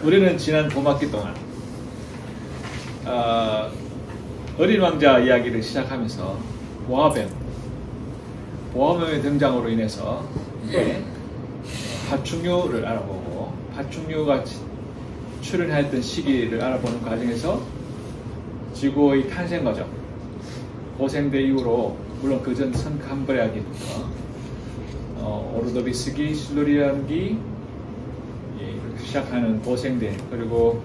우리는 지난 봄학기 동안 어린 왕자 이야기를 시작하면서 보아뱀의 등장으로 인해서 이제 파충류를 알아보고 파충류가 출현했던 시기를 알아보는 과정에서 지구의 탄생 과정, 고생대 이후로 물론 그전 선캄브리아기부터 오르도비스기, 실루리안기 시작하는 고생대, 그리고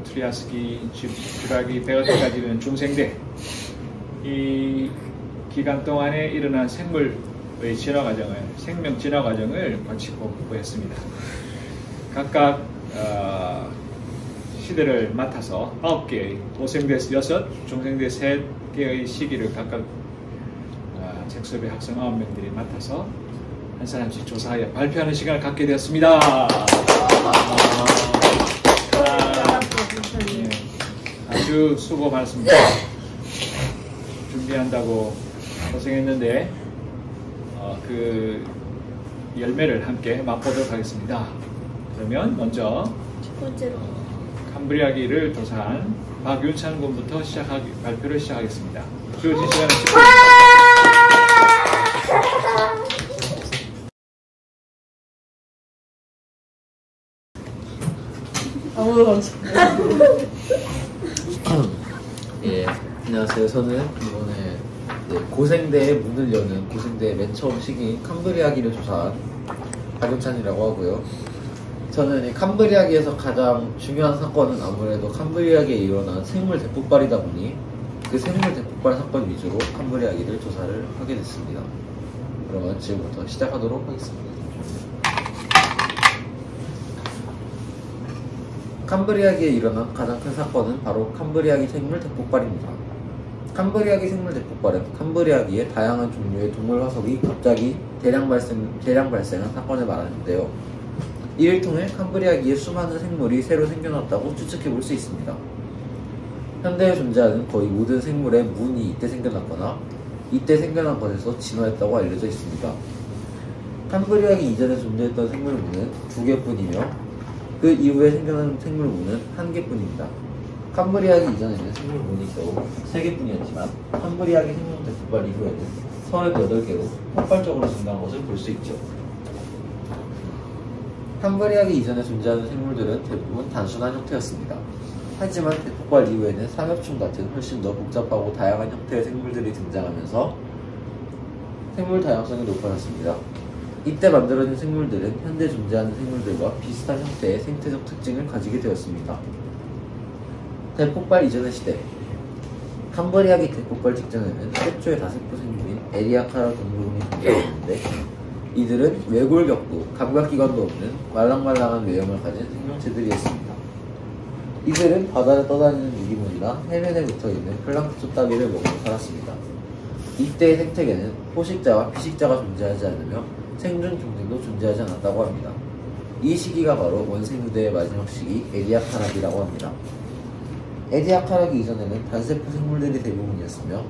트리아스기, 쥐라기, 베어테까지 이르는 중생대, 이 기간 동안에 일어난 생물의 진화 과정을, 생명 진화 과정을 같이 공부했습니다. 각각 시대를 맡아서 9개의 고생대 6, 중생대 3개의 시기를 각각 잭수업의 학생 9명들이 맡아서 한 사람씩 조사하여 발표하는 시간을 갖게 되었습니다. 아주 수고 많습니다. 준비한다고 고생했는데 그 열매를 함께 맛보도록 하겠습니다. 그러면 먼저 첫 번째로 캄브리아기를 조사한 박윤찬 군부터 발표를 시작하겠습니다. 주어진 시간은 10분입니다. 예, 안녕하세요. 저는 이번에 고생대의 문을 여는 고생대의 맨 처음 시기인 캄브리아기를 조사한 박윤찬이라고 하고요. 저는 이 캄브리아기에서 가장 중요한 사건은 아무래도 캄브리아기에 일어난 생물 대폭발이다 보니 그 생물 대폭발 사건 위주로 캄브리아기를 조사를 하게 됐습니다. 그러면 지금부터 시작하도록 하겠습니다. 캄브리아기에 일어난 가장 큰 사건은 바로 캄브리아기 생물 대폭발입니다. 캄브리아기 생물 대폭발은 캄브리아기의 다양한 종류의 동물 화석이 갑자기 대량 발생한 사건을 말하는데요. 이를 통해 캄브리아기에 수많은 생물이 새로 생겨났다고 추측해 볼 수 있습니다. 현대에 존재하는 거의 모든 생물의 문이 이때 생겨났거나 이때 생겨난 것에서 진화했다고 알려져 있습니다. 캄브리아기 이전에 존재했던 생물문은 2개뿐이며 그 이후에 생겨난 생물문은 1개뿐입니다. 캄브리아기 이전에는 생물문이 겨우 3개뿐이었지만 캄브리아기 생물 대폭발 이후에는 38개로 폭발적으로 증가한 것을 볼 수 있죠. 캄브리아기 이전에 존재하는 생물들은 대부분 단순한 형태였습니다. 하지만 대폭발 이후에는 삼엽충 같은 훨씬 더 복잡하고 다양한 형태의 생물들이 등장하면서 생물 다양성이 높아졌습니다. 이때 만들어진 생물들은 현재 존재하는 생물들과 비슷한 형태의 생태적 특징을 가지게 되었습니다. 대폭발 이전의 시대, 캄브리아기 대폭발 직전에는 최초의 다세포 생물인 에리아카라 동물군이 존재했는데 이들은 외골격도, 감각기관도 없는 말랑말랑한 외형을 가진 생명체들이었습니다. 이들은 바다를 떠다니는 유기물이나 해변에 붙어있는 플랑크톤 따위를 먹으며 살았습니다. 이때의 생태계는 포식자와 피식자가 존재하지 않으며 생존 경쟁도 존재하지 않았다고 합니다. 이 시기가 바로 원생후대의 마지막 시기 에디아카라기라고 합니다. 에디아카라기 이전에는 단세포 생물들이 대부분이었으며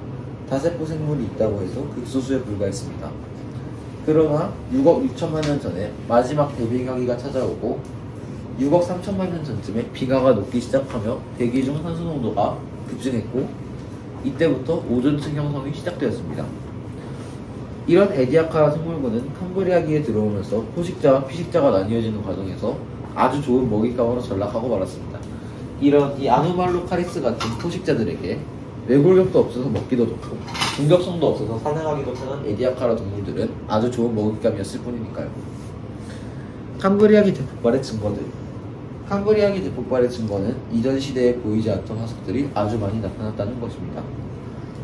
다세포 생물이 있다고 해도 극소수에 불과했습니다. 그러나 6억 6천만 년 전에 마지막 대빙하기가 찾아오고 6억 3천만 년 전쯤에 빙하가 녹기 시작하며 대기 중 산소 농도가 급증했고 이때부터 오존층 형성이 시작되었습니다. 이런 에디아카라 생물군은 캄브리아기에 들어오면서 포식자와 피식자가 나뉘어지는 과정에서 아주 좋은 먹잇감으로 전락하고 말았습니다. 이런 이 아누말로카리스 같은 포식자들에게 외골격도 없어서 먹기도 좋고 공격성도 없어서 사냥하기도 편한 에디아카라 동물들은 아주 좋은 먹잇감이었을 뿐이니까요. 캄브리아기 대폭발의 증거들. 캄브리아기 대폭발의 증거는 이전 시대에 보이지 않던 화석들이 아주 많이 나타났다는 것입니다.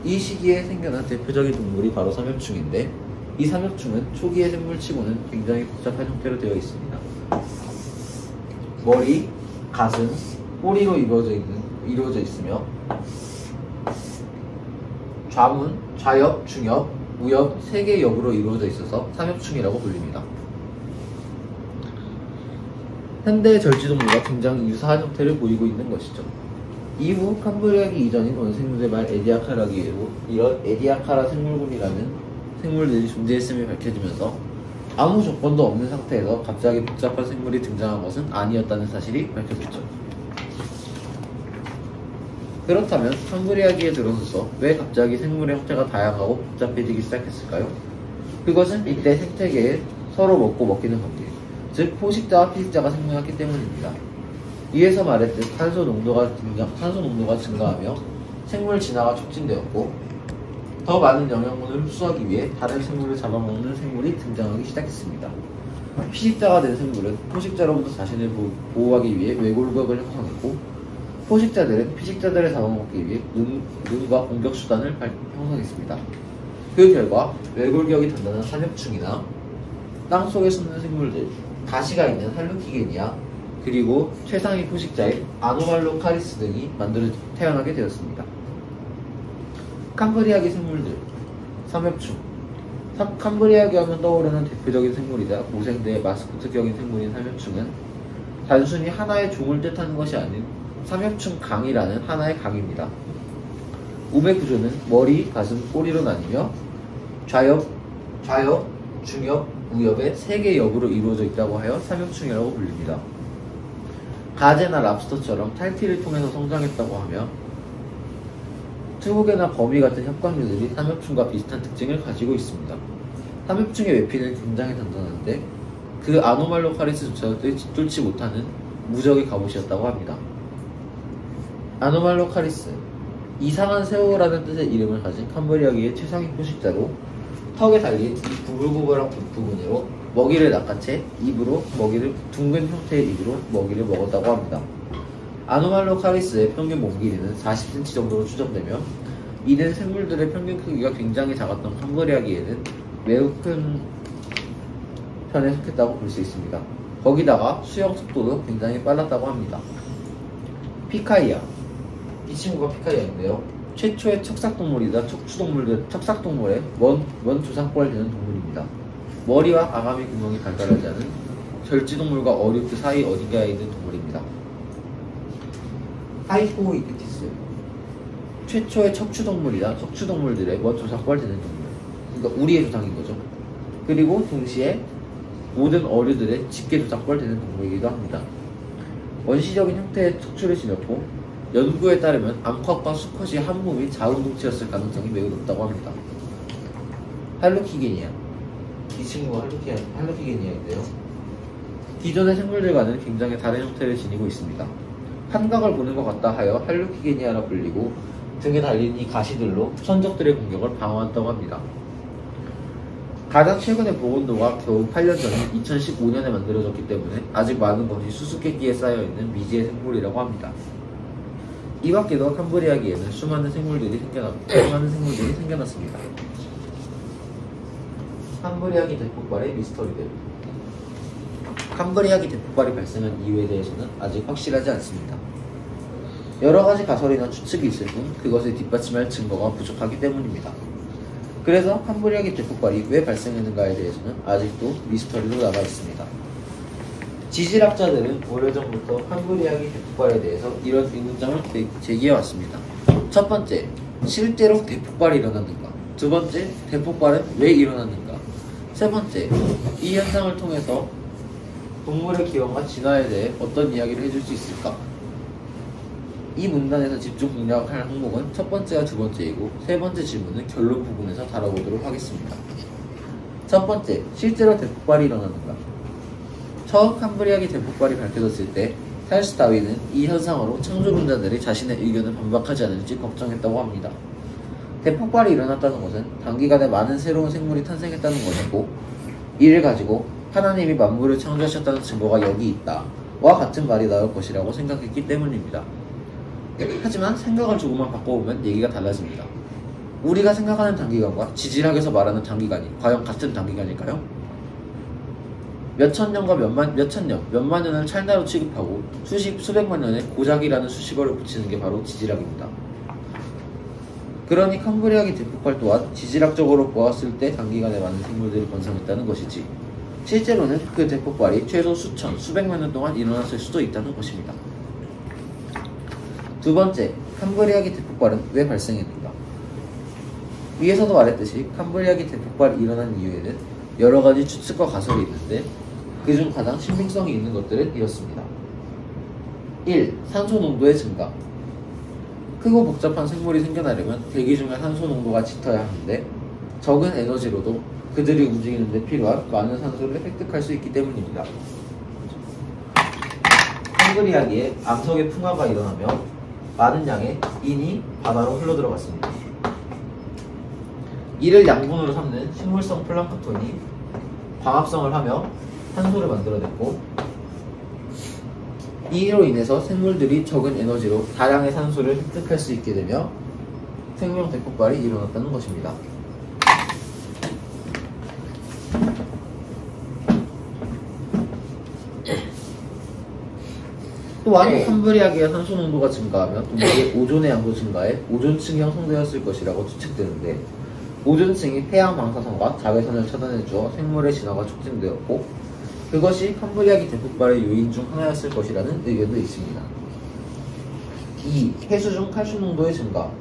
이 시기에 생겨난 대표적인 동물이 바로 삼엽충인데 이 삼엽충은 초기의 생물치고는 굉장히 복잡한 형태로 되어 있습니다. 머리, 가슴, 꼬리로 이루어져 있으며 좌문, 좌엽, 중엽, 우엽 3개의 엽으로 이루어져 있어서 삼엽충이라고 불립니다. 현대의 절지동물과 굉장히 유사한 형태를 보이고 있는 것이죠. 이후 캄브리아기 이전인 원생후대 말 에디아카라기에도 이런 에디아카라 생물군이라는 생물들이 존재했음이 밝혀지면서 아무 조건도 없는 상태에서 갑자기 복잡한 생물이 등장한 것은 아니었다는 사실이 밝혀졌죠. 그렇다면 캄브리아기에 들어서서 왜 갑자기 생물의 형태가 다양하고 복잡해지기 시작했을까요? 그것은 이때 생태계에 서로 먹고 먹히는 관계, 즉 포식자와 피식자가 생겨났기 때문입니다. 위에서 말했듯 탄소 농도가 증가하며 생물 진화가 촉진되었고 더 많은 영양분을 흡수하기 위해 다른 생물을 잡아먹는 생물이 등장하기 시작했습니다. 피식자가 된 생물은 포식자로부터 자신을 보호하기 위해 외골격을 형성했고 포식자들은 피식자들을 잡아먹기 위해 눈과 공격 수단을 형성했습니다. 그 결과 외골격이 단단한 삼엽충이나 땅속에 숨는 생물들, 가시가 있는 할루키게니아, 그리고 최상위 포식자인 아노말로카리스 등이 태어나게 되었습니다. 캄브리아기 생물들, 삼엽충. 캄브리아기 하면 떠오르는 대표적인 생물이자 고생대의 마스코트격인 생물인 삼엽충은 단순히 하나의 종을 뜻하는 것이 아닌 삼엽충 강이라는 하나의 강입니다. 몸의 구조는 머리, 가슴, 꼬리로 나뉘며 좌엽, 중엽, 우엽의 3개의 엽으로 이루어져 있다고 하여 삼엽충이라고 불립니다. 가재나 랍스터처럼 탈피를 통해서 성장했다고 하며 투구개나 거미 같은 협광류들이 삼엽충과 비슷한 특징을 가지고 있습니다. 삼엽충의 외피는 굉장히 단단한데 그 아노말로카리스조차도 뚫지 못하는 무적의 갑옷이었다고 합니다. 아노말로카리스, 이상한 새우라는 뜻의 이름을 가진 캄브리아기의 최상위 포식자로 턱에 달린 이 부글부글한 부분으로 먹이를 낚아채 둥근 형태의 입으로 먹이를 먹었다고 합니다. 아노말로카리스의 평균 몸 길이는 40cm 정도로 추정되며 이는 생물들의 평균 크기가 굉장히 작았던 캄브리아기에는 매우 큰 편에 속했다고 볼 수 있습니다. 거기다가 수영 속도도 굉장히 빨랐다고 합니다. 피카이아, 이 친구가 피카이아인데요. 최초의 척삭동물이자 척삭동물의 원 조상벌 되는 동물입니다. 머리와 아가미 구멍이 발달하지 않은 절지동물과 어류 그 사이 어딘가에 있는 동물입니다. 하이포이크티스, 최초의 척추동물이자 척추동물들의 원 조상벌 되는 동물, 그러니까 우리의 조상인 거죠. 그리고 동시에 모든 어류들의 직계 조상벌 되는 동물이기도 합니다. 원시적인 형태의 척추를 지녔고 연구에 따르면 암컷과 수컷이 한 몸이 자웅동체였을 가능성이 매우 높다고 합니다. 할루키게니아, 이 친구가 할루키게니아인데요. 기존의 생물들과는 굉장히 다른 형태를 지니고 있습니다. 환각을 보는 것 같다 하여 할루키게니아라 불리고 등에 달린 이 가시들로 천적들의 공격을 방어한다고 합니다. 가장 최근의 복원도가 겨우 8년 전인 2015년에 만들어졌기 때문에 아직 많은 것이 수수께끼에 쌓여있는 미지의 생물이라고 합니다. 이 밖에도 캄브리아기에는 수많은 생물들이 생겨났습니다. 캄브리아기 대폭발의 미스터리들. 캄브리아기 대폭발이 발생한 이유에 대해서는 아직 확실하지 않습니다. 여러 가지 가설이나 추측이 있을 뿐 그것을 뒷받침할 증거가 부족하기 때문입니다. 그래서 캄브리아기 대폭발이 왜 발생했는가에 대해서는 아직도 미스터리로 남아 있습니다. 지질학자들은 오래전부터 캄브리아기 대폭발에 대해서 이런 의문점을 제기해왔습니다. 첫 번째, 실제로 대폭발이 일어났는가? 두 번째, 대폭발은 왜 일어났는가? 세 번째, 이 현상을 통해서 동물의 기원과 진화에 대해 어떤 이야기를 해줄 수 있을까? 이 문단에서 집중 공략할 항목은 첫 번째와 두 번째이고 세 번째 질문은 결론 부분에서 다뤄보도록 하겠습니다. 첫 번째, 실제로 대폭발이 일어났는가? 처음 캄브리아기 대폭발이 밝혀졌을 때 찰스 다윈은 이 현상으로 창조론자들이 자신의 의견을 반박하지 않을지 걱정했다고 합니다. 대폭발이 일어났다는 것은 단기간에 많은 새로운 생물이 탄생했다는 것이고 이를 가지고 하나님이 만물을 창조하셨다는 증거가 여기 있다 와 같은 말이 나올 것이라고 생각했기 때문입니다. 하지만 생각을 조금만 바꿔보면 얘기가 달라집니다. 우리가 생각하는 단기간과 지질학에서 말하는 단기간이 과연 같은 단기간일까요? 몇천 년과 몇만 년을 찰나로 취급하고 수백만 년에 고작이라는 수식어를 붙이는 게 바로 지질학입니다. 그러니 캄브리아기 대폭발 또한 지질학적으로 보았을 때 단기간에 많은 생물들이 번성했다는 것이지 실제로는 그 대폭발이 최소 수백만 년 동안 일어났을 수도 있다는 것입니다. 두 번째, 캄브리아기 대폭발은 왜 발생했는가? 위에서도 말했듯이 캄브리아기 대폭발이 일어난 이유에는 여러 가지 추측과 가설이 있는데 그중 가장 신빙성이 있는 것들은 이렇습니다. 1. 산소 농도의 증가. 크고 복잡한 생물이 생겨나려면 대기 중에 산소 농도가 짙어야 하는데 적은 에너지로도 그들이 움직이는 데 필요한 많은 산소를 획득할 수 있기 때문입니다. 한글 이야기에 암석의 풍화가 일어나며 많은 양의 인이 바다로 흘러들어갔습니다. 이를 양분으로 삼는 식물성 플랑크톤이 광합성을 하며 산소를 만들어냈고 이로 인해서 생물들이 적은 에너지로 다량의 산소를 획득할 수 있게 되며 생명 대폭발이 일어났다는 것입니다. 또한 캄브리아기의 산소 농도가 증가하며 동시에 오존의 양도 증가해 오존층이 형성되었을 것이라고 추측되는데 오존층이 해양 방사선과 자외선을 차단해주어 생물의 진화가 촉진되었고 그것이 캄브리아기 대폭발의 요인 중 하나였을 것이라는 의견도 있습니다. 2. 해수 중 칼슘 농도의 증가.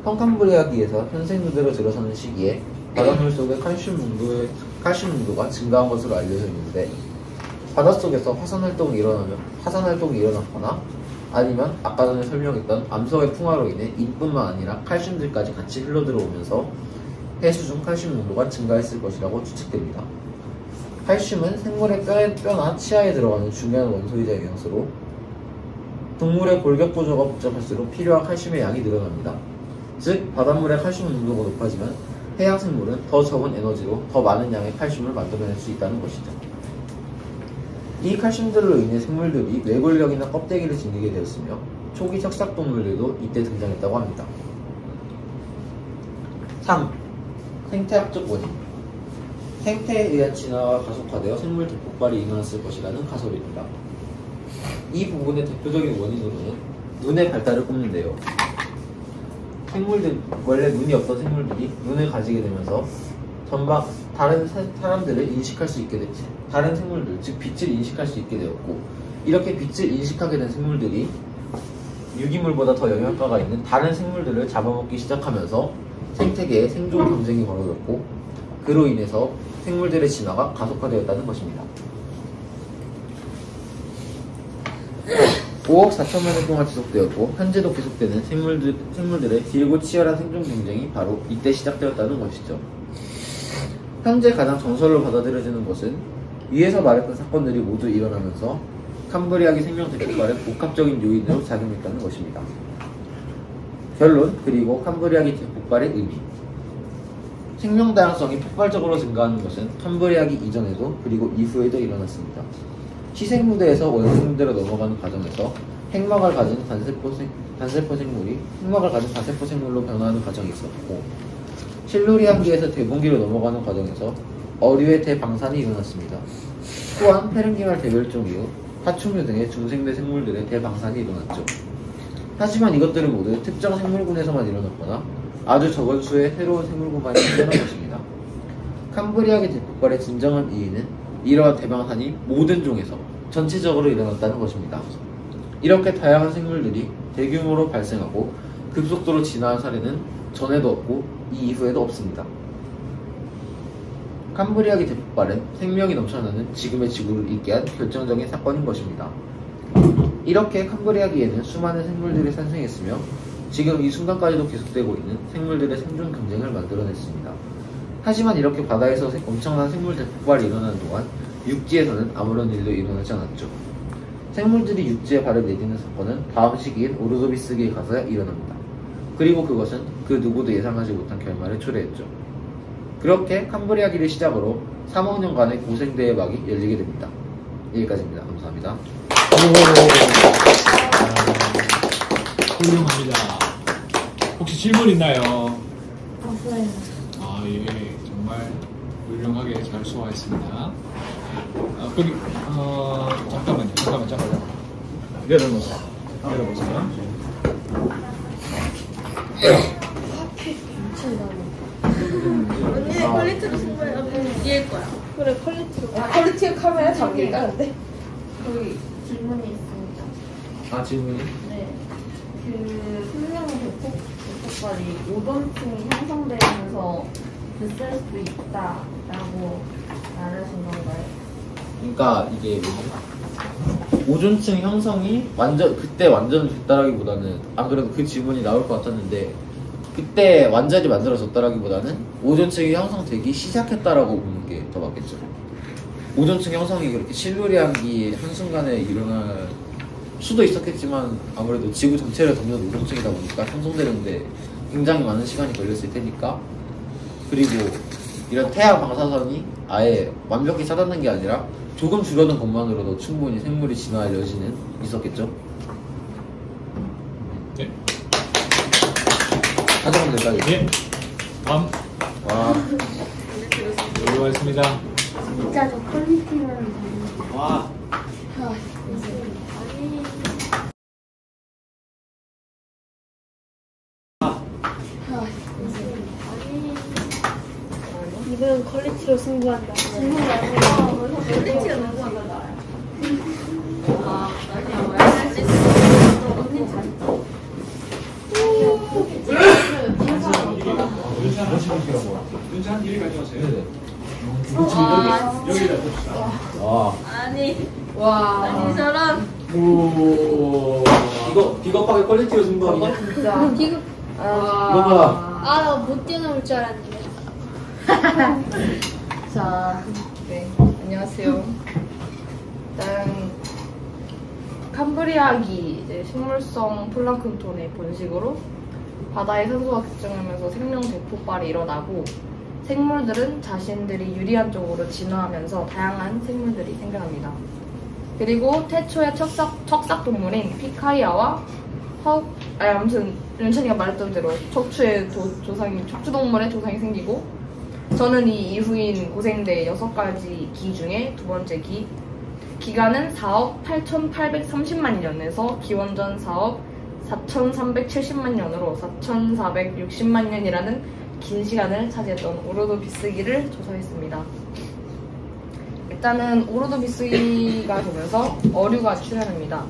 펑캄브리아기에서 현생 그대로 들어서는 시기에 바닷물 속의 칼슘 농도가 증가한 것으로 알려져 있는데 바닷속에서 화산 활동이 일어났거나 아니면 아까 전에 설명했던 암석의 풍화로 인해 인뿐만 아니라 칼슘들까지 같이 흘러들어오면서 해수 중 칼슘 농도가 증가했을 것이라고 추측됩니다. 칼슘은 생물의 뼈나 치아에 들어가는 중요한 원소이자 영양소로 동물의 골격 구조가 복잡할수록 필요한 칼슘의 양이 늘어납니다. 즉 바닷물의 칼슘 농도가 높아지면 해양 생물은 더 적은 에너지로 더 많은 양의 칼슘을 만들어낼 수 있다는 것이죠. 이 칼슘들로 인해 생물들이 뇌골격이나 껍데기를 지니게 되었으며 초기 척삭 동물들도 이때 등장했다고 합니다. 3. 생태학적 원인. 생태에 의한 진화가 가속화되어 생물 대폭발이 일어났을 것이라는 가설입니다. 이 부분의 대표적인 원인으로는 눈의 발달을 꼽는데요. 원래 눈이 없던 생물들이 눈을 가지게 되면서 다른 사람들을 인식할 수 있게 됐지. 다른 생물들, 즉 빛을 인식할 수 있게 되었고 이렇게 빛을 인식하게 된 생물들이 유기물보다 더 영양가가 있는 다른 생물들을 잡아먹기 시작하면서 생태계에 생존 경쟁이 벌어졌고 그로 인해서 생물들의 진화가 가속화되었다는 것입니다. 5억 4천만 년 동안 지속되었고 현재도 계속되는 생물들의 길고 치열한 생존 경쟁이 바로 이때 시작되었다는 것이죠. 현재 가장 정설로 받아들여지는 것은 위에서 말했던 사건들이 모두 일어나면서 캄브리아기 생명 대폭발의 복합적인 요인으로 작용했다는 것입니다. 결론, 그리고 캄브리아기 대폭발의 의미. 생명 다양성이 폭발적으로 증가하는 것은 캄브리아기 이전에도 그리고 이후에도 일어났습니다. 시생무대에서 원생무대로 넘어가는 과정에서 핵막을 가진 단세포 생물이 핵막을 가진 다세포 생물로 변화하는 과정이 있었고 실루리안기에서 대분기로 넘어가는 과정에서 어류의 대방산이 일어났습니다. 또한 페른기말 대멸종 이후 파충류 등의 중생대 생물들의 대방산이 일어났죠. 하지만 이것들은 모두 특정 생물군에서만 일어났거나 아주 적은 수의 새로운 생물군만 생겨난 것입니다. 캄브리아기 대폭발의 진정한 이유는 이러한 대방산이 모든 종에서 전체적으로 일어났다는 것입니다. 이렇게 다양한 생물들이 대규모로 발생하고 급속도로 진화한 사례는 전에도 없고 이 이후에도 없습니다. 캄브리아기 대폭발은 생명이 넘쳐나는 지금의 지구를 있게 한 결정적인 사건인 것입니다. 이렇게 캄브리아기에는 수많은 생물들이 탄생했으며 지금 이 순간까지도 계속되고 있는 생물들의 생존 경쟁을 만들어냈습니다. 하지만 이렇게 바다에서 엄청난 생물 대폭발이 일어나는 동안 육지에서는 아무런 일도 일어나지 않았죠. 생물들이 육지에 발을 내딛는 사건은 다음 시기인 오르도비스기에 가서야 일어납니다. 그리고 그것은 그 누구도 예상하지 못한 결말을 초래했죠. 그렇게 캄브리아기를 시작으로 3억 년간의 고생대의 막이 열리게 됩니다. 여기까지입니다. 감사합니다. 훌륭합니다. 혹시 질문 있나요? 없어요. 아, 예. 정말 훌륭하게 잘 소화했습니다. 거기, 잠깐만요. 내려놓으세요. 내려보세요. 언니 퀄리티로 승부해요. 이길 거야. 그래 퀄리티로. 퀄리티로 카메라 장기가 근데. 거기 질문이 있습니다. 아, 질문이? 네. 그 생명 대폭발이 오존층이 형성되면서 됐을 수도 있다. 라고 말하신 건가요? 그러니까 이게 오존층 형성이 그때 완전 됐다라기보다는 안 그래도 그 지문이 나올 것 같았는데 그때 완전히 만들어졌다라기보다는 오존층이 형성되기 시작했다라고 보는 게 더 맞겠죠. 오존층 형성이 그렇게 실루리안기 한순간에 일어날 수도 있었겠지만 아무래도 지구 전체를 덮는 오존층이다 보니까 형성되는데 굉장히 많은 시간이 걸렸을 테니까, 그리고 이런 태양 방사선이 아예 완벽히 차단된 게 아니라 조금 줄어든 것만으로도 충분히 생물이 진화할 여지는 있었겠죠. 네. 하자면 될까요? 네. 다음. 와. 수고하셨습니다. 진짜 저 퀄리티는 와. 이건 퀄리티로 승부한다. 퀄리티가 승부한다. 아니야, 왜 할 수 있어? 언니 잘했어. 윤차 한 1위 가져가세요. 네네. 여기다 봅시다. 와. 아니, 아니 저런. 오. 비겁하게 퀄리티로 승부하기냐? 진짜. 이거 봐. 나 못 뛰어넘을 줄 알았는데. 자, 네, 안녕하세요. 일단 캄브리아기 이제 식물성 플랑크톤의 번식으로 바다의 산소가 급증하면서 생명 대폭발이 일어나고 생물들은 자신들이 유리한 쪽으로 진화하면서 다양한 생물들이 생겨납니다. 그리고 태초의 척삭 동물인 피카이아와 아무튼 윤찬이가 말했던 대로 척추의 척추 동물의 조상이 생기고, 저는 이 이후인 고생대 6가지 기 중에 두 번째 기간은 4억 8,830만 년에서 기원전 4억 4,370만 년으로 4,460만 년이라는 긴 시간을 차지했던 오로도비스기를 조사했습니다. 일단은 오로도비스기가 되면서 어류가 출현합니다.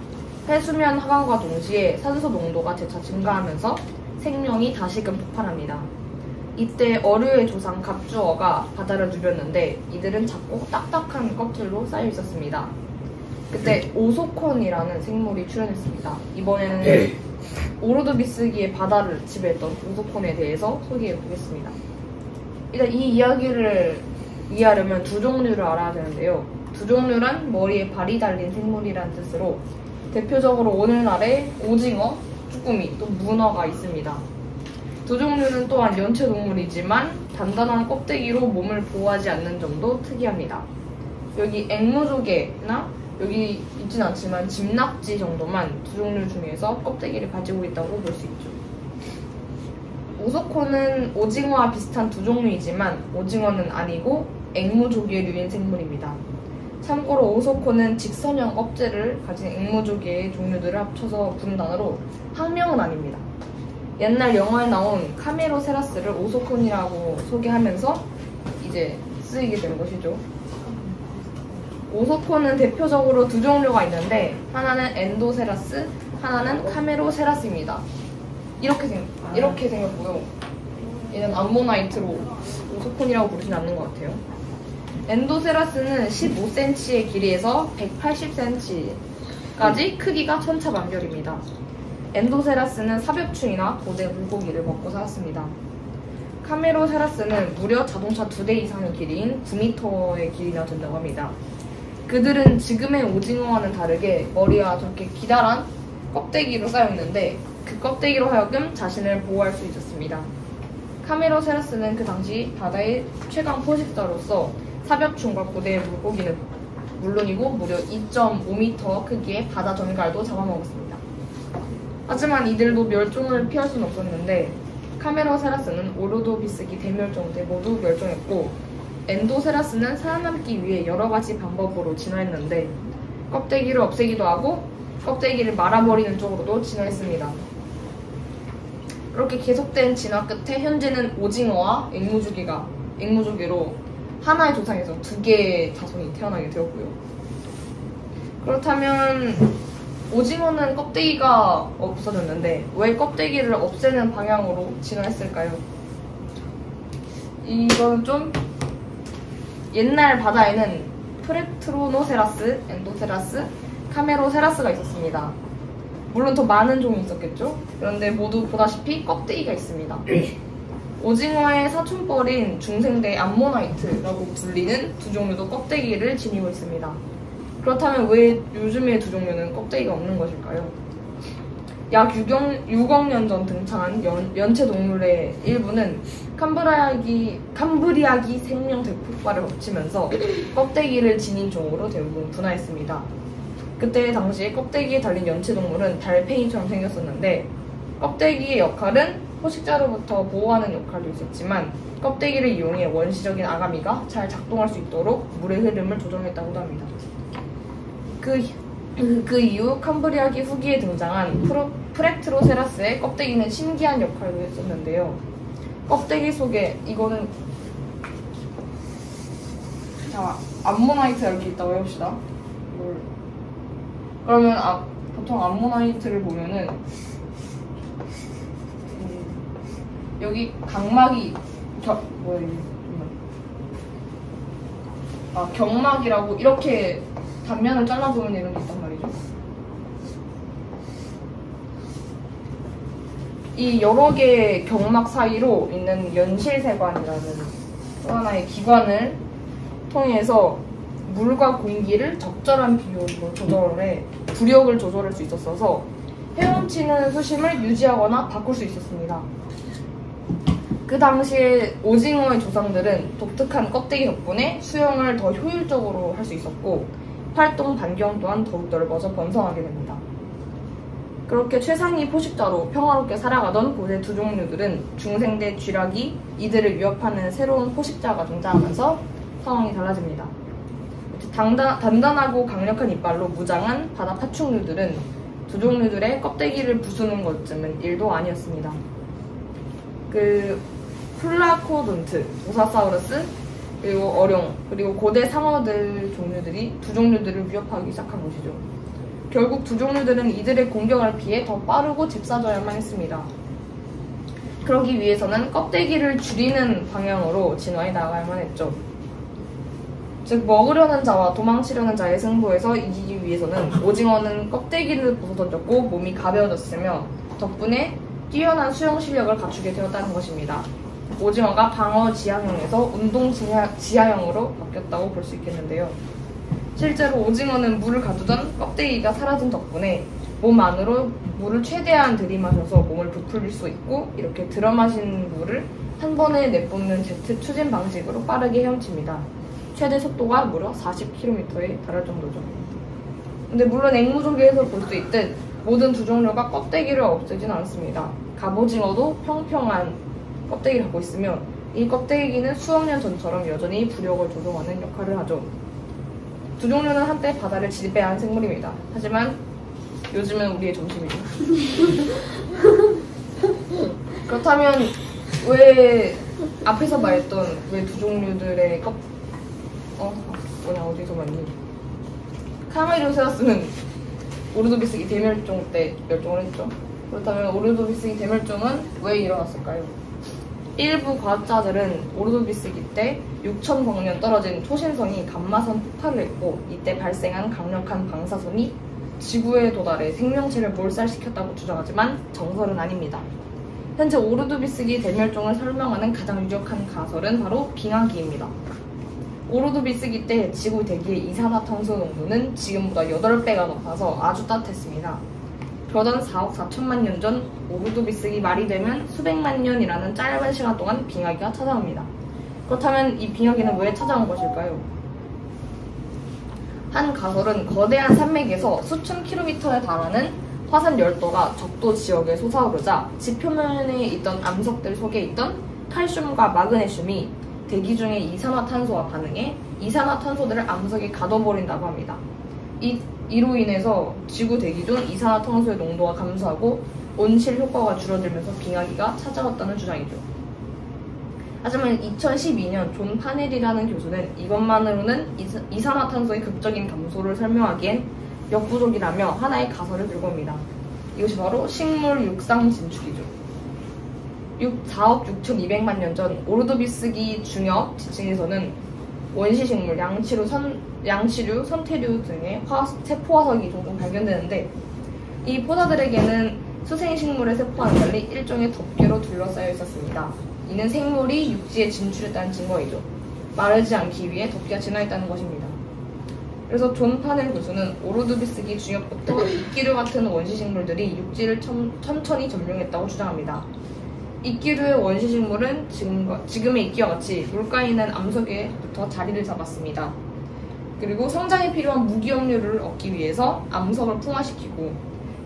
해수면 하강과 동시에 산소 농도가 재차 증가하면서 생명이 다시금 폭발합니다. 이때 어류의 조상 갑주어가 바다를 누볐는데 이들은 작고 딱딱한 껍질로 쌓여 있었습니다. 그때 오소콘이라는 생물이 출현했습니다. 이번에는 오로도비스기의 바다를 지배했던 오소콘에 대해서 소개해 보겠습니다. 일단 이 이야기를 이해하려면 두 종류를 알아야 되는데요. 두 종류란 머리에 발이 달린 생물이라는 뜻으로 대표적으로 오늘날의 오징어, 쭈꾸미, 또 문어가 있습니다. 두 종류는 또한 연체 동물이지만 단단한 껍데기로 몸을 보호하지 않는 점도 특이합니다. 여기 앵무조개나 여기 있진 않지만 집낙지 정도만 두 종류 중에서 껍데기를 가지고 있다고 볼 수 있죠. 오소콘은 오징어와 비슷한 두 종류이지만 오징어는 아니고 앵무조개류인 생물입니다. 참고로 오소콘은 직선형 껍질을 가진 앵무조개의 종류들을 합쳐서 부른 단어로 학명은 아닙니다. 옛날 영화에 나온 카메로세라스를 오소콘이라고 소개하면서 이제 쓰이게 된 것이죠. 오소콘은 대표적으로 두 종류가 있는데 하나는 엔도세라스, 하나는 카메로세라스입니다. 이렇게 생겼고요. 얘는 암모나이트로 오소콘이라고 부르진 않는 것 같아요. 엔도세라스는 15cm의 길이에서 180cm까지 크기가 천차만별입니다. 엔도세라스는 사벽충이나 고대 물고기를 먹고 살았습니다. 카메로세라스는 무려 자동차 2대 이상의 길이인 9m의 길이나 된다고 합니다. 그들은 지금의 오징어와는 다르게 머리와 저렇게 기다란 껍데기로 쌓여있는데 그 껍데기로 하여금 자신을 보호할 수 있었습니다. 카메로세라스는 그 당시 바다의 최강 포식자로서 사벽충과 고대 물고기는 물론이고 무려 2.5m 크기의 바다 전갈도 잡아먹었습니다. 하지만 이들도 멸종을 피할 수는 없었는데 카메로세라스는 오로도비스기 대멸종 때 모두 멸종했고 엔도세라스는 살아남기 위해 여러가지 방법으로 진화했는데 껍데기를 없애기도 하고 껍데기를 말아버리는 쪽으로도 진화했습니다. 그렇게 계속된 진화 끝에 현재는 오징어와 앵무조개로 하나의 조상에서 2개의 자손이 태어나게 되었고요. 그렇다면 오징어는 껍데기가 없어졌는데 왜 껍데기를 없애는 방향으로 진화했을까요? 이건 좀 옛날 바다에는 프레트로노세라스, 엔도세라스, 카메로세라스가 있었습니다. 물론 더 많은 종이 있었겠죠? 그런데 모두 보다시피 껍데기가 있습니다. 오징어의 사촌뻘인 중생대 암모나이트라고 불리는 두 종류도 껍데기를 지니고 있습니다. 그렇다면 왜 요즘의 두 종류는 껍데기가 없는 것일까요? 약 6억 년 전 등장한 연체 동물의 일부는 캄브리아기 생명 대폭발을 거치면서 껍데기를 지닌 종으로 대부분 분화했습니다. 그때 당시에 껍데기에 달린 연체 동물은 달팽이처럼 생겼었는데 껍데기의 역할은 포식자로부터 보호하는 역할도 있었지만 껍데기를 이용해 원시적인 아가미가 잘 작동할 수 있도록 물의 흐름을 조정했다고도 합니다. 그 이후 캄브리아기 후기에 등장한 프렉트로세라스의 껍데기는 신기한 역할도 했었는데요. 껍데기 속에 이거는 자 암모나이트가 이렇게 있다고 해봅시다. 그러면 보통 암모나이트를 보면은 여기 각막이 경막이라고 이렇게 단면을 잘라보면 이런 게 있단 말이죠. 이 여러 개의 경막 사이로 있는 연실세관이라는 또 하나의 기관을 통해서 물과 공기를 적절한 비율로 조절해 부력을 조절할 수 있었어서 헤엄치는 수심을 유지하거나 바꿀 수 있었습니다. 그 당시에 오징어의 조상들은 독특한 껍데기 덕분에 수영을 더 효율적으로 할 수 있었고 활동 반경 또한 더욱 넓어져 번성하게 됩니다. 그렇게 최상위 포식자로 평화롭게 살아가던 고대 두 종류들은 중생대 쥐락이 이들을 위협하는 새로운 포식자가 등장하면서 상황이 달라집니다. 단단하고 강력한 이빨로 무장한 바다 파충류들은 두 종류들의 껍데기를 부수는 것쯤은 일도 아니었습니다. 플라코돈트, 오사사우루스, 그리고 어룡, 그리고 고대 상어들 종류들이 두 종류들을 위협하기 시작한 것이죠. 결국 두 종류들은 이들의 공격을 피해 더 빠르고 잽싸져야만 했습니다. 그러기 위해서는 껍데기를 줄이는 방향으로 진화해 나가야만 했죠. 즉 먹으려는 자와 도망치려는 자의 승부에서 이기기 위해서는 오징어는 껍데기를 벗어던졌고 몸이 가벼워졌으며 덕분에 뛰어난 수영 실력을 갖추게 되었다는 것입니다. 오징어가 방어 지향형에서 운동 지향형으로 바뀌었다고 볼 수 있겠는데요. 실제로 오징어는 물을 가두던 껍데기가 사라진 덕분에 몸 안으로 물을 최대한 들이마셔서 몸을 부풀릴 수 있고 이렇게 들어마신 물을 한 번에 내뿜는 제트 추진 방식으로 빠르게 헤엄칩니다. 최대 속도가 무려 40km에 달할 정도죠. 근데 물론 앵무족에서 볼 수 있듯 모든 두 종류가 껍데기를 없애지는 않습니다. 갑오징어도 평평한 껍데기를 갖고 있으며 이 껍데기는 수억 년 전처럼 여전히 부력을 조종하는 역할을 하죠. 두 종류는 한때 바다를 지배한 생물입니다. 하지만 요즘은 우리의 점심이죠. 그렇다면 왜 앞에서 말했던 왜 두 종류들의 어디서 봤니? 카메르세라스는 오르도비스기 대멸종 때 멸종을 했죠. 그렇다면 오르도비스기 대멸종은 왜 일어났을까요? 일부 과학자들은 오르도비스기 때 6,000광년 떨어진 초신성이 감마선 폭발을 했고 이때 발생한 강력한 방사선이 지구에 도달해 생명체를 몰살시켰다고 주장하지만 정설은 아닙니다. 현재 오르도비스기 대멸종을 설명하는 가장 유력한 가설은 바로 빙하기입니다. 오르도비스기 때 지구 대기의 이산화탄소 농도는 지금보다 8배가 높아서 아주 따뜻했습니다. 그러던 4억 4천만 년 전 오르도비스기 말이 되면 수백만 년이라는 짧은 시간 동안 빙하기가 찾아옵니다. 그렇다면 이 빙하기는 왜 찾아온 것일까요? 한 가설은 거대한 산맥에서 수천 킬로미터에 달하는 화산 열도가 적도 지역에 솟아오르자 지표면에 있던 암석들 속에 있던 칼슘과 마그네슘이 대기 중의 이산화탄소와 반응해 이산화탄소들을 암석에 가둬버린다고 합니다. 이로 인해서 지구 대기 중 이산화탄소의 농도가 감소하고 온실 효과가 줄어들면서 빙하기가 찾아왔다는 주장이죠. 하지만 2012년 존 파넬이라는 교수는 이것만으로는 이산화탄소의 극적인 감소를 설명하기엔 역부족이라며 하나의 가설을 들고 옵니다. 이것이 바로 식물 육상 진출이죠. 4억 6,200만 년 전 오르도비스기 중엽 지층에서는 원시식물, 양치류, 선태류 등의 세포화석이 종종 발견되는데 이 포자들에게는 수생식물의 세포와는 달리 일종의 덮개로 둘러싸여 있었습니다. 이는 생물이 육지에 진출했다는 증거이죠. 마르지 않기 위해 덮개가 진화했다는 것입니다. 그래서 존 파넬 교수는 오로드비스기 중엽부터 이끼류 같은 원시식물들이 육지를 천천히 점령했다고 주장합니다. 이끼류의 원시식물은 지금의 이끼와 같이 물가에 있는 암석에부터 자리를 잡았습니다. 그리고 성장에 필요한 무기염료를 얻기 위해서 암석을 풍화시키고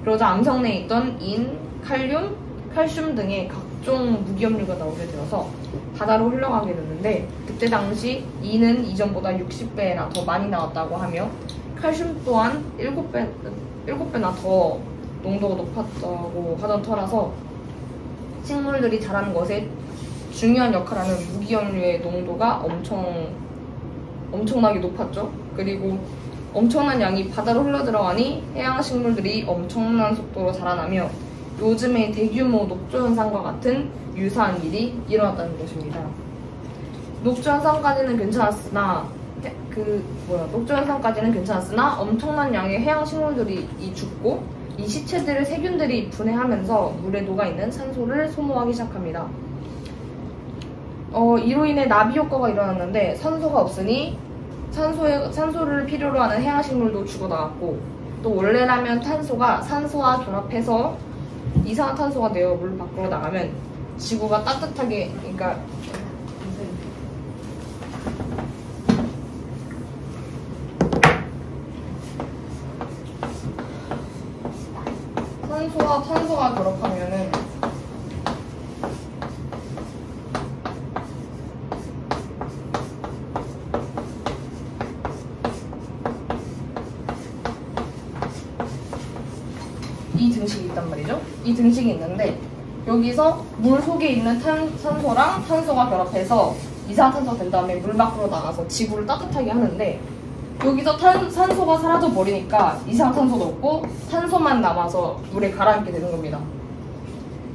그러자 암석 내에 있던 인, 칼슘 등의 각종 무기염료가 나오게 되어서 바다로 흘러가게 됐는데 그때 당시 인은 이전보다 60배나 더 많이 나왔다고 하며 칼슘 또한 7배나 더 농도가 높았다고 하던 터라서 식물들이 자라는 것에 중요한 역할을 하는 무기염료의 농도가 엄청나게 높았죠. 그리고 엄청난 양이 바다로 흘러들어가니 해양 식물들이 엄청난 속도로 자라나며 요즘의 대규모 녹조 현상과 같은 유사한 일이 일어났다는 것입니다. 녹조 현상까지는 괜찮았으나 엄청난 양의 해양 식물들이 죽고 이 시체들을 세균들이 분해하면서 물에 녹아있는 산소를 소모하기 시작합니다. 이로 인해 나비 효과가 일어났는데 산소가 없으니 산소를 필요로 하는 해양식물도 죽어나갔고 또 원래라면 탄소가 산소와 결합해서 이산화탄소가 되어 물 밖으로 나가면 지구가 따뜻하게 산소와 탄소가 결합하면은 이 등식이 있단 말이죠. 이 등식이 있는데 여기서 물 속에 있는 산소랑 탄소가 결합해서 이산화탄소가 된 다음에 물 밖으로 나가서 지구를 따뜻하게 하는데 여기서 산소가 사라져 버리니까 이산화탄소도 없고 탄소만 남아서 물에 가라앉게 되는 겁니다.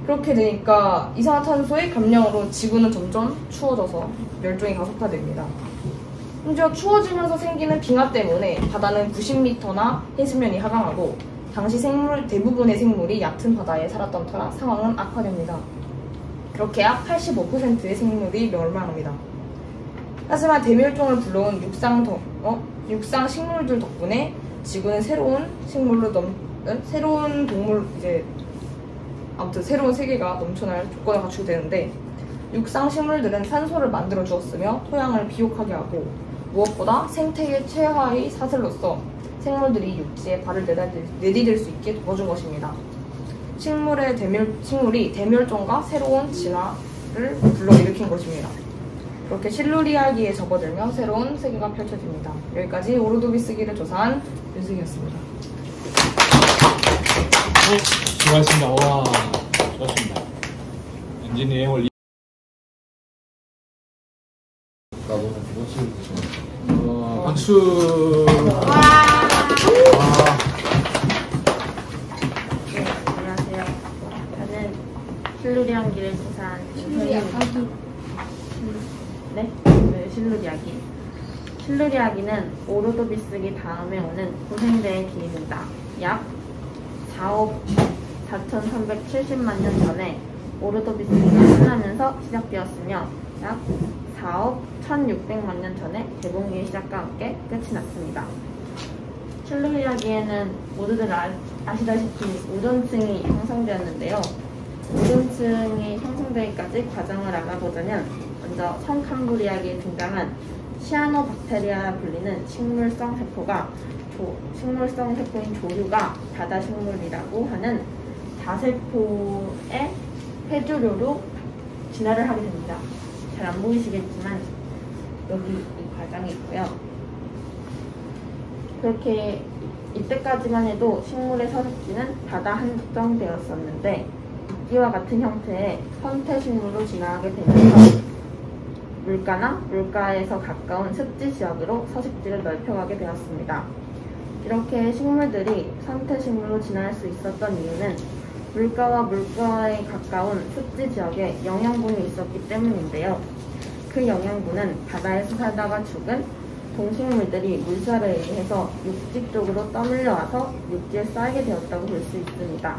그렇게 되니까 이산화탄소의 감량으로 지구는 점점 추워져서 멸종이 가속화됩니다. 심지어 추워지면서 생기는 빙하 때문에 바다는 90m나 해수면이 하강하고 당시 대부분의 생물이 얕은 바다에 살았던 터라 상황은 악화됩니다. 그렇게 약 85%의 생물이 멸망합니다. 하지만 대멸종을 불러온 육상 식물들 덕분에 지구는 새로운 세계가 넘쳐날 조건을 갖추게 되는데 육상 식물들은 산소를 만들어 주었으며 토양을 비옥하게 하고 무엇보다 생태계 최하의 사슬로서 생물들이 육지에 발을 내디딜 수 있게 도와준 것입니다. 식물이 대멸종과 새로운 진화를 불러일으킨 것입니다. 그렇게 실루리아기에 접어들며 새로운 세계가 펼쳐집니다. 여기까지 오로도비스기를 조사한 윤승이었습니다. 수고하셨습니다. 와, 좋았습니다. 엔지니어링을 나도 무엇을 드시나요? 박수. 네, 안녕하세요. 저는 실루리아기를 조사한 실루리아기. 실루리아기는 오로도비스기 다음에 오는 고생대의 기입니다. 약 4억 4,370만 년 전에 오로도비스기가 끝나면서 시작되었으며 약 4억 1,600만 년 전에 대봉기의 시작과 함께 끝이 났습니다. 실루리아기에는 모두들 아시다시피 오존층이 형성되었는데요. 오존층이 형성되기까지 과정을 알아보자면 먼저 성캄브리아기에 등장한 시아노박테리아라 불리는 식물성 세포인 조류가 바다식물이라고 하는 다세포의 해조류로 진화를 하게 됩니다. 잘 안 보이시겠지만 여기 이 과정이 있고요. 그렇게 이때까지만 해도 식물의 서식지는 바다 한정되었었는데 이와 같은 형태의 선태식물로 진화하게 되면서 물가나 물가에서 가까운 습지 지역으로 서식지를 넓혀가게 되었습니다. 이렇게 식물들이 선태식물로 진화할 수 있었던 이유는 물가와 물가에 가까운 습지 지역에 영양분이 있었기 때문인데요. 그 영양분은 바다에서 살다가 죽은 동식물들이 물살에 의해서 육지 쪽으로 떠밀려와서 육지에 쌓이게 되었다고 볼 수 있습니다.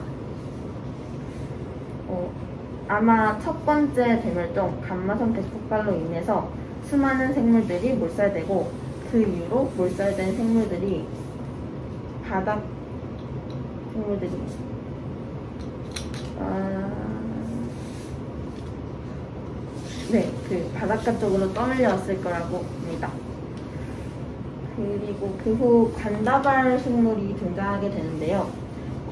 아마 첫 번째 대멸종 감마선 대폭발로 인해서 수많은 생물들이 몰살되고 그 이후로 몰살된 생물들이 바닥 생물들이 그 바닷가 쪽으로 떠밀려왔을 거라고 봅니다. 그리고 그 후 관다발 식물이 등장하게 되는데요.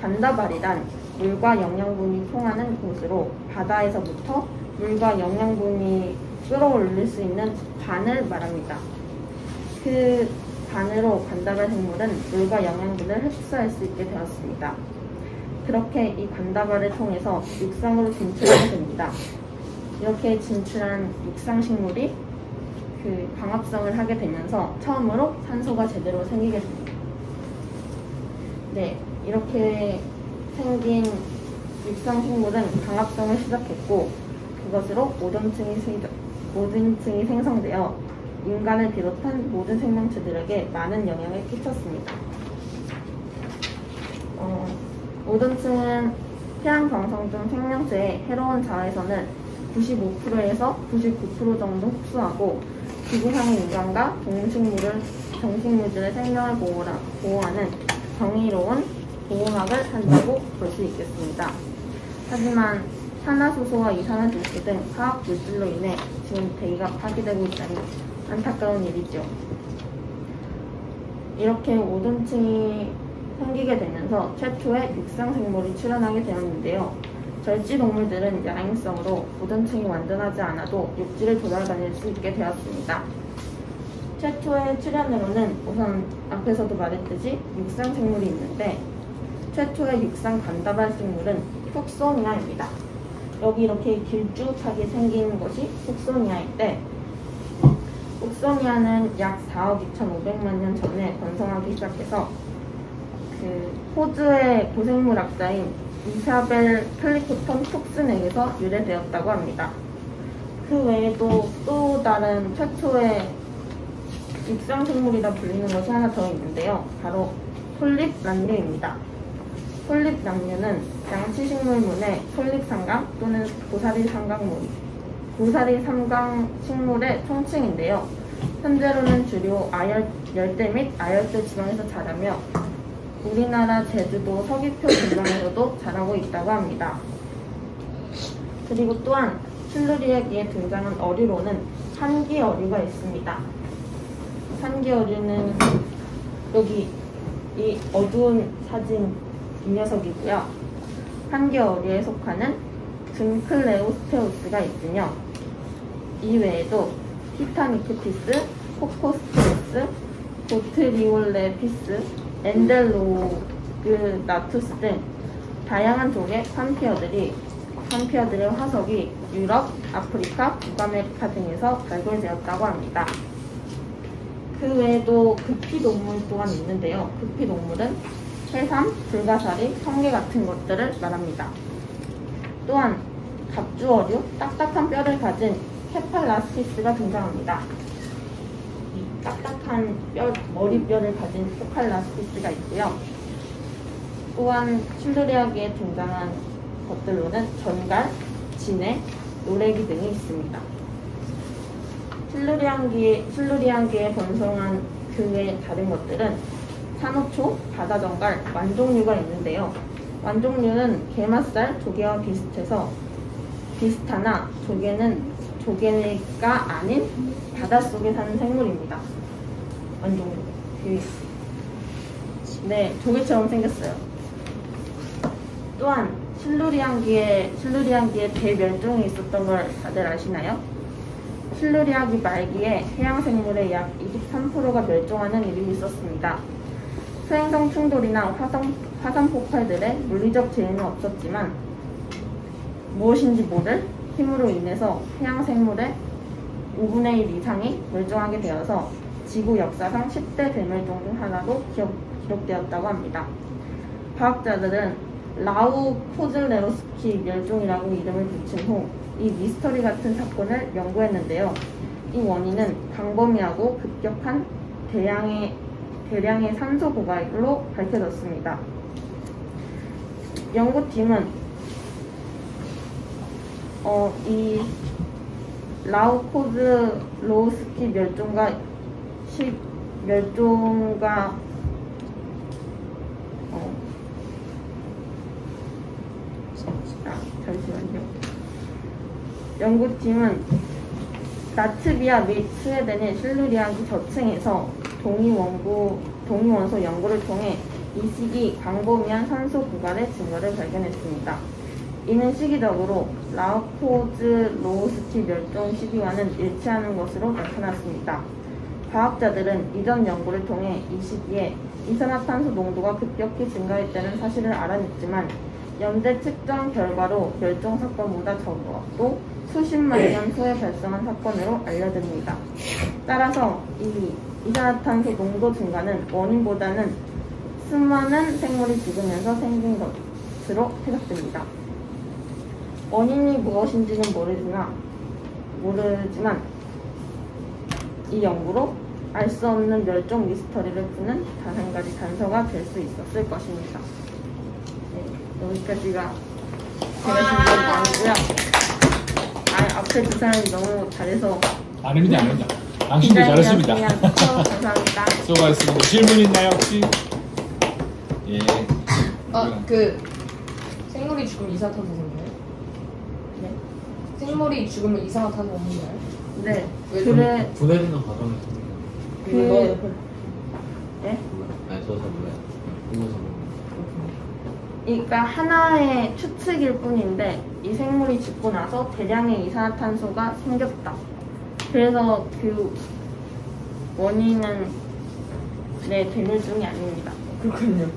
관다발이란 물과 영양분이 통하는 곳으로 바다에서부터 물과 영양분이 끌어올릴 수 있는 관을 말합니다. 그 관으로 관다발 생물은 물과 영양분을 흡수할 수 있게 되었습니다. 그렇게 이 관다발을 통해서 육상으로 진출하게 됩니다. 이렇게 진출한 육상식물이 그 광합성을 하게 되면서 처음으로 산소가 제대로 생기게 됩니다. 네, 이렇게 생긴 육상식물은 광합성을 시작했고 그것으로 오존층이 생성되어 인간을 비롯한 모든 생명체들에게 많은 영향을 끼쳤습니다. 오존층은 태양 광성 중 생명체의 해로운 자외선을 95%에서 99% 정도 흡수하고 지구상의 인간과 동식물들의 생명을 보호하는 정의로운 보호막을 한다고 볼 수 있겠습니다. 하지만 산화수소와 이산화질소 등 화학 물질로 인해 지금 대기가 파괴되고 있다니 안타까운 일이죠. 이렇게 오존층이 생기게 되면서 최초의 육상생물이 출현하게 되었는데요. 절지동물들은 야행성으로 오존층이 완전하지 않아도 육지를 돌아다닐 수 있게 되었습니다. 최초의 출현으로는 우선 앞에서도 말했듯이 육상생물이 있는데 최초의 육상 관다발 생물은 푹소니아입니다. 여기 이렇게 길쭉하게 생긴 것이 푹소니아인데 푹소니아는 약 4억 2,500만 년 전에 번성하기 시작해서 그 호주의 고생물학자인 이사벨 클리프턴 톡슨에게서 유래되었다고 합니다. 그 외에도 또 다른 최초의 육상생물이라 불리는 것이 하나 더 있는데요. 바로 폴립남류입니다. 폴립남류는 양치식물문의 폴립삼강 또는 고사리 삼강식물의 총칭인데요. 현재로는 주로 열대 및 아열대 지방에서 자라며 우리나라 제주도 서귀표 지방에서도 자라고 있다고 합니다. 그리고 또한 실루리에기에 등장한 어류로는 산기어류가 있습니다. 산기어류는 여기 이 어두운 사진 이 녀석이고요. 산기어류에 속하는 든클레오스테우스가 있으며 이 외에도 티타니크피스, 코코스테우스, 보트리올레피스, 엔델로그나투스 등 다양한 종의 판피어들의 화석이 유럽, 아프리카, 북아메리카 등에서 발굴되었다고 합니다. 그 외에도 극피동물 또한 있는데요. 극피동물은 해삼, 불가사리, 성게 같은 것들을 말합니다. 또한 갑주어류, 딱딱한 뼈를 가진 케팔라스티스가 등장합니다. 이 딱딱한 머리뼈를 가진 케팔라스티스가 있고요. 또한 실루리아기에 등장한 것들로는 전갈, 진해, 노래기 등이 있습니다. 실루리안기에 번성한 그 외 다른 것들은 산호초, 바다정갈, 완종류가 있는데요. 완종류는 게맛살, 조개와 비슷하나 조개가 아닌 바닷속에 사는 생물입니다. 완종류. 네, 조개처럼 생겼어요. 또한 실루리안기에 대멸종이 있었던 걸 다들 아시나요? 실루리아기 말기에 해양생물의 약 23%가 멸종하는 일이 있었습니다. 수행성 충돌이나 화산 폭발들의 물리적 재해는 없었지만 무엇인지 모를 힘으로 인해서 해양생물의 5분의 1 이상이 멸종하게 되어서 지구 역사상 10대 대멸종 중 하나로 기록되었다고 합니다. 과학자들은 라우포즐레로스키 멸종이라고 이름을 붙인 후 이 미스터리 같은 사건을 연구했는데요. 이 원인은 광범위하고 급격한 대량의 산소 고갈로 밝혀졌습니다. 연구팀은 이 라우코즈로우스키 멸종가 잠시만요. 연구팀은 라트비아 및 스웨덴의 실루리아기 저층에서 동위원소 연구를 통해 이 시기 광범위한 산소 고갈의 증거를 발견했습니다. 이는 시기적으로 라우코즈로우스키 멸종 시기와는 일치하는 것으로 나타났습니다. 과학자들은 이전 연구를 통해 이 시기에 이산화탄소 농도가 급격히 증가했다는 사실을 알아냈지만 연대 측정 결과로 멸종 사건보다 적었고 수십만 년 후에 발생한 사건으로 알려집니다. 따라서 이 이산화탄소 농도 증가는 원인보다는 수많은 생물이 죽으면서 생긴 것으로 해석됩니다. 원인이 무엇인지는 모르지만 이 연구로 알 수 없는 멸종 미스터리를 푸는 다른 한 가지 단서가 될 수 있었을 것입니다. 네, 여기까지가 제가 준비한 거고요. 앞에 두 사람이 너무 잘해서 아닙니다. 당신도 잘했습니다. 감사합니다. 수고하셨습니다. 질문 있나요 혹시? 예. 생물이 죽으면 이산화탄소 생겨요? 네. 생물이 죽으면 이산화탄소 없는가요? 네. 분해되는 과정에서 네? 아니 저도 잘 몰라요. 보면서 그러니까 하나의 추측일 뿐인데 이 생물이 죽고 나서 대량의 이산화탄소가 생겼다. 그래서 그 원인은 대멸종이 아닙니다. 그렇군요.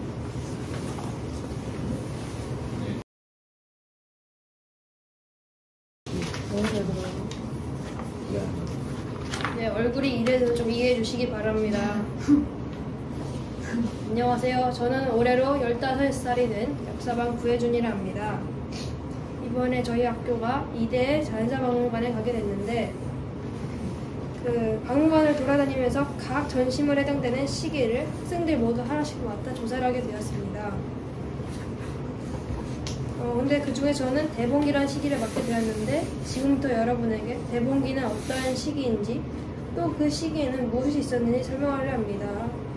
네, 얼굴이 이래서 좀 이해해 주시기 바랍니다. 안녕하세요. 저는 올해로 15살이 된 역사반 구혜준이라 합니다. 이번에 저희 학교가 2대 자연사박물관에 가게 됐는데 그 박물관을 돌아다니면서 각 전시물 해당되는 시기를 학생들 모두 하나씩 맡아 조사를 하게 되었습니다. 근데 그 중에 저는 대봉기라는 시기를 맡게 되었는데 지금부터 여러분에게 대봉기는 어떠한 시기인지 또 그 시기에는 무엇이 있었는지 설명하려 합니다.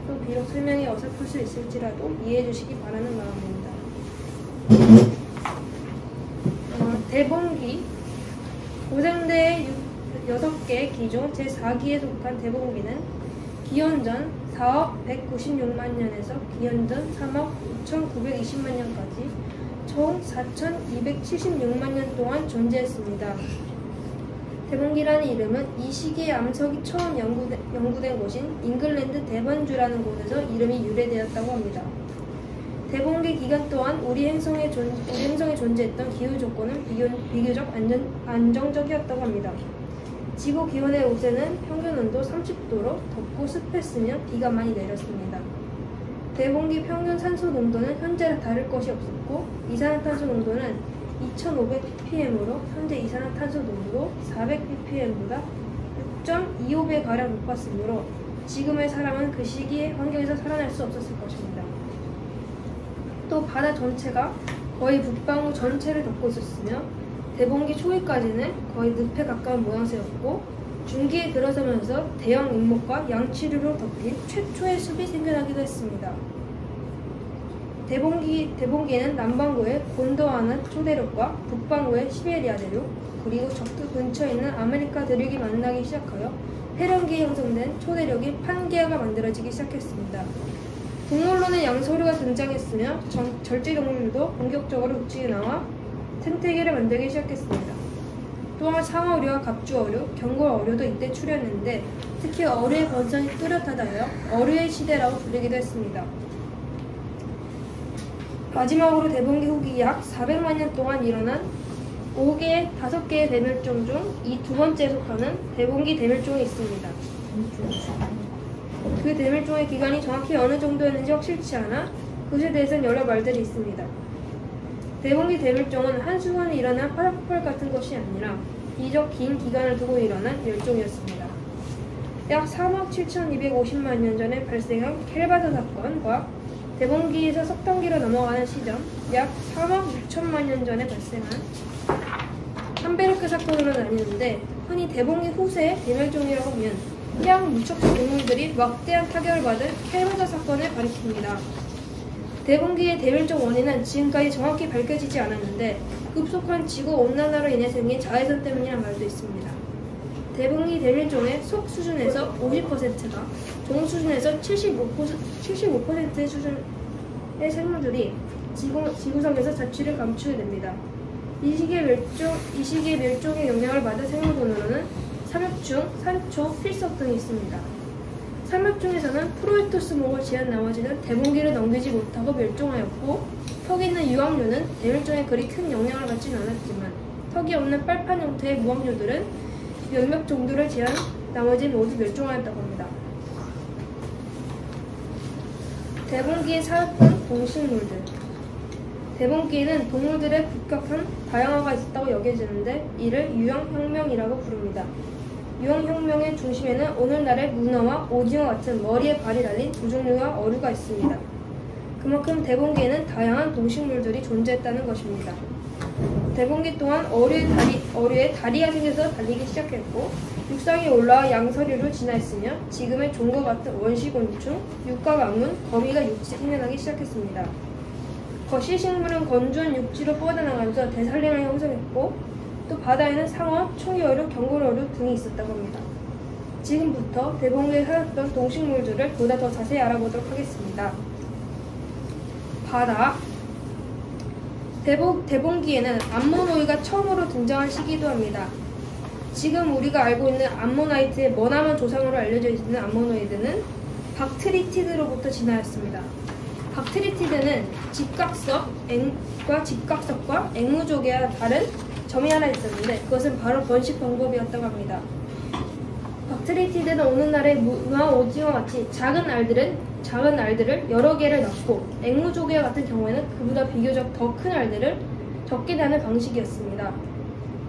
또 비록 설명이 어설플 수 있을지라도 이해해 주시기 바라는 마음입니다. 대봉기 고생대의 6개 기종 제4기에 속한 대봉기는 기원전 4억 196만 년에서 기원전 3억 5,920만 년까지 총 4,276만 년 동안 존재했습니다. 대봉기라는 이름은 이 시기에 암석이 처음 연구된 곳인 잉글랜드 대번주라는 곳에서 이름이 유래되었다고 합니다. 대봉기 기간 동안 우리 행성에 존재했던 기후 조건은 비교적 안정적이었다고 합니다. 지구 기온의 우세는 평균 온도 30도로 덥고 습했으며 비가 많이 내렸습니다. 대봉기 평균 산소 농도는 현재랑 다를 것이 없었고 이산화탄소 농도는 2,500ppm으로 현재 이산화탄소 농도 400ppm보다 6.25배 가량 높았으므로 지금의 사람은 그 시기의 환경에서 살아날 수 없었을 것입니다. 또 바다 전체가 거의 북방구 전체를 덮고 있었으며 대봉기 초기까지는 거의 늪에 가까운 모양새였고 중기에 들어서면서 대형 잇목과 양치류로 덮인 최초의 숲이 생겨나기도 했습니다. 대봉기는 남반구의 곤도와나 초대륙과 북반구의 시베리아 대륙 그리고 적도 근처에 있는 아메리카 대륙이 만나기 시작하여 해령기에 형성된 초대륙이 판게아가 만들어지기 시작했습니다. 동물로는 양서류가 등장했으며 절제동물들도 본격적으로 육지에 나와 생태계를 만들기 시작했습니다. 또한 상어류와 갑주어류, 경골어류도 이때 출현했는데 특히 어류의 번성이 뚜렷하다여 어류의 시대라고 부르기도 했습니다. 마지막으로 대봉기 후기 약 400만 년 동안 일어난 5개의 대멸종 중 이 두 번째에 속하는 대봉기 대멸종이 있습니다. 그 대멸종의 기간이 정확히 어느 정도였는지 확실치 않아 그것에 대해서는 여러 말들이 있습니다. 대봉기 대멸종은 한순간에 일어난 화산폭발 같은 것이 아니라 비교적 긴 기간을 두고 일어난 멸종이었습니다. 약 3억 7,250만 년 전에 발생한 켈바사 사건과 대봉기에서 석탄기로 넘어가는 시점 약 3억 6천만 년 전에 발생한 함베르크 사건으로 나뉘는데, 흔히 대봉기 후세의 대멸종이라고 하면 해양 무척지 동물들이 막대한 타격을 받은 켈바사 사건을 가리킵니다. 대봉기의 대멸종 원인은 지금까지 정확히 밝혀지지 않았는데 급속한 지구온난화로 인해 생긴 자외선 때문이란 말도 있습니다. 대봉기 대멸종의 속 수준에서 50%가 종 수준에서 75%의 수준의 생물들이 지구상에서 자취를 감추게 됩니다. 이 시기의 멸종의 영향을 받은 생물군으로는 삼엽충, 산초, 필석 등이 있습니다. 삼엽중에서는 프로에토스목을 제한 나머지는 대봉기를 넘기지 못하고 멸종하였고, 턱이 있는 유황류는 대멸종에 그리 큰 영향을 받지는 않았지만 턱이 없는 빨판 형태의 무황류들은 몇몇 정도를 제한 나머지 모두 멸종하였다고 합니다. 대봉기에 살았던 동식물들. 대봉기에는 동물들의 급격한 다양화가 있었다고 여겨지는데 이를 유황혁명이라고 부릅니다. 유황혁명의 중심에는 오늘날의 문어와 오징어 같은 머리에 발이 달린 두 종류의 어류가 있습니다. 그만큼 대봉기에는 다양한 동식물들이 존재했다는 것입니다. 대봉기 또한 어류에 다리가 생겨서 달리기 시작했고, 육상에 올라와 양서류를 진화했으며 지금의 종과 같은 원시곤충, 육가강문, 거미가 육지에 생겨나기 시작했습니다. 거시식물은 건조한 육지로 뻗어나가면서 대살림을 형성했고, 또 바다에는 상어, 초이어류, 경고어류 등이 있었다고 합니다. 지금부터 대봉기에 살았던 동식물들을 보다 더 자세히 알아보도록 하겠습니다. 바다. 대봉기에는 암모노이가 처음으로 등장한 시기도 합니다. 지금 우리가 알고 있는 암모나이트의 머나먼 조상으로 알려져 있는 암모노이드는 박트리티드로부터 진화했습니다. 박트리티드는 집각석과 앵무조개와 다른 점이 하나 있었는데 그것은 바로 번식 방법이었다고 합니다. 박트리티드는 오늘날의 문어와 오징어 같이 작은 알들을 여러 개를 낳고, 앵무조개와 같은 경우에는 그보다 비교적 더 큰 알들을 적게 낳는 방식이었습니다.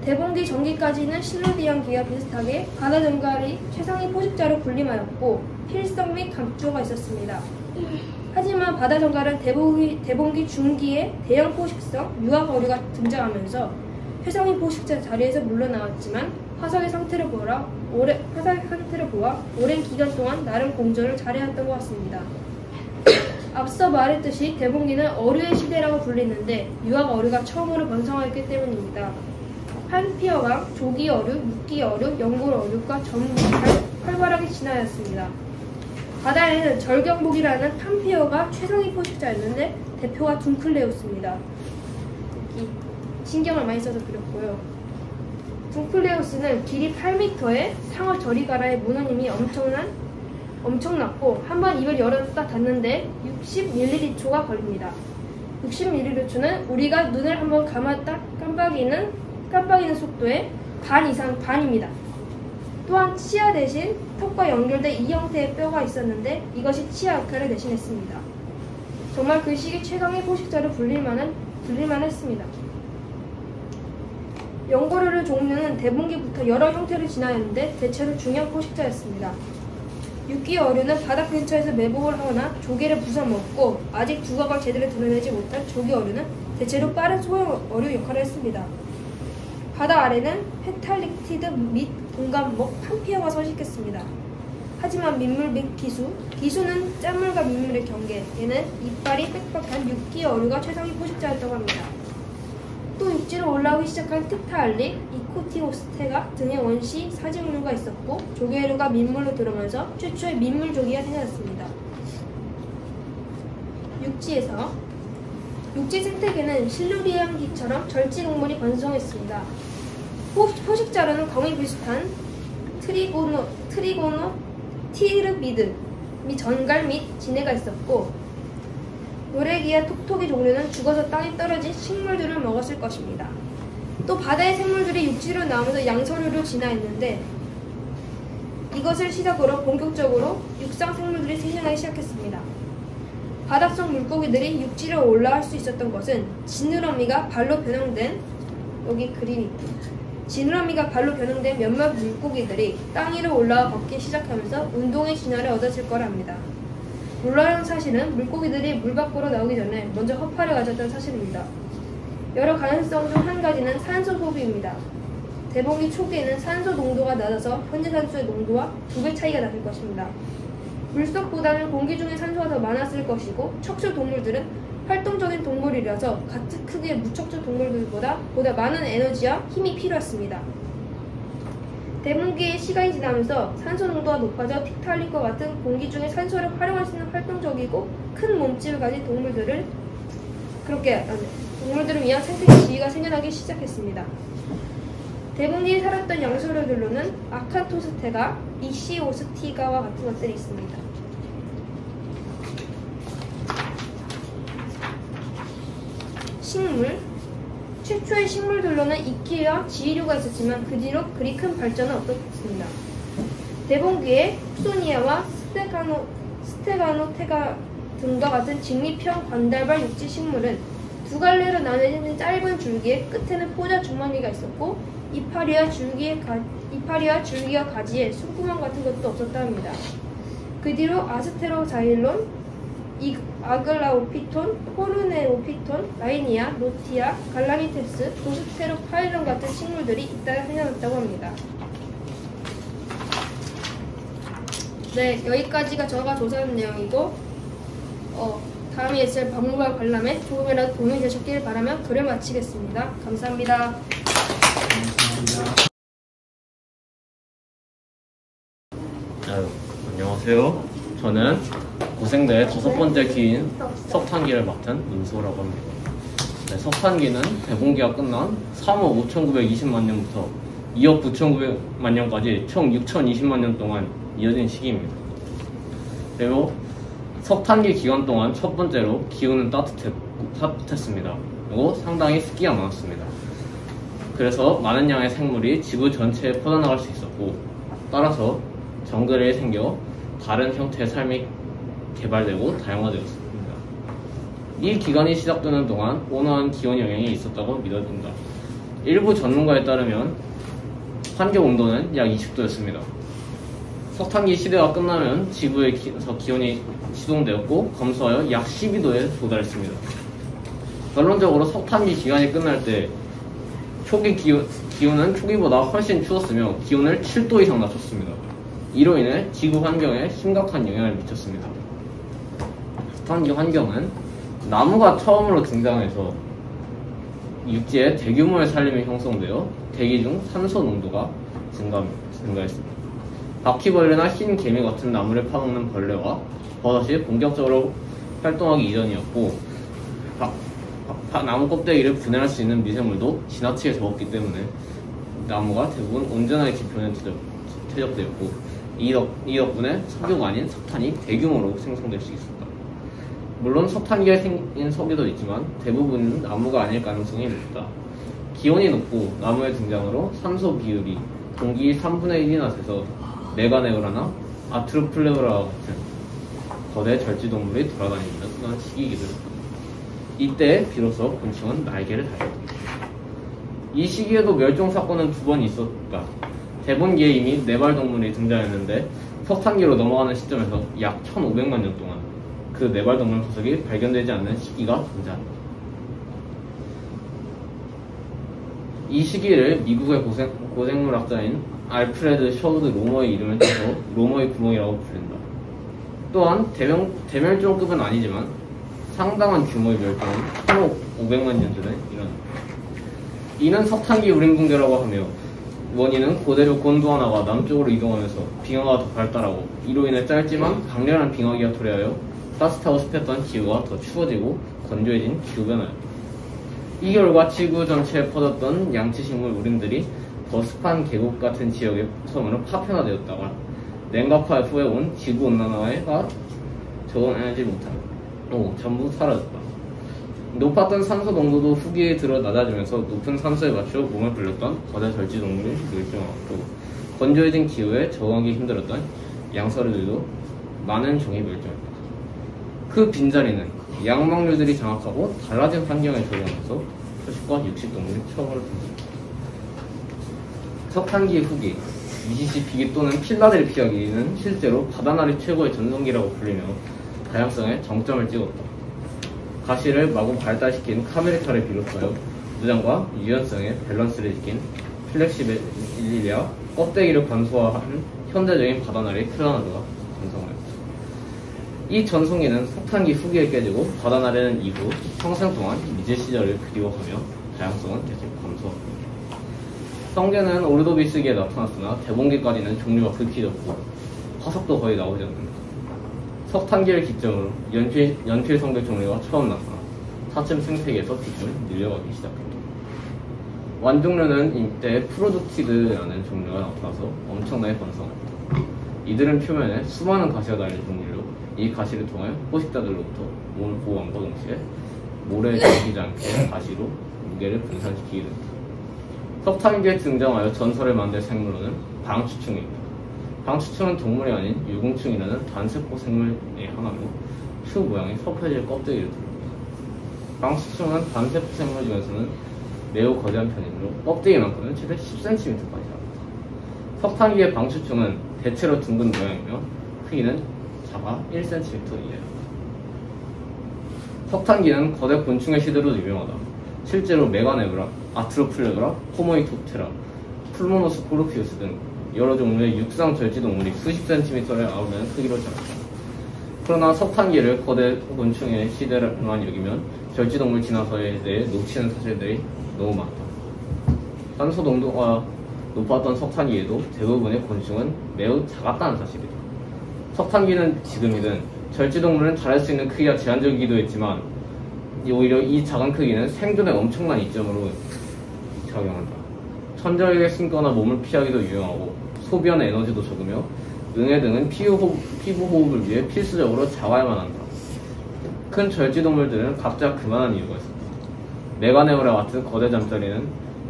대봉기 전기까지는 실루디안기와 비슷하게 바다 정갈이 최상위 포식자로 군림하였고 필성 및 감초가 있었습니다. 하지만 바다 정갈은 대봉기 중기에 대형 포식성 유아어류가 등장하면서 최상위 포식자 자리에서 물러나왔지만 화석의 상태를 보아 오랜 기간 동안 나름 공존을 잘해왔던 것 같습니다. 앞서 말했듯이 대봉기는 어류의 시대라고 불리는데 유아어류가 처음으로 번성하였기 때문입니다. 한피어강, 조기어류, 육기어류, 영골어류과 전부 활발하게 진화하였습니다. 바다에는 절경복이라는 판피어가 최상위 포식자였는데 대표가 둥클레우스입니다. 신경을 많이 써서 그렸고요. 둥클레우스는 길이 8m의 상어 저리가라의 문어님이 엄청났고 한 번 입을 열었다 닫는데 60ml초가 걸립니다. 60ml초는 우리가 눈을 한번 감았다 깜빡이는 속도의 반입니다. 또한 치아 대신 턱과 연결된 이 형태의 뼈가 있었는데 이것이 치아 역할을 대신했습니다. 정말 그 시기 최강의 포식자로 불릴만했습니다. 영골어류 종류는 대봉기부터 여러 형태를 진화했는데 대체로 중형 포식자였습니다. 육기어류는 바닥 근처에서 매복을 하거나 조개를 부숴먹고 아직 두각을 제대로 드러내지 못한 조기어류는 대체로 빠른 소형어류 역할을 했습니다. 바다 아래는 페탈릭티드 및 동간목, 판피어가 서식했습니다. 하지만 민물 및 기수는 짠물과 민물의 경계, 얘는 이빨이 빽빽한 육기어류가 최상위 포식자였다고 합니다. 또 육지로 올라오기 시작한 특타알릭, 이코티오스테가 등의 원시 사직류가 있었고 조개류가 민물로 들어오면서 최초의 민물조기가 생겨났습니다. 육지 생태계는 실루리안기처럼 절지동물이 번성했습니다. 포식자로는 거미 비슷한 트리고노티르비드 및 전갈 및 진해가 있었고 노래기와 톡톡이 종류는 죽어서 땅에 떨어진 식물들을 먹었을 것입니다. 또 바다의 생물들이 육지로 나오면서 양서류를 진화했는데 이것을 시작으로 본격적으로 육상 생물들이 생겨나기 시작했습니다. 바닷속 물고기들이 육지로 올라갈 수 있었던 것은 지느러미가 발로 변형된 여기 그림이 지느러미가 발로 변형된 몇몇 물고기들이 땅 위로 올라가 걷기 시작하면서 운동의 진화를 얻었을 거랍니다. 놀라운 사실은 물고기들이 물 밖으로 나오기 전에 먼저 허파를 가졌다는 사실입니다. 여러 가능성 중 한 가지는 산소 소비입니다. 대봉기 초기에는 산소 농도가 낮아서 현재 산소의 농도와 2배 차이가 났을 것입니다. 물속보다는 공기 중에 산소가 더 많았을 것이고 척추 동물들은 활동적인 동물이라서 같은 크기의 무척추 동물들보다 많은 에너지와 힘이 필요했습니다. 대봉기의 시간이 지나면서 산소 농도가 높아져 티타닉과 같은 공기 중에 산소를 활용할 수 있는 활동적이고 큰 몸집을 가진 동물들을 위한 생태계 지위가 생겨나기 시작했습니다. 대봉기에 살았던 양서류들로는 아칸토스테가, 이시오스티가와 같은 것들이 있습니다. 식물 최초의 식물들로는 이끼와 지휘류가 있었지만 그 뒤로 그리 큰 발전은 없었습니다. 대봉기에 흡소니아와 스테가노테가 등과 같은 직립형 관달발 육지 식물은 두 갈래로 나눠진 짧은 줄기에 끝에는 포자 주머니가 있었고 이파리와 줄기와 가지에 숨구멍 같은 것도 없었다 합니다. 그 뒤로 아스테로자일론, 아글라오피톤, 호르네오피톤, 라이니아, 노티아, 갈라미테스, 도스테로파일론 같은 식물들이 잇따라 생겨났다고 합니다. 네, 여기까지가 제가 조사한 내용이고 다음에 있을 박물관 관람에 조금이라도 도움이 되셨길 바라며 글을 마치겠습니다. 감사합니다. 안녕하세요. 저는 고생대 5번째 기인 석탄기를 맡은 문소라고 합니다. 네, 석탄기는 대봉기가 끝난 3억 5,920만 년부터 2억 9,900만 년까지 총 6,020만 년 동안 이어진 시기입니다. 그리고 석탄기 기간 동안 첫 번째로 기온은 따뜻했습니다. 그리고 상당히 습기가 많았습니다. 그래서 많은 양의 생물이 지구 전체에 퍼져나갈 수 있었고, 따라서 정글이 생겨 다른 형태의 삶이 개발되고 다양화되었습니다. 이 기간이 시작되는 동안 온화한 기온 영향이 있었다고 믿어진다. 일부 전문가에 따르면 환경 온도는 약 20도였습니다. 석탄기 시대가 끝나면 지구에서 기온이 시동되었고 검수하여 약 12도에 도달했습니다. 결론적으로 석탄기 기간이 끝날 때 초기 기온은 초기보다 훨씬 추웠으며 기온을 7도 이상 낮췄습니다. 이로 인해 지구 환경에 심각한 영향을 미쳤습니다. 석탄기 환경은 나무가 처음으로 등장해서 육지에 대규모의 산림이 형성되어 대기 중 산소 농도가 증가했습니다. 바퀴벌레나 흰 개미 같은 나무를 파먹는 벌레와 버섯이 본격적으로 활동하기 이전이었고, 나무 껍데기를 분해할 수 있는 미생물도 지나치게 적었기 때문에 나무가 대부분 온전하게 기표에 퇴적되었고, 이 덕분에 석유가 아닌 석탄이 대규모로 생성될 수 있었다. 물론 석탄기에 생긴 석유도 있지만 대부분은 나무가 아닐 가능성이 높다. 기온이 높고 나무의 등장으로 산소 비율이 공기 3분의 1이나 돼서 메가네우라나 아트로플레우라와 같은 거대 절지동물이 돌아다니는 시기이기도 했다. 이때 비로소 곤충은 날개를 달았다. 이 시기에도 멸종사건은 2번 있었다. 대봉기에 이미 네발동물이 등장했는데 석탄기로 넘어가는 시점에서 약 1500만 년 동안 그 네발동물 화석이 발견되지 않는 시기가 존재한다. 이 시기를 미국의 고생물학자인 알프레드 셔우드 로머의 이름을 따서 로머의 구멍이라고 부른다. 또한 대멸종급은 아니지만 상당한 규모의 멸종은 1500만 년 전에 일어났다. 이는 석탄기 우림 붕괴라고 하며 원인은 고대륙 gond와나가 남쪽으로 이동하면서 빙하가 더 발달하고 이로 인해 짧지만 강렬한 빙하기가 도래하여 따뜻하고 습했던 기후가 더 추워지고 건조해진 기후변화였다. 이 결과 지구 전체에 퍼졌던 양치식물 우림들이 더 습한 계곡 같은 지역의 섬으로 파편화되었다가 냉각화 후에 온 지구온난화가 적응하지 못하고 전부 사라졌다. 높았던 산소 농도도 후기에 들어 낮아지면서 높은 산소에 맞춰 몸을 불렸던 거대 절지동물이 멸종하고 건조해진 기후에 적응하기 힘들었던 양서류들도 많은 종이 멸종했다. 그 빈자리는 양막류들이 장악하고 달라진 환경에 적응해서 초식과 육식동물이 처음으로 등장합니다. 석탄기 후기 미시시피기 또는 필라델피아기는 실제로 바다나리 최고의 전성기라고 불리며 다양성에 정점을 찍었다. 가시를 마구 발달시킨 카메리타를 비롯하여 무장과 유연성의 밸런스를 지킨 플렉시빌리아 껍데기를 간소화한 현대적인 바다나리 클라나드가 완성하였다. 이 전성기는 석탄기 후기에 깨지고 바다나리는 이후 평생 동안 미제 시절을 그리워하며 다양성은 계속 감소하고 성게는 오르도비스기에 나타났으나 대봉기까지는 종류가 극히 적고 화석도 거의 나오지 않는다. 석탄기를 기점으로 연필 성게 종류가 처음 나타나 사슴 생태계에서 비중을 늘려가기 시작했다. 완종류는 이때 프로두티드라는 종류가 나타나서 엄청나게 번성했다. 이들은 표면에 수많은 가시가 달린 종류로 이 가시를 통해 포식자들로부터 몸을 보호함과 동시에 모래에 잠기지 않게 가시로 무게를 분산시키게 된다. 석탄기에 등장하여 전설을 만들 생물로는 방추충입니다. 방추충은 동물이 아닌 유궁충이라는 단세포 생물의 하나로 추 모양의 섭해질 껍데기를 드립니다. 방추충은 단세포 생물 중에서는 매우 거대한 편이므로 껍데기만큼은 최대 10cm까지 자랍니다. 석탄기의 방추충은 대체로 둥근 모양이며 크기는 작아 1cm 이하입니다. 석탄기는 거대 곤충의 시대로 유명하다. 실제로 메가네브라, 아트로플레브라, 호모이톱테라, 풀모노스포르피우스 등 여러 종류의 육상 절지동물이 수십 cm를 아우르는 크기로 자랐다. 그러나 석탄기를 거대 곤충의 시대로만 여기면 절지동물 진화서에 대해 놓치는 사실들이 너무 많다. 산소 농도가 높았던 석탄기에도 대부분의 곤충은 매우 작았다는 사실이다. 석탄기는 지금이든 절지동물은 자랄 수 있는 크기가 제한적이기도 했지만 오히려 이 작은 크기는 생존에 엄청난 이점으로 작용한다. 천적에게 숨거나 몸을 피하기도 유용하고 소비하는 에너지도 적으며 응애 등은 피부 호흡을 위해 필수적으로 작아야만 한다. 큰 절지동물들은 각자 그만한 이유가 있었다. 메가네브라 같은 거대 잠자리는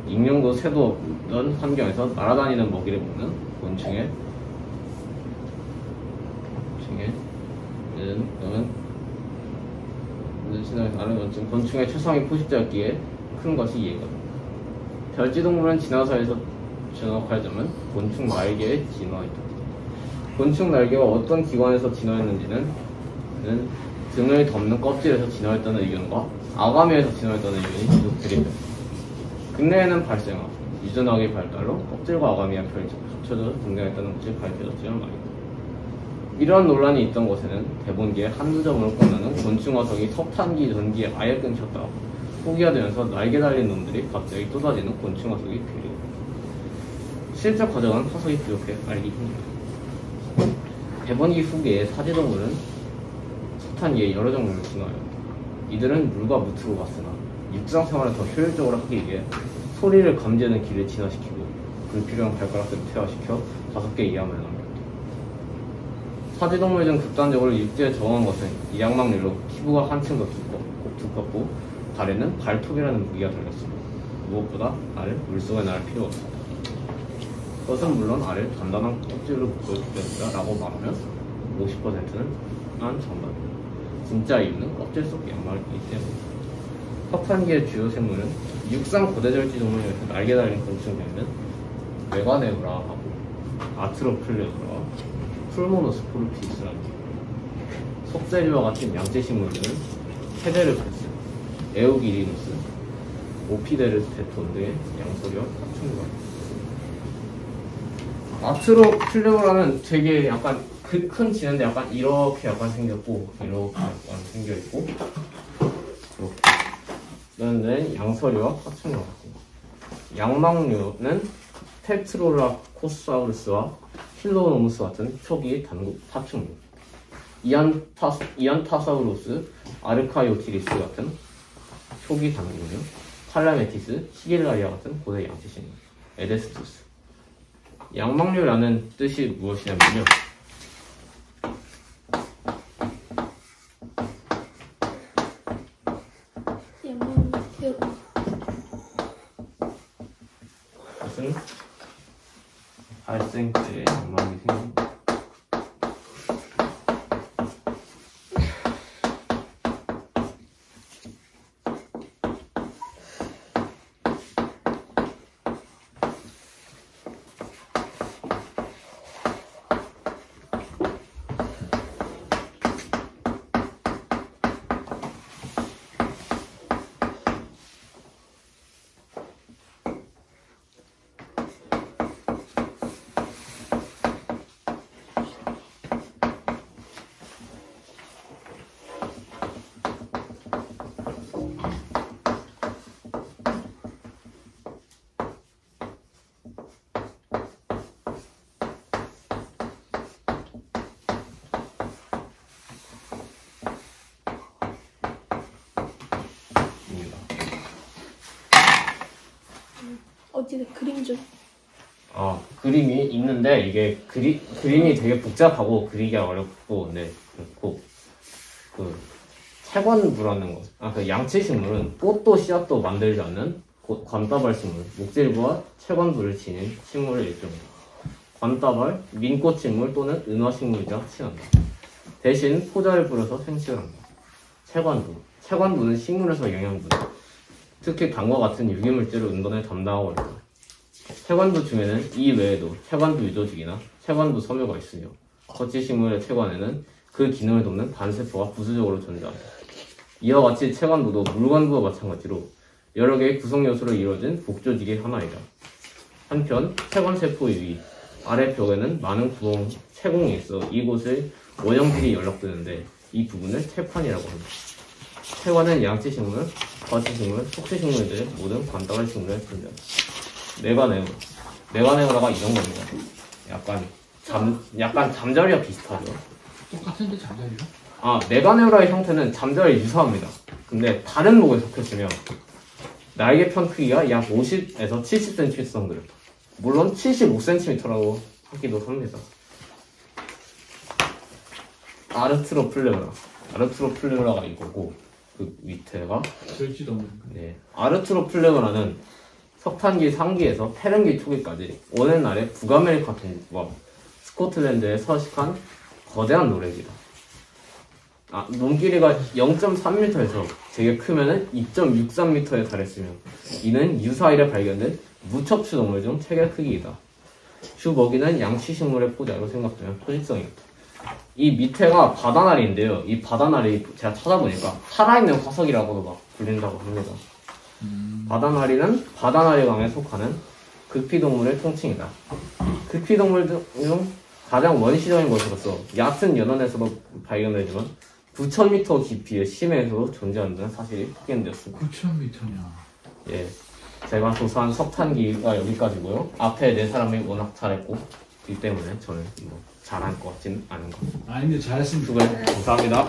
익명도 새도 없던 환경에서 날아다니는 먹이를 먹는 곤충의 곤충의 최상위 포식자였기에 큰 것이 이해가 된다. 절지동물은 진화사에서 주목하자면 곤충 날개의 진화이다. 곤충 날개가 어떤 기관에서 진화했는지는 등을 덮는 껍질에서 진화했다는 의견과 아가미에서 진화했다는 의견이 계속 대립된다. 근래에는 발생한 유전학의 발달로 껍질과 아가미가 합쳐져 등장했다는 것이 밝혀졌지만 말이다. 이러한 논란이 있던 곳에는 대본기에 한두 점으로 끝나는 곤충 화석이 석탄기 전기에 아예 끊겼다. 후기가 되면서 날개 달린 놈들이 갑자기 쏟아지는 곤충 화석이 필요해. 실제 과정은 화석이 부족해 알기 힘들다. 대본기 후기의 사지동물은 석탄기에 여러 종류를 진화하였다. 이들은 물과 무트로 갔으나 육상 생활을 더 효율적으로 하기 위해 소리를 감지하는 기를 진화시키고 불필요한 발가락들을 퇴화시켜 5개 이하만을 남겼다. 사지동물 중 극단적으로 육지에 적응한 것은 이양막류로 피부가 한층 더 두껍고 발에는 발톱이라는 무기가 달렸습니다. 무엇보다 알을 물속에 날 필요가 없다. 그것은 물론 알을 단단한 껍질로 묶어주기 때문이다 라고 말하면 50%는 정답입니다. 진짜 이유는 껍질 속 양말이기 때문입니다. 석탄기의 주요 생물은 육상 고대절지 동물 중에서 날개 달린 곤충 중에는 메가네브라하고 아트로플레브라, 풀모노스포르피우스라는 속세류와 같은 양떼식물들은 헤데르페스, 에우기리누스, 오피데르테톤 등의 양서류와 합충류가 있습니다. 아트로플레브라는 되게 약간 큰 지는데 약간 이렇게 약간 생겼고 이렇게 약간 생겨있고 이렇게 그런데 양서류와 합충류가 있습니다. 양막류는 테트로라코사우루스와 필로노무스 같은 초기 단국 파충류, 이안타사우루스, 아르카요티리스 같은 초기 단국류, 칼라메티스, 시길라리아 같은 고대 양치식물, 에데스투스. 양막류라는 뜻이 무엇이냐면요, 것은 발생 때 양막이 생깁니다. 어디 그림 좀. 그림이 있는데 이게 그림이 되게 복잡하고 그리기가 어렵고 네 그렇고 그 채관부라는 것, 그 양치식물은 꽃도 씨앗도 만들지 않는 관다발 식물, 목질부와 채관부를 지닌 식물의 일종이다. 관다발, 민꽃식물 또는 은화식물이자 칭한다. 대신 포자를 뿌려서 생식을 한다. 채관부는 식물에서 영양분이다. 특히 당과 같은 유기물질을 운반을 담당하고 있다. 채관부 중에는 이 외에도 채관부 유조직이나 채관부 섬유가 있으며 거치식물의 채관에는 그 기능을 돕는 반세포가 부수적으로 존재한다. 이와 같이 채관부도 물관부와 마찬가지로 여러 개의 구성요소로 이루어진 복조직의 하나이다. 한편 채관세포의 위, 아래 벽에는 많은 채공이 있어 이곳의 원형질이 연락되는데 이 부분을 채판이라고 합니다. 채관은 양치식물, 거치식물, 속시식물들의 모든 관다발 식물에 존재한다. 네가네오라가 이런 겁니다. 약간 잠자리와 비슷하죠. 똑같은데 잠자리가? 네가네오라의 형태는 잠자리에 유사합니다. 근데 다른 목에 속했으며 날개편 크기가 약 50에서 70cm 정도 됩니다. 물론 75cm라고 하기도 합니다. 아르트로플레오라가 이거고 그 밑에가 네, 아르트로플레오라는 석탄기 상기에서 페른기 초기까지 오늘날의 북아메리카 동부와 스코틀랜드에 서식한 거대한 노래기다. 눈길이가 0.3m에서 되게 크면은 2.63m에 달했으며 이는 유사일에 발견된 무척추 동물 중 최대 크기이다. 주 먹이는 양치식물의 포자로 생각되면 포식성이었다. 이 밑에가 바다나리인데요. 이 바다나리 제가 찾아보니까 살아있는 화석이라고도 막 불린다고 합니다. 바다나리는 바다나리강에 속하는 극피동물의 통칭이다. 극피동물 중 가장 원시적인 것으로서 얕은 연안에서도 발견되지만 9,000m 깊이의 심해에서도 존재한다는 사실이 확인되었습니다. 9,000m냐? 예, 제가 조사한 석탄기가 여기까지고요. 앞에 네 사람이 워낙 잘했고 이 때문에 저는 뭐 잘할 것 같진 않은 것 같아요. 근데 잘했으면 수고해. 감사합니다.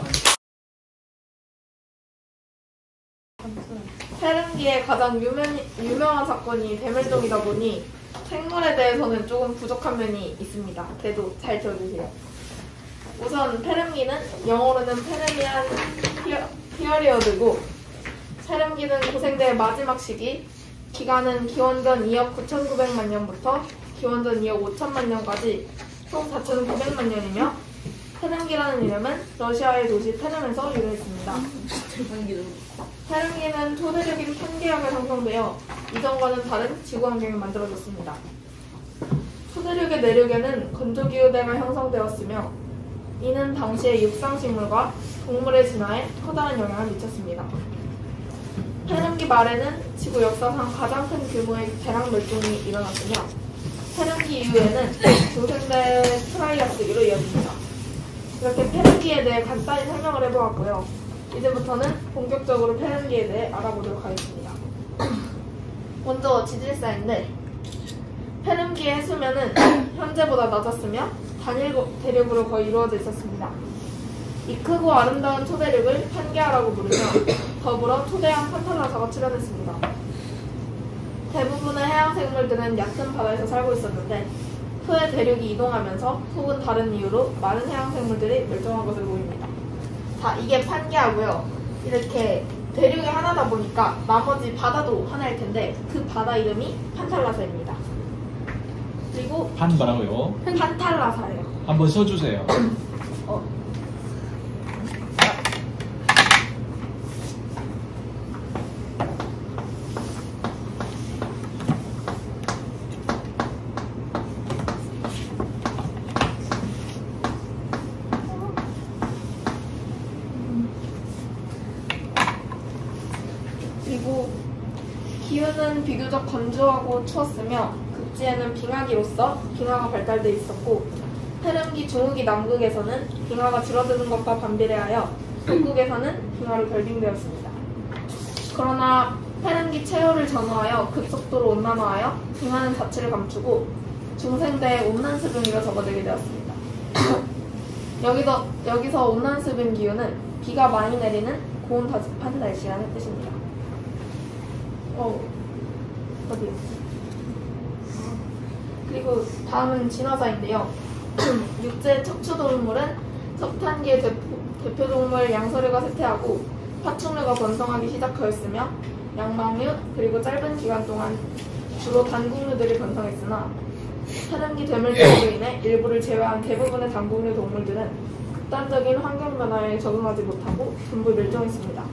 페른기의 가장 유명한 사건이 대멸종이다 보니 생물에 대해서는 조금 부족한 면이 있습니다. 그래도 잘 들어주세요. 우선 페른기는 영어로는 페르미안 피어리어드고 페른기는 고생대의 마지막 시기 기간은 기원전 2억 9,900만 년부터 기원전 2억 5천만 년까지 총 4,900만 년이며 페른기라는 이름은 러시아의 도시 페름에서 유래했습니다. 페른기는 초대적인 판계역에 형성되어 이전과는 다른 지구 환경이 만들어졌습니다. 초대륙의 내륙에는 건조기후대가 형성되었으며 이는 당시의 육상식물과 동물의 진화에 커다란 영향을 미쳤습니다. 페른기 말에는 지구 역사상 가장 큰 규모의 대량 멸종이 일어났으며 페른기 이후에는 중생대 트라이아스기로 이어집니다. 이렇게 페른기에 대해 간단히 설명을 해보았고요. 이제부터는 본격적으로 페른기에 대해 알아보도록 하겠습니다. 먼저 지질사인데 페른기의 해수면은 현재보다 낮았으며 단일 대륙으로 거의 이루어져 있었습니다. 이 크고 아름다운 초대륙을 판게아라고 부르며 더불어 초대형 판탈라사가 출현했습니다. 대부분의 해양생물들은 얕은 바다에서 살고 있었는데 후에 대륙이 이동하면서 혹은 다른 이유로 많은 해양생물들이 멸종한 것으로 보입니다. 자, 이게 판게아고요. 이렇게 대륙이 하나다 보니까 나머지 바다도 하나일 텐데 그 바다 이름이 판탈라사입니다. 그리고 뭐라고요? 판탈라사예요. 한번 써주세요. 그리고 기후는 비교적 건조하고 추웠으며 극지에는 빙하기로서 빙하가 발달돼 있었고 페른기 중후기 남극에서는 빙하가 줄어드는 것과 반비례하여 북극에서는 빙하로 결빙되었습니다. 그러나 페른기 최후를 전후하여 급속도로 온난화하여 빙하는 자체를 감추고 중생대의 온난수분기로 접어들게 되었습니다. 여기서 온난수분 기후는 비가 많이 내리는 고온 다습한 날씨라는 뜻입니다. 어디였지? 그리고 다음은 진화사인데요. 육지 척추동물은 석탄기의 대표동물 양서류가 쇠퇴하고 파충류가 번성하기 시작하였으며 양방류 그리고 짧은 기간 동안 주로 단국류들이 번성했으나 사람기 대멸종으로 인해 일부를 제외한 대부분의 단국류 동물들은 극단적인 환경 변화에 적응하지 못하고 전부 멸종했습니다.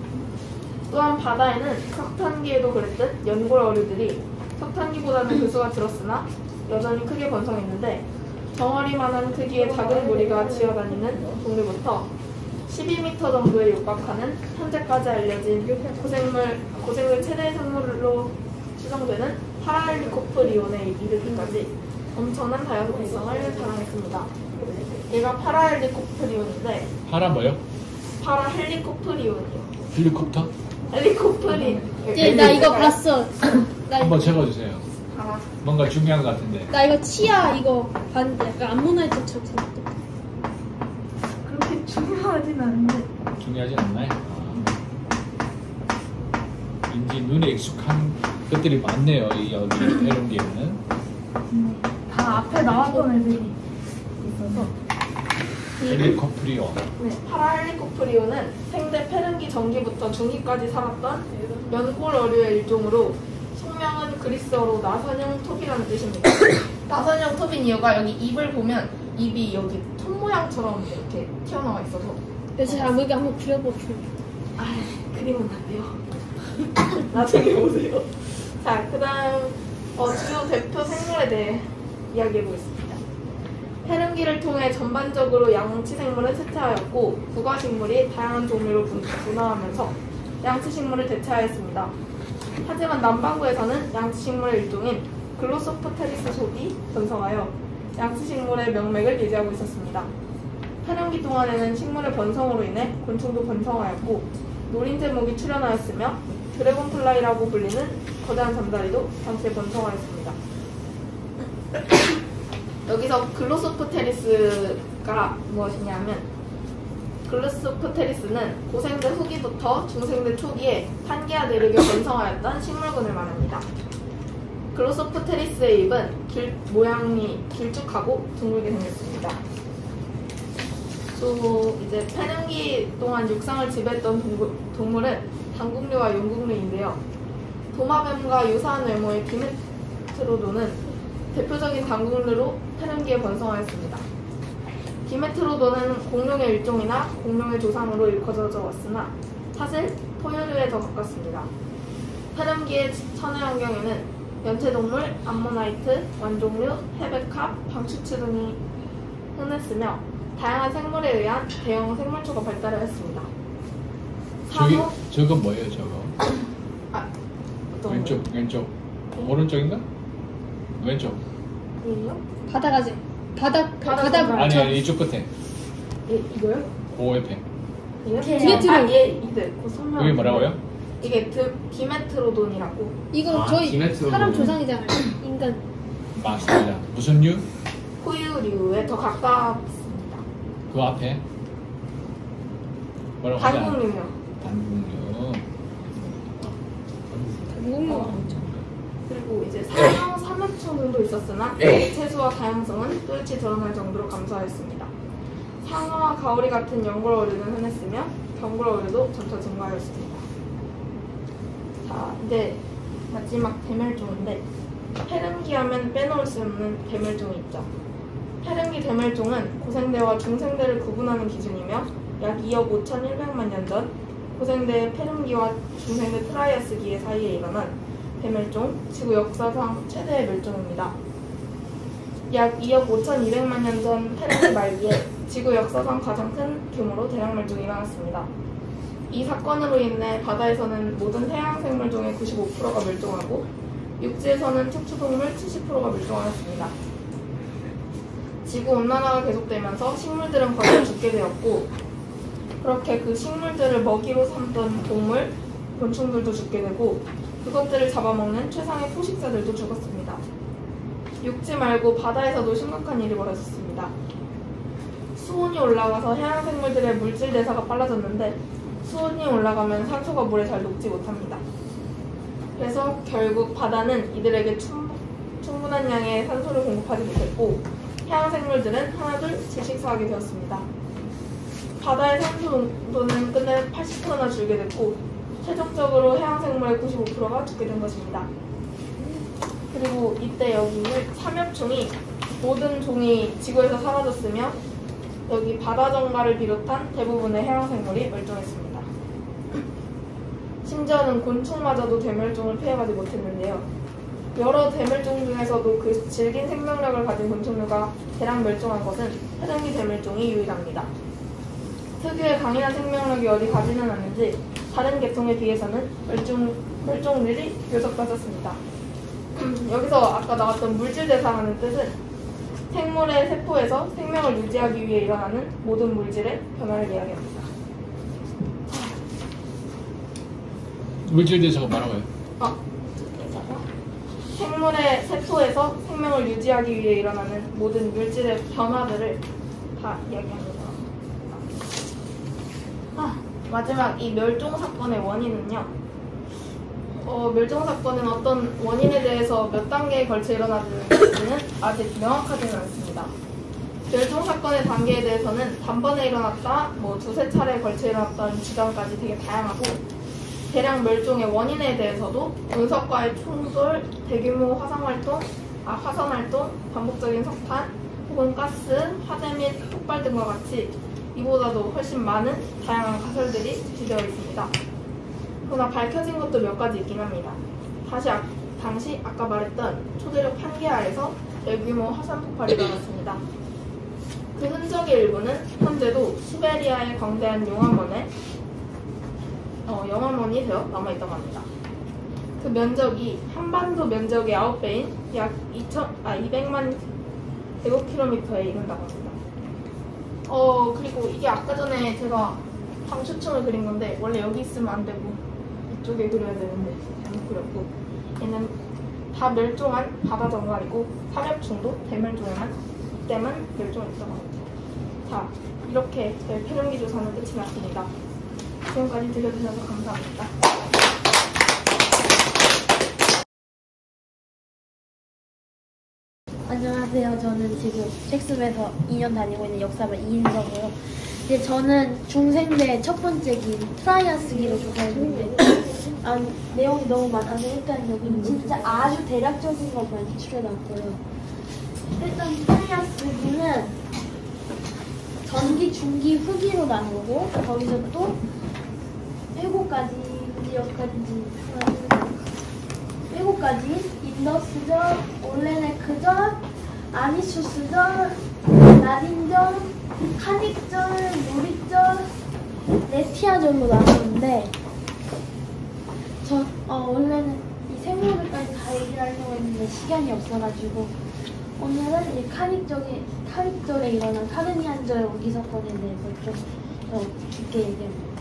또한 바다에는 석탄기에도 그랬듯 연골 어류들이 석탄기보다는 그 수가 줄었으나 여전히 크게 번성했는데 덩어리만한 크기의 작은 무리가 지어다니는 동물부터 12m 정도에 육박하는 현재까지 알려진 고생물 최대 생물로 추정되는 파라헬리코프리온에 이르기까지 엄청난 다양성을 자랑했습니다. 얘가 파라헬리코프리온인데 뭐요? 파라헬리코프리온이요. 헬리콥터? 헬리코프리. 나 이거 봤어. 나 한번 적어주세요. 아, 뭔가 중요한 것 같은데. 나 이거 치아 이거 봤는데 약간 암모나이트처럼 생겼다. 그렇게 중요하진 않은데. 중요하진 않나요? 왠지 눈에 익숙한 것들이 많네요. 여기 페른기에는. 다 앞에 나왔던 애들이 있어서. 헬리코프리온. 네, 파라헬리코프리온은 생대 페른기 전기부터 중기까지 살았던 연골 어류의 일종으로 속명은 그리스어로 나선형 톱이라는 뜻입니다. 나선형 톱인 이유가 여기 입을 보면 입이 여기 톱 모양처럼 이렇게 튀어나와 있어서 그래서 잘 보이게 한번 그려보고. 아, 그림은 안 돼요. 나중에 보세요. 자, 그 다음 주요 대표 생물에 대해 이야기해보겠습니다. 페른기를 통해 전반적으로 양치생물은 쇠퇴하였고 부가식물이 다양한 종류로 분화하면서 양치식물을 대체하였습니다. 하지만 남반구에서는 양치식물의 일종인 글로소프테리스 속이 번성하여 양치식물의 명맥을 유지하고 있었습니다. 페른기 동안에는 식물의 번성으로 인해 곤충도 번성하였고 노린제목이 출현하였으며 드래곤플라이라고 불리는 거대한 잠자리도 당시에 번성하였습니다. 여기서 글로소프테리스가 무엇이냐면 글로소프테리스는 고생대 후기부터 중생대 초기에 판게아 대륙에 번성하였던 식물군을 말합니다. 글로소프테리스의 입은 모양이 길쭉하고 둥글게 생겼습니다. 또 이제 페른기 동안 육상을 지배했던 동물은 단국류와 용국류인데요. 도마뱀과 유사한 외모의 디메트로도는 대표적인 단국류로 페른기에 번성하였습니다. 디메트로도는 공룡의 일종이나 공룡의 조상으로 일컬어져 왔으나 사실 포유류에 더 가깝습니다. 페른기의 천해 환경에는 연체동물, 암모나이트, 완종류, 헤베캅, 방추츠 등이 흔했으며 다양한 생물에 의한 대형 생물초가 발달하였습니다. 저건 뭐예요, 저거? 어떤 왼쪽. 오른쪽인가? 왼쪽. 거예요? 바다가지. 바다. 아니, 이쪽 끝에. 이거요? 그 옆에. 디메트로. 이들. 그 선명. 그게 뭐라고요? 이게 디메트로돈이라고. 이거 아, 저희 디메트로돈. 사람 조상이잖아요. 인간. 맞습니다. 무슨 류? 포유류에 더 가깝습니다. 그 앞에. 뭐라고 하지 않아요? 단국류요. 단국류. 무궁화. 그리고 이제 사형 3회초 정도 있었으나 채수와 다양성은 뚜렷이 드러날 정도로 감소하였습니다. 상어와 가오리 같은 연골 어류는 흔했으며 경골 어류도 점차 증가하였습니다. 자, 이제 마지막 대멸종인데 페른기 하면 빼놓을 수 없는 대멸종이 있죠. 페른기 대멸종은 고생대와 중생대를 구분하는 기준이며 약 2억 5,100만 년 전 고생대의 페른기와 중생대 트라이아스기의 사이에 일어난 대멸종, 지구 역사상 최대의 멸종입니다. 약 2억 5,200만 년 전 페른기 말기에 지구 역사상 가장 큰 규모로 대량 멸종이 일어났습니다. 이 사건으로 인해 바다에서는 모든 해양생물 중의 95%가 멸종하고 육지에서는 척추동물 70%가 멸종하였습니다. 지구온난화가 계속되면서 식물들은 거의 죽게 되었고 그렇게 그 식물들을 먹이로 삼던 동물, 곤충들도 죽게 되고 그것들을 잡아먹는 최상의 포식자들도 죽었습니다. 육지 말고 바다에서도 심각한 일이 벌어졌습니다. 수온이 올라가서 해양생물들의 물질 대사가 빨라졌는데 수온이 올라가면 산소가 물에 잘 녹지 못합니다. 그래서 결국 바다는 이들에게 충분한 양의 산소를 공급하지 못했고 해양 생물들은 하나둘씩 식사하게 되었습니다. 바다의 산소 농도는 끝내 80%나 줄게 됐고 최종적으로 해양 생물의 95%가 죽게 된 것입니다. 그리고 이때 여기 삼엽충이 모든 종이 지구에서 사라졌으며 여기 바다 정갈을 비롯한 대부분의 해양 생물이 멸종했습니다. 심지어는 곤충마저도 대멸종을 피해가지 못했는데요. 여러 대멸종 중에서도 그 질긴 생명력을 가진 곤충류가 대량 멸종한 것은 해등기 대멸종이 유일합니다. 특유의 강인한 생명력이 어디 가지는 않는지 다른 계통에 비해서는 멸종률이 비교적 낮았습니다. 여기서 아까 나왔던 물질대사라는 뜻은 생물의 세포에서 생명을 유지하기 위해 일어나는 모든 물질의 변화를 이야기합니다. 물질대사가 뭐라고요? 생물의 세포에서 생명을 유지하기 위해 일어나는 모든 물질의 변화들을 다 이야기합니다. 마지막 이 멸종 사건의 원인은요. 멸종 사건은 어떤 원인에 대해서 몇 단계에 걸쳐 일어나는지는 아직 명확하지는 않습니다. 멸종 사건의 단계에 대해서는 단번에 일어났다, 두세 차례에 걸쳐 일어났다는 주장까지 되게 다양하고 대량 멸종의 원인에 대해서도 운석과의 충돌, 대규모 화산활동, 반복적인 석탄, 혹은 가스, 화재 및 폭발 등과 같이 이보다도 훨씬 많은 다양한 가설들이 제시되어 있습니다. 그러나 밝혀진 것도 몇 가지 있긴 합니다. 당시 아까 말했던 초대륙 판게아에서 대규모 화산 폭발이 일어났습니다. 그 흔적의 일부는 현재도 시베리아의 광대한 영암원이 되어 남아있다고 합니다. 그 면적이 한반도 면적의 9배인 약 200만 제곱킬로미터에 이른다고 합니다. 그리고 이게 아까 전에 제가 방추층을 그린 건데 원래 여기 있으면 안 되고 이쪽에 그려야 되는데 잘못 그렸고 얘는 다 멸종한 바다 정갈이고 삼엽충도 대멸종에만 이때만 멸종했다고 합니다. 자, 이렇게 저희 표현기 조사는 끝이 났습니다. 지금까지 들려주셔서 감사합니다. 안녕하세요. 저는 지금 섹스부에서 2년 다니고 있는 역사반 이인서고요. 이제 저는 중생대 첫 번째 기 트라이아스기를 조사했는데 내용이 너무 많아서 일단 여기는 진짜 아주 대략적인 것만 추려놨고요. 일단 트라이아스기는 전기, 중기, 후기로 나누고 거기서 또 7가지 몇 가지인지 7가지 인더스절, 올레네크절, 아니수스절, 나딘절, 카닉절, 요리절, 레티아절로 나누는데 원래는 이 생물들까지 다 얘기를 하려고 했는데 시간이 없어가지고 오늘은 이 카닉절에 일어난 카르니안절 우기 사건에 대해서 좀 더 깊게 얘기합니다.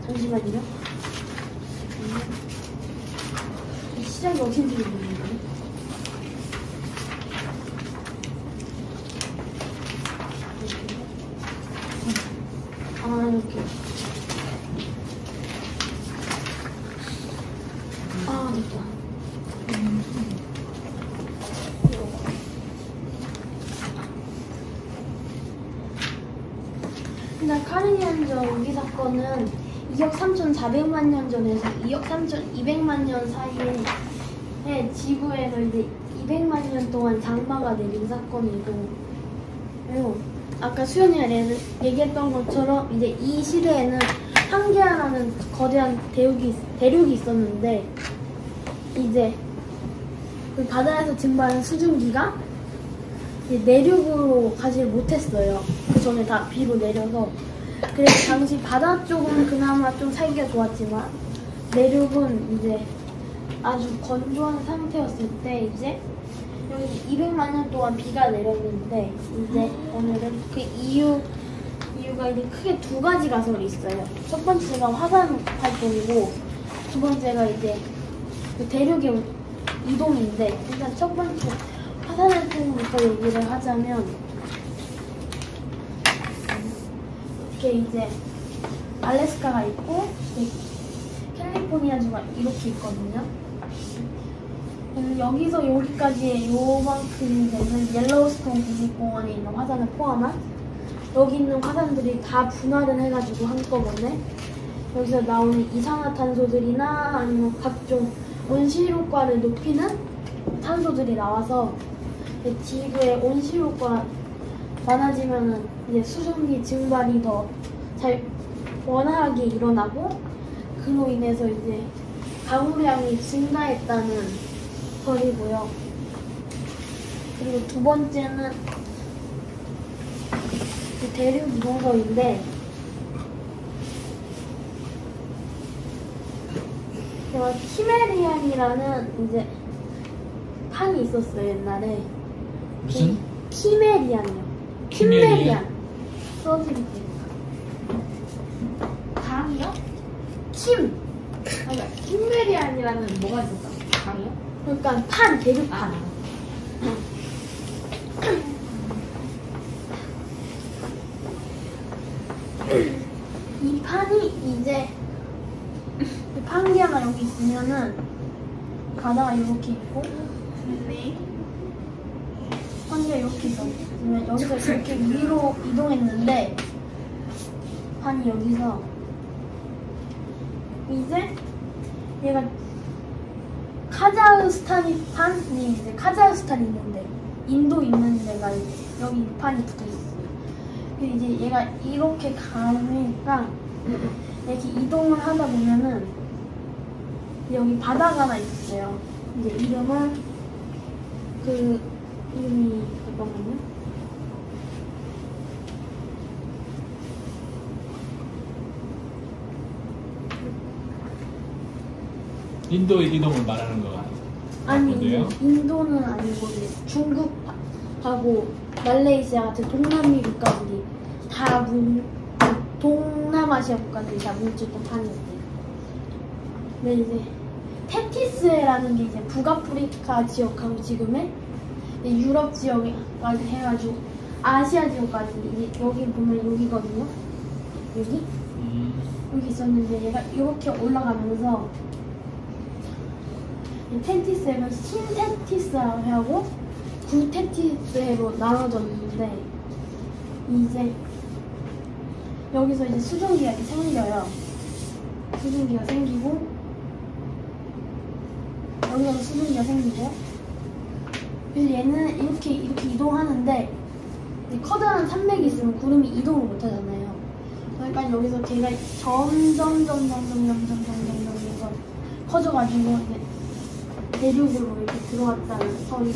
잠시만요. 시작이 어딘지 모르겠네. 이렇게. 됐다. 일단 카르니안절 우기 사건은 2억 3,400만 년 전에서 2억 3,200만 년 사이에 지구에서 이제 200만 년 동안 장마가 내린 사건이고, 그리고 아까 수연이가 얘기했던 것처럼 이제 이 시대에는 판게아라는 거대한 대륙이 있었는데 이제 그 바다에서 증발한 수증기가 이제 내륙으로 가지 못했어요. 그 전에 다 비로 내려서. 그래서 당시 바다 쪽은 그나마 좀 살기가 좋았지만 내륙은 이제 아주 건조한 상태였을 때 이제 여기 200만 년 동안 비가 내렸는데 이제 오늘은 그 이유가 이제 크게 2가지 가설이 있어요. 첫 번째가 화산 활동이고 두 번째가 이제 그 이동인데 일단 첫 번째 화산의 통부터 얘기를 하자면 이렇게 이제 알래스카가 있고 캘리포니아주가 이렇게 있거든요. 그래서 여기서 여기까지의 요만큼이 되는 옐로우스톤 국립공원에 있는 화산을 포함한 여기 있는 화산들이 다 분할을 해가지고 한꺼번에 여기서 나오는 이산화탄소들이나 아니면 각종 온실효과를 높이는 탄소들이 나와서 지구의 온실효과 많아지면은 이제 수증기 증발이 더 잘 원활하게 일어나고 그로 인해서 이제 강우량이 증가했다는 설이고요. 그리고 두 번째는 대륙 이동설인데 키메리안이라는 이제 판이 있었어요 옛날에. 무슨? 키메리안이요. 키메리안? 써드릴게요. 강이요? 그러니까 킴메리안이라는 뭐가 있었다? 강이요? 그러니까 판 대륙판. 이 판이 이제 판이 하나 여기 있으면은 바다가 이렇게 있고 판기가 이렇게 있으면 여기서 이렇게 위로 이동했는데 판이 여기서 이제 얘가 카자흐스탄이 판이 이제 카자흐스탄이 있는데 인도 있는 데가 이제 여기 판이 붙어 있어요. 그리고 이제 얘가 이렇게 가니까 이렇게 이동을 하다 보면은 여기 바다가 하나 있었어요. 이제 이름이 잠깐만요. 인도의 이동을 말하는 거 아니 같은데요? 인도는 아니고 이제 중국하고 말레이시아 같은 동남미 국가들이 다 동남아시아 국가들이 다 뭉쳤던 판이었대요. 근데 이제 테티스라는 게 이제 북아프리카 지역하고 지금의 유럽 지역까지 해가지고 아시아 지역까지 이제 여기 보면 여기거든요. 여기 있었는데 얘가 이렇게 올라가면서 텐티스해가 신테티스하고 구테티스해로 나눠졌는데 이제 여기서 이제 수증기가 이렇게 생겨요. 수증기가 생기고 여기서 수증기가 생기고 그래서 얘는 이렇게 이동하는데 커다란 산맥이 있으면 구름이 이동을 못 하잖아요. 그러니까 여기서 걔가 점점 해서 커져가지고 이제 대륙으로 이렇게 들어왔다는 설이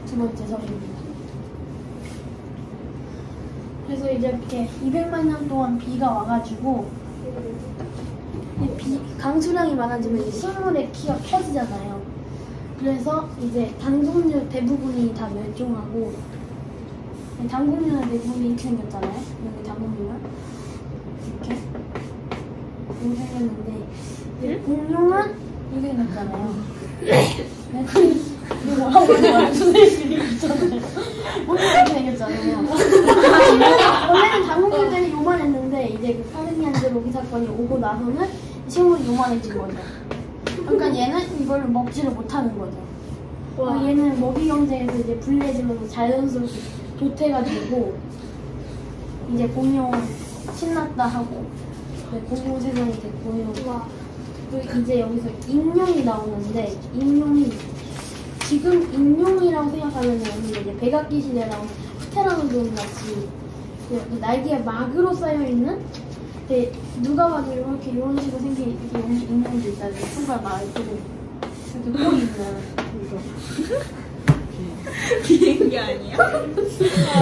두 번째 설입니다. 그래서 이제 이렇게 200만 년 동안 비가 와가지고 강수량이 많아지면 이제 식물의 키가 커지잖아요. 그래서 이제 단종류 대부분이 다 멸종하고 단공류는 대부분이 이렇게 생겼잖아요. 여기 단공류는 이렇게 생겼는데 공룡은 이렇게 생겼잖아요. 뭐라고 선생님이 있잖아요. 이렇게 생겼잖아요. 원래는 단공류 때는 요만했는데 이제 그 카르니안드 로기 사건이 오고 나서는 식물이 요만해진 거죠. 그러니까 얘는 이걸 먹지를 못하는 거죠. 얘는 먹이 경쟁에서 이제 불리해지면서 자연스럽게 도태가 되고 이제 공룡 신났다 하고 공룡 세상이 됐고요. 그리고 이제 여기서 익룡이 나오는데 익룡이 지금 익룡이라고 생각하면 이제 백악기 시대 나온 프테라노돈 같이 날개가 막으로 쌓여 있는 누가 봐도 이렇게 이런 식으로 생긴 이렇게 익룡도 있잖아요. 손가락 말고 이렇게 꼬리 있는 비행기 아니야?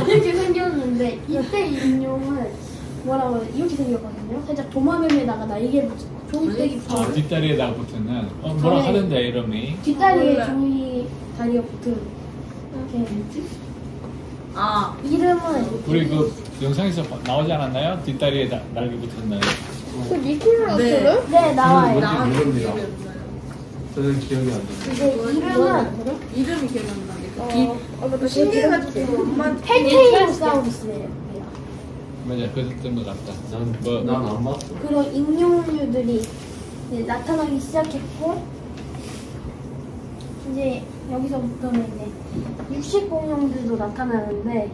이렇게 생겼는데 이때 익룡은 뭐라고 해야 이렇게 생겼거든요. 살짝 도마뱀에다가 날개를 종이떼기 뒷다리에다가 붙는 뭐라 하던데 이름이 뒷다리에 종이 다리가 붙은 이렇게 이름은 우리 그 영상에서 나오지 않았나요? 뒷다리에 날개 붙은 날. 그 니콜라스는? 네 나와요. 모릅니다. 저는 기억이 안 나요. 이름이 기억이 안 나는데 또 신기해가지고 엄마한테 텔테이로사우루스예요. 맞아, 그랬던 것 같다. 난안 봤어. 그런 익룡류들이 이제 나타나기 시작했고 이제 여기서부터는 이제 육식 공룡들도 나타나는데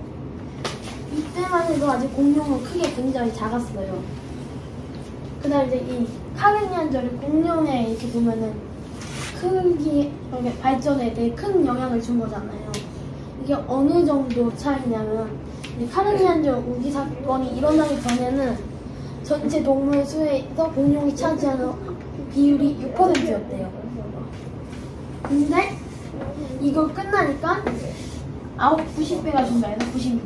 이때만 해도 아직 공룡은 크게 굉장히 작았어요. 그다음 이제 이 카르니안절이 공룡에 이렇게 보면은 크기 이렇게 발전에 되게 큰 영향을 준 거잖아요. 이게 어느 정도 차이냐면 이 카르니안절 우기 사건이 일어나기 전에는 전체 동물 수에서 공룡이 차지하는 비율이 6%였대요. 근데 이거 끝나니까 90배가 증가해서 96%.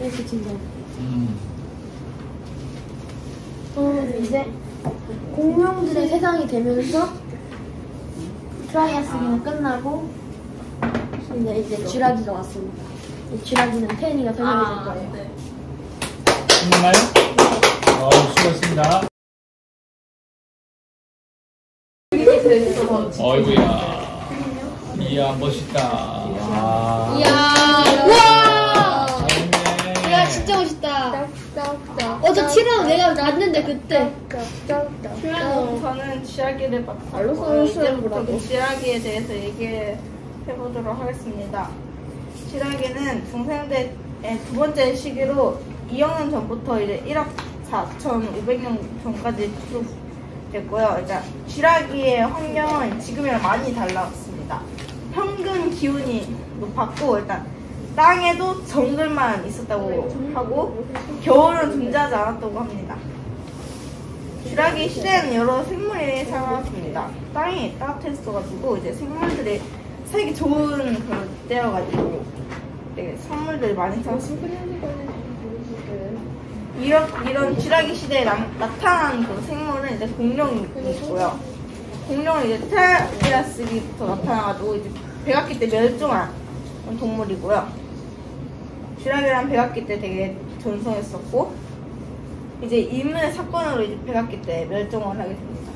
이렇게 증가해요. 그러면 이제 공룡들의 세상이 되면서 트라이아스기는 끝나고 이제 쥐라기가 왔습니다. 이 쥐라기는 태연이가 설명해 줄 거예요. 끝났나요? 수고했습니다. 어이구야. 이야, 멋있다. 우와! 잘했네. 야, 진짜 멋있다. 저 티라노 내가 났는데 그때. 저는 쥐라기를 맡았고 이제부터 그 쥐라기에 대해서 얘기해 보도록 하겠습니다. 쥐라기는 중생대의 두 번째 시기로 2억 년 전부터 이제 1억 4,500년 전까지 쭉 됐고요. 그러니까 쥐라기의 환경은 지금이랑 많이 달랐습니다. 평균 기온이 높았고 일단 땅에도 정글만 있었다고 하고 겨울은 존재하지 않았다고 합니다. 쥐라기 시대에는 여러 생물이 살아왔습니다. 땅이 따뜻했어가지고 이제 생물들이 살기 좋은 그런 때여가지고 되게 선물들이 많이 살았습니다. 이런 쥐라기 시대에 나타난 그 생물은 이제 공룡이 있고요. 공룡은 이제 트라이아스기부터 나타나가지고 이제 백악기 때 멸종한 동물이고요. 쥐라기란 백악기 때 되게 전성했었고 이제 인문의 사건으로 이제 백악기 때 멸종을 하게 됩니다.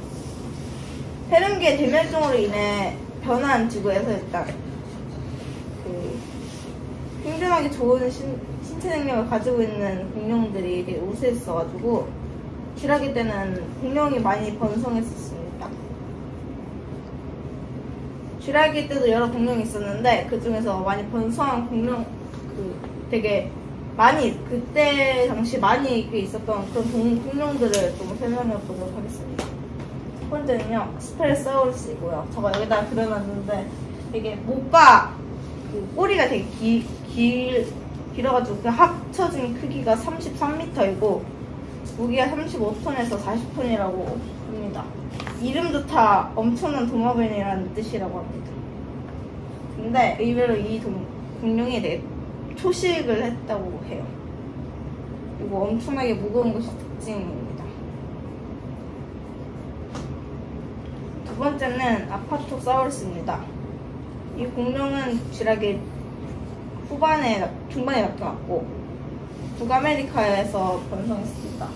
페른기의 대멸종으로 인해 변한 지구에서 일단 그 생존하기 좋은 신체 능력을 가지고 있는 공룡들이 되게 우세했어가지고 쥐라기 때는 공룡이 많이 번성했었습니다. 쥐라기 때도 여러 공룡이 있었는데 그 중에서 많이 번성한 공룡 되게 많이 그때 당시 많이 있었던 그런 공룡들을 좀 설명해 보도록 하겠습니다. 첫 번째는요 스페르사우루스이고요. 제가 여기다 그려놨는데 이게 목과 그 꼬리가 되게 길어가지고 그 합쳐진 크기가 33m이고 무게가 35톤에서 40톤이라고 합니다. 이름도 다 엄청난 도마뱀이라는 뜻이라고 합니다. 근데 의외로 이 공룡이 되게 초식을 했다고 해요. 그리고 엄청나게 무거운 것이 특징입니다. 두 번째는 아파토사우루스입니다. 이 공룡은 쥐라기 중반에 나타났고 북아메리카에서 번성했습니다.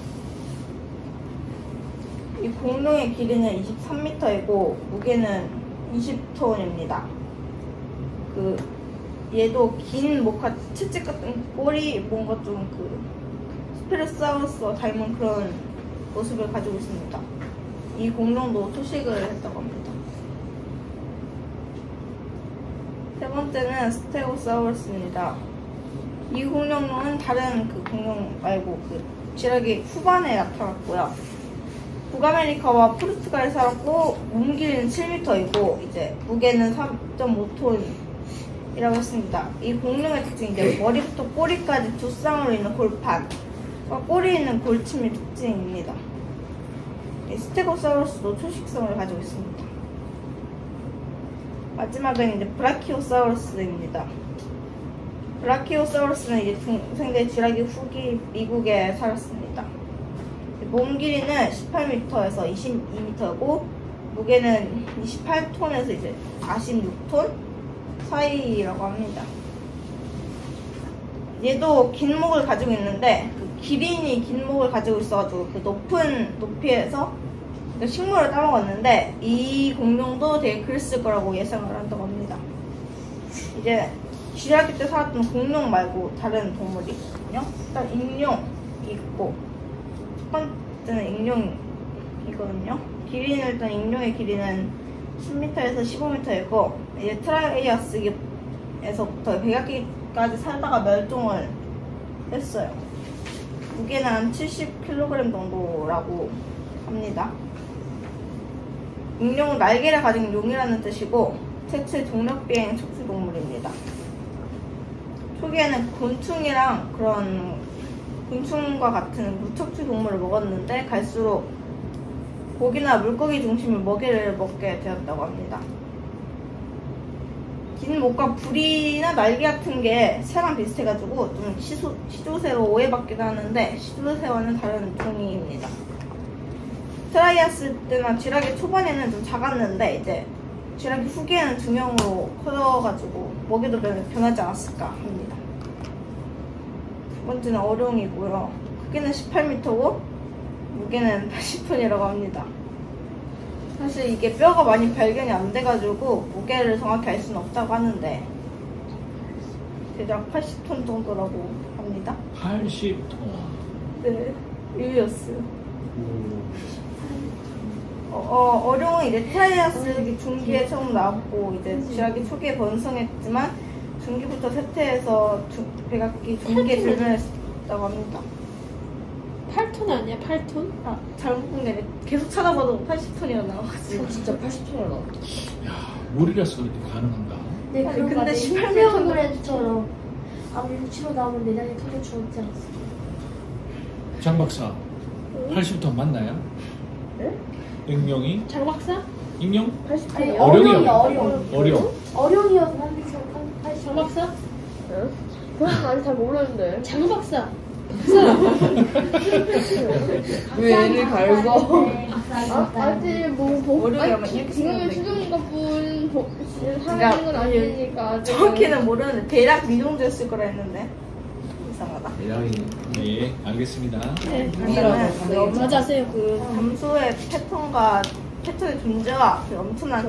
이 공룡의 길이는 23m이고 무게는 20톤입니다. 얘도 긴 목과 채찍 같은 꼬리 뭔가 좀 스페르사우루스와 닮은 그런 모습을 가지고 있습니다. 이 공룡도 초식을 했다고 합니다. 세 번째는 스테고사우루스입니다. 이 공룡은 다른 공룡 말고 쥐라기 후반에 나타났고요. 북아메리카와 포르투갈에 살았고 몸 길이는 7m이고 이제 무게는 3.5톤이라고 했습니다. 이 공룡의 특징이 이제 머리부터 꼬리까지 두 쌍으로 있는 골판, 꼬리에 있는 골침이 특징입니다. 스테고사우루스도 초식성을 가지고 있습니다. 마지막은 이제 브라키오사우루스입니다. 브라키오사우루스는 이제 중생대 쥐라기 후기 미국에 살았습니다. 몸 길이는 18m에서 22m고 무게는 28톤에서 이제 46톤 사이라고 합니다. 얘도 긴 목을 가지고 있는데 기린이 긴 목을 가지고 있어가지고 높은 높이에서 식물을 따먹었는데 이 공룡도 되게 글쓸 거라고 예상을 한다고 합니다. 이제 쥐라기 때 살았던 공룡 말고 다른 동물이 있거든요. 일단 익룡이 있고 첫 번째는 익룡이거든요. 길이는 일단 익룡의 길이는 10m에서 15m이고 이제 트라이아스에서부터 백악기까지 살다가 멸종을 했어요. 무게는 한 70kg 정도라고 합니다. 익룡은 날개를 가진 용이라는 뜻이고 최초의 동력비행 척추동물입니다. 초기에는 곤충이랑 그런 곤충과 같은 무척추 동물을 먹었는데 갈수록 고기나 물고기 중심의 먹이를 먹게 되었다고 합니다. 긴 목과 부리나 날개 같은 게 새랑 비슷해가지고 좀 시조새로 오해받기도 하는데 시조새와는 다른 종류입니다. 트라이아스 때나 쥐라기 초반에는 좀 작았는데 이제 쥐라기 후기에는 중형으로 커져가지고 먹이도 변하지 않았을까 합니다. 두 번째는 어룡이고요. 크기는 18m고 무게는 80톤이라고 합니다. 사실 이게 뼈가 많이 발견이 안 돼가지고 무게를 정확히 알 수는 없다고 하는데 대략 80톤 정도라고 합니다. 80톤. 네, 유였어요. 어룡은 이제 트라이아스 중기에 처음 나왔고 이제 쥐라기 초기에 번성했지만 중기부터 쇠퇴해서 백악기 중기에 절멸했다고 합니다. 8톤 아니야? 8톤? 아, 잘못 본 게 아니라 계속 찾아봐도 80톤이라 나와가지고 진짜 80톤을 나와. 야, 물이라서 그렇게 가능한가? 네, 아니, 그런 근데 근데 18m 신명구레처럼 아무리 치러 나오면 내장이 터져 죽었지 않습니까? 장 박사, 80톤 맞나요? 네? 익룡이? 장 박사? 익룡? 80톤이요? 어룡이요. 어룡. 어룡이어서 80톤. 장 박사? 그건 난 잘 모르는데. 장 박사. 왜 얘를 갈고? 아직 어룡이 아마 이렇게 지금은 생겼는데 수정이가 본 그러니까 하는 건 아니니까. 정확히는 모르는데 대략 이 정도였을 거라 했는데 이상하다. 대량이 네, 알겠습니다. 네. 그러면은 맞아세요. 그 담소의 패턴의 존재와 그 엄청난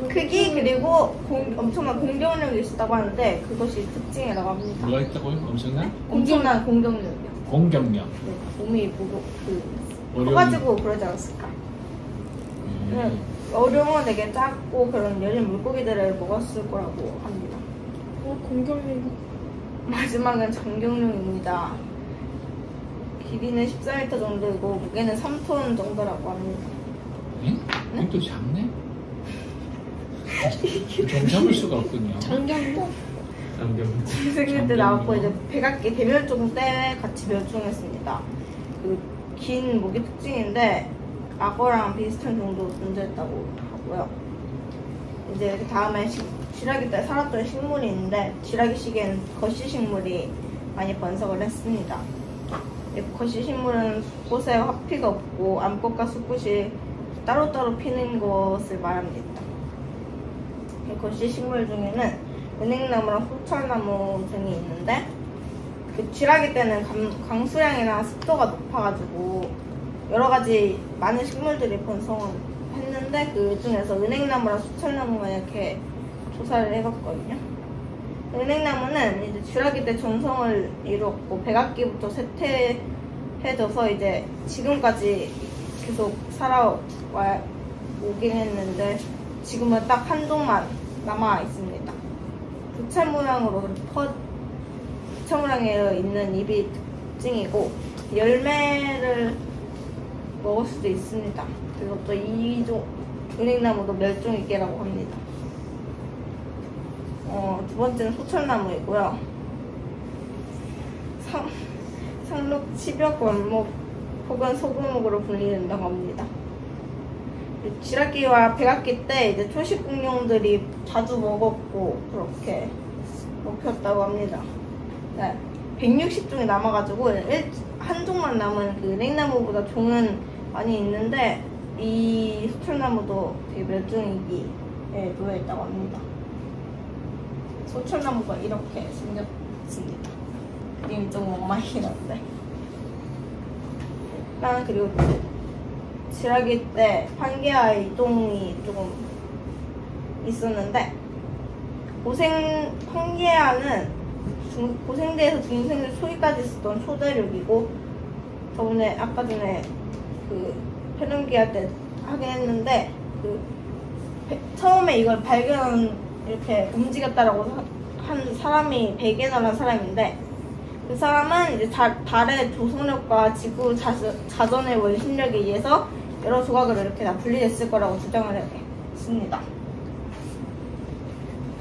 크기 그리고 엄청난 공격력이 있었다고 하는데 그것이 특징이라고 합니다. 뭐가 있다고요? 엄청난? 엄청난 공격력이요. 공격력. 네, 몸이 보고 어룡이. 커가지고 그러지 않았을까. 네. 어룡은 되게 작고 그런 여린 물고기들을 먹었을 거라고 합니다. 공격력이. 마지막은 정경룡입니다. 길이는 14m 정도이고 무게는 3톤 정도라고 합니다. 네? 이것도 작네? 좀 잡을 수가 없군요. 장경. 생길 때 나왔고 이제 백악기 대멸종 때 같이 멸종했습니다. 그 긴 목이 특징인데 악어랑 비슷한 정도 존재했다고 하고요. 이제 그 다음에 쥐라기 때 살았던 식물이 있는데 쥐라기 시기에는 거시 식물이 많이 번성을 했습니다. 거시 식물은 곳에 화피가 없고 암꽃과 숲꽃이 따로따로 피는 것을 말합니다. 거시 식물 중에는 은행나무랑 소철나무 등이 있는데 그 쥐라기 때는 강수량이나 습도가 높아가지고 여러가지 많은 식물들이 번성을 했는데 그 중에서 은행나무랑 소철나무만 이렇게 조사를 해봤거든요. 은행나무는 이제 쥐라기 때 전성을 이루었고 백악기부터 쇠퇴해져서 이제 지금까지 계속 살아오긴 했는데 지금은 딱 한 동만 남아 있습니다. 부채 모양으로 부채 모양에 있는 잎이 특징이고 열매를 먹을 수도 있습니다. 그리고 또 이종 은행나무도 멸종위기라고 합니다. 두 번째는 소철나무이고요. 상록 10여 권목 혹은 소금목으로 분리된다고 합니다. 쥐라기와 백악기 때 이제 초식 공룡들이 자주 먹었고 그렇게 먹혔다고 합니다. 네, 160종이 남아가지고 한 종만 남은 그 은행나무보다 종은 많이 있는데 이 소철나무도 되게 멸종위기에 놓여 있다고 합니다. 소철나무가 이렇게 생겼습니다. 그림이 좀 엉망이긴 한데. 그리고 지라기 때 판게아 이동이 조금 있었는데 판게아는 고생대에서 중생대 초기까지 쓰던 초대륙이고 저번에 아까 전에 그 페른기아 때 하긴 했는데 처음에 이걸 이렇게 움직였다라고 한 사람이 베게너라는 사람인데 그 사람은 이제 달의 조성력과 지구 자전의 원심력에 의해서 여러 조각으로 이렇게 다 분리됐을 거라고 주장을 했습니다.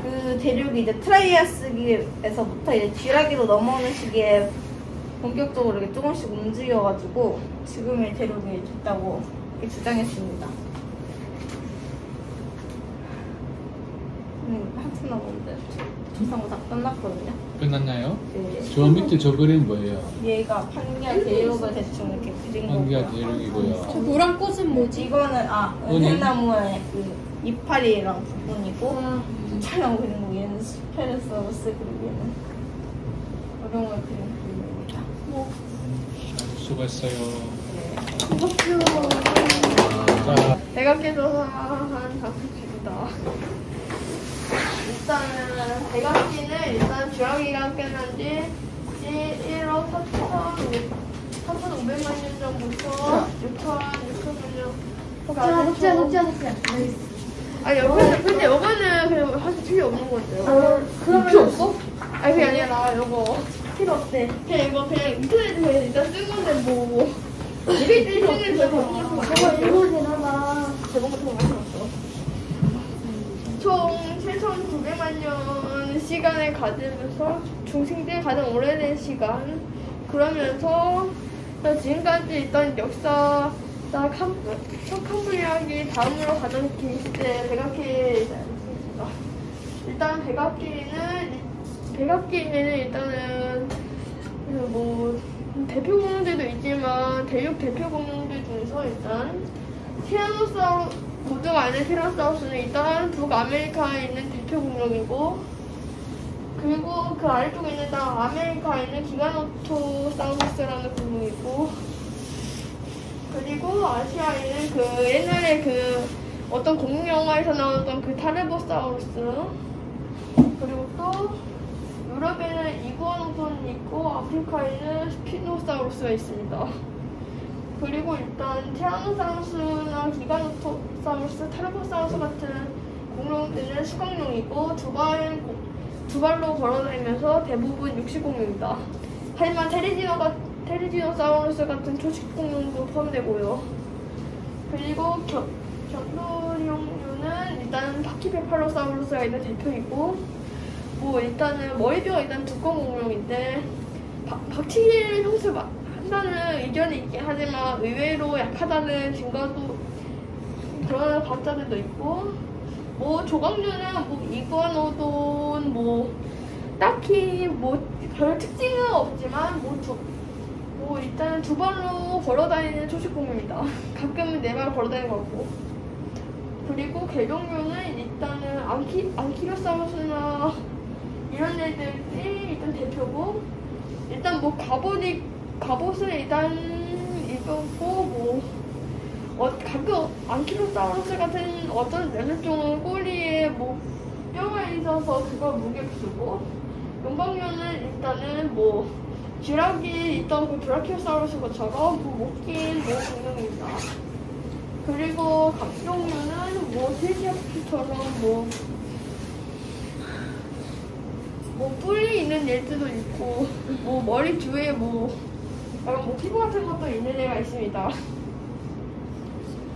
그 대륙이 이제 트라이아스기에서부터 이제 쥐라기로 넘어오는 시기에 본격적으로 이렇게 조금씩 움직여가지고 지금의 대륙이 됐다고 이렇게 주장했습니다. 한참 남았는데 조사가 다 끝났거든요. 끝났나요? 네. 저 밑에 저 그림 뭐예요? 얘가 판기아 대륙을 대충 이렇게 그린 판기아 거고요. 대륙이고요. 저 노란 꽃은 뭐지? 이거는 은행나무의 그 이파리랑 부분이고 촬영 그린 거 얘는 스페르서스 그리고 얘는 어려운 걸 그린 그림입니다. 수고했어요. 네. 자, 대각계조사한 작품입니다. 일단은 백악기는 일단 주라기가 깨난 지 1억 3,500만 년 전부터 6,000만 년. 아니 여기는 근데 이거는 그냥 사실 필요 없는 건데요. 그러면 필요 없어? 아니 그게 아니라 이거 필요 없대. 그냥 이거 그냥 인터넷에서 일단 쓴 건데 뭐 이게 뜨는 거 저거 일본 대나봐. 제목 같은 거 많이 없어. 총 7,900만 년 시간을 가지면서 중생대 가장 오래된 시간 그러면서 지금까지 있던 역사 첫 캄브리아기 다음으로 가장 긴 시대 백악기에 있습니다. 일단 백악기에는 일단은 뭐 대표 공룡들도 있지만 대륙 대표 공룡들 중에서 일단 티라노사우루스 고등 안에 티라노사우루스는 일단 북아메리카에 있는 대표 공룡이고 그리고 그 아래쪽에 있는 아메리카에 있는 기가노토사우루스라는 공룡이고 그리고 아시아에는 그 옛날에 그 어떤 공룡 영화에서 나왔던 그 타르보사우루스 그리고 또 유럽에는 이구아노돈이 있고 아프리카에는 스피노사우루스가 있습니다. 그리고 일단 티라노사우루스나 기가노토사우루스, 타르보사우루스 같은 공룡들은 수강용이고 두 발로 걸어다니면서 대부분 육식공룡이다. 하지만 테리지노사우루스 같은 초식공룡도 포함되고요. 그리고 격돌용류는 일단 파키페팔로사우루스가 일단 대표이고 뭐 일단은 머리뼈가 일단 두꺼운 공룡인데 박치기를 형성한다는 의견이 있긴 하지만 의외로 약하다는 증거도 그런 과학자들도 있고 뭐 조각류는 뭐 이구아노돈 뭐 딱히 뭐 별 특징은 없지만 뭐 일단 두 발로 걸어다니는 초식공룡이다. 가끔은 네 발 걸어다니는 것 같고 그리고 개종류는 일단은 안키로사우루스나 이런 애들이 일단 대표고 일단 뭐 갑옷은 일단 입었고 뭐 가끔 안키로사우루스 같은 어떤 레벨종은 꼬리에 뭐 뼈가 있어서 그걸 무게로 쓰고 용광류는 일단은 뭐 쥐라기 있던 그 브라키오사우루스 것처럼 못 낀 공룡입니다. 그리고 각종류는 뭐 트리케라톱스처럼 뭐 뿔이 있는 애들도 있고 뭐 머리 뒤에 뭐 약간 뭐 피부 같은 것도 있는 애가 있습니다.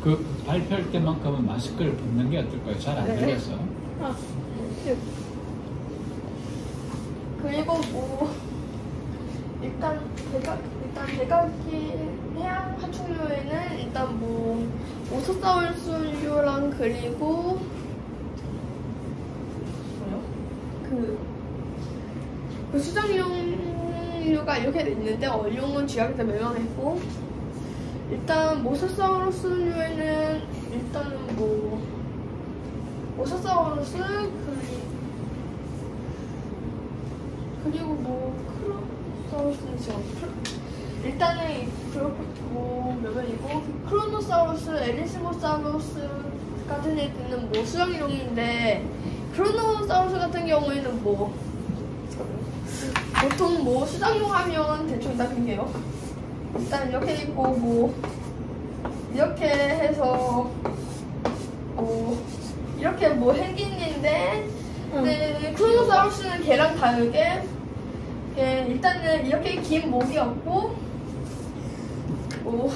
그 발표할 때만큼은 마스크를 벗는 게 어떨까요? 잘 안 들려서. 그리고 뭐 일단 백악기 해양 파충류에는 일단 뭐 오소사울수류랑 그리고 그 수정용류가 이렇게 있는데 얼룡은 쥐약에서 멸망했고 일단 모사사우루스류에는 일단은 뭐 모사사우루스 그리고 뭐 크로사우루스는 지금 일단은 그렇고 몇 명이고 크로노사우루스, 에리스모사우루스 같은 애들은 뭐 수정이동인데 크로노사우루스 같은 경우에는 뭐 보통 뭐 수정용 하면 대충 다 그게요. 일단 이렇게 있고 뭐 이렇게 해서 뭐 이렇게 뭐 행긴인데 근데 크로노사우루스는 걔랑 다르게 일단은 이렇게 긴 목이 없고 뭐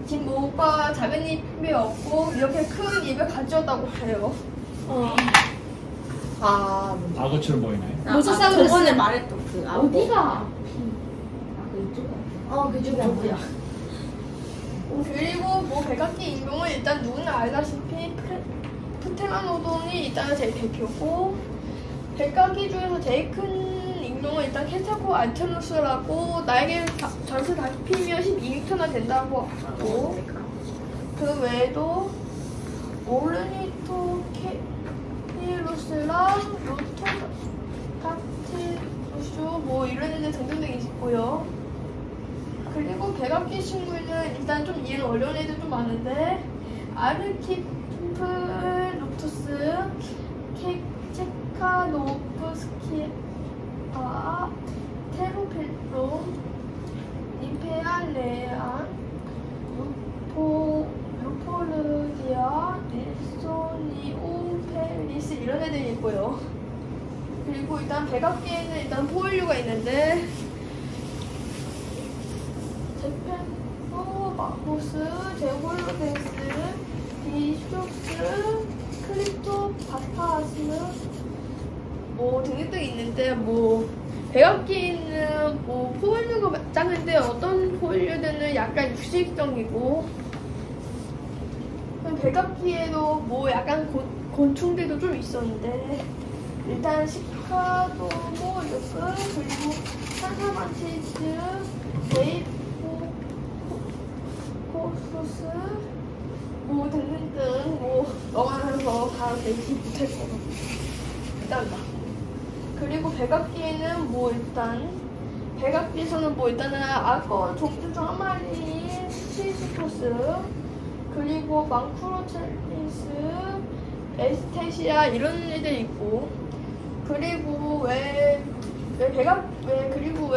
긴 목과 작은 입이 없고 이렇게 큰 입을 가졌다고 해요. 악어처럼 보이나요? 모사사우루스. 저번에 말했던 그 어디가? 그쪽이 어디야? 그리고 뭐 백악기 인종은 일단 누구나 알다시피 프테라노돈이 일단 제일 대표고 백악기 중에서 제일 큰 인종은 일단 케타코 알테누스라고 날개 전체 다 피면 12m나 된다고 하고 그 외에도 오르니토케이루스랑 로토카테루스 뭐 이런 애들 등등등 있고요. 그리고 백악기 친구는 일단 좀 이해는 어려운 애들 좀 많은데 아르키프롭토스, 체카노프스키아, 테로필로, 니페알레아, 루포르디아, 닐소니오펠리스 이런 애들이 있고요. 그리고 일단 백악기에는 일단 포일류가 있는데 제펜소, 마코스, 제골로데스, 비쇼스, 크리토파파스 뭐 등등 있는데 뭐 백악기는 뭐 포일류가 작은데 어떤 포일류들은 약간 육식성이고 백악기에도 뭐 약간 곤충들도 좀 있었는데 일단 시카도 뭐 이렇게 그리고 산사마치스, 네이포코소스 뭐 등등등 뭐 넘어가면서 다 되지 못할 것 같고 일단 그리고 백악기에는 뭐 일단 백악기에서는 뭐 일단은 악어 종류 중 한 마리 시시토스 그리고 망쿠로첼리스, 에스테시아 이런 애들 있고 그리고 왜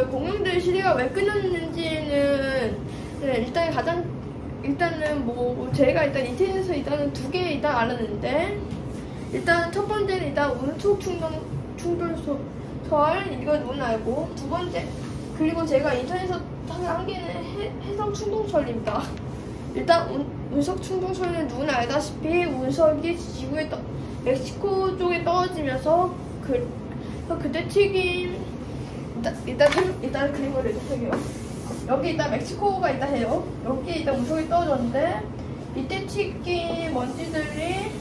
공룡들 시대가 왜 끊었는지는 일단은 뭐 제가 일단 인터넷에서 일단은 두 개 일단 알았는데 일단 첫 번째는 일단 운석 충돌설 이건 눈 알고 두 번째 그리고 제가 인터넷에서 한 개는 해성 충동설입니다. 일단 운석 충동설은 누구나 알다시피 운석이 지구에 멕시코 쪽에 떨어지면서 그때 튀긴 일단 그림을 해볼게요. 여기 일단 멕시코가 있다 해요. 여기 일단 운석이 떨어졌는데 이때 튀긴 먼지들이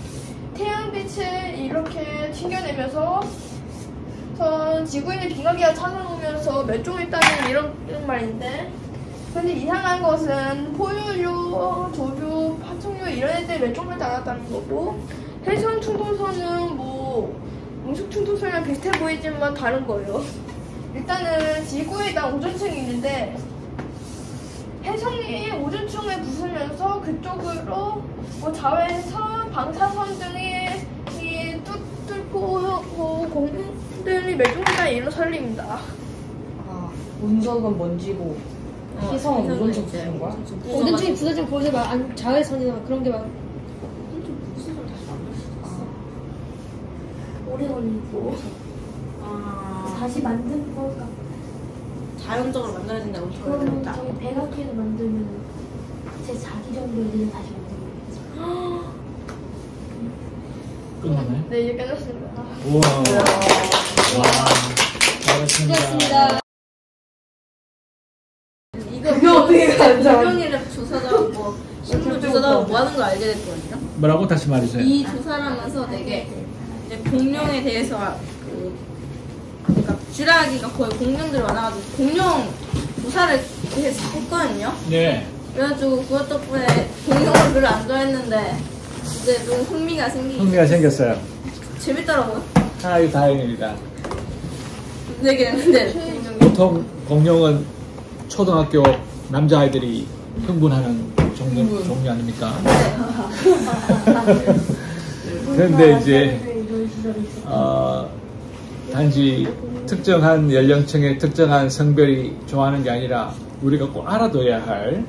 태양빛을 이렇게 튕겨내면서 지구인의 빙하기가 찾아오면서 멸종을 따는 이런 말인데 근데 이상한 것은 포유류, 조류, 파충류 이런 애들 멸종을 따랐다는 거고 해성 충동선은 뭐 음식 충동선이랑 비슷해 보이지만 다른 거예요. 일단은 지구에 일단 오존층이 있는데 해성이 오존층을 부수면서 그쪽으로 뭐 자외선, 방사선 등이 뚫고 공들이 멸종한다는 이런 설립니다. 운석은 먼지고 희성은 오존층 부수는 거야? 오존층이 부서지면 거기서 막 자외선이나 그런 게 막 오래 걸리고 다시 만드는 거가 자연적으로 만들어야 된다고 엄청 그러면 어렵다. 저기 백악기를 만들면 제 자기 정도 애들은 다시 만들면 끝났나요? 네, 이제 끝났습니다. 우와. 와. 잘했습니다. 이거 어떻게 유경이랑 조사자하고 뭐 식물 조사자하고 뭐 하는 걸 알게 됐거든요. 뭐라고 다시 말해주세요. 이 조사하면서 되게 이제 공룡에 대해서 그러니까 쥐라기가 거의 공룡들 많아가지고 공룡 조사를 했거든요. 네. 그래가지고 그것 덕분에 공룡을 별로 안 좋아했는데 이제 좀 흥미가 생겼어요. 재밌더라고요. 아유 다행입니다. 되게 근데 보통 공룡은 초등학교 남자아이들이 흥분하는 종류 아닙니까? 그런데 이제 단지 특정한 연령층의 특정한 성별이 좋아하는 게 아니라 우리가 꼭 알아둬야 할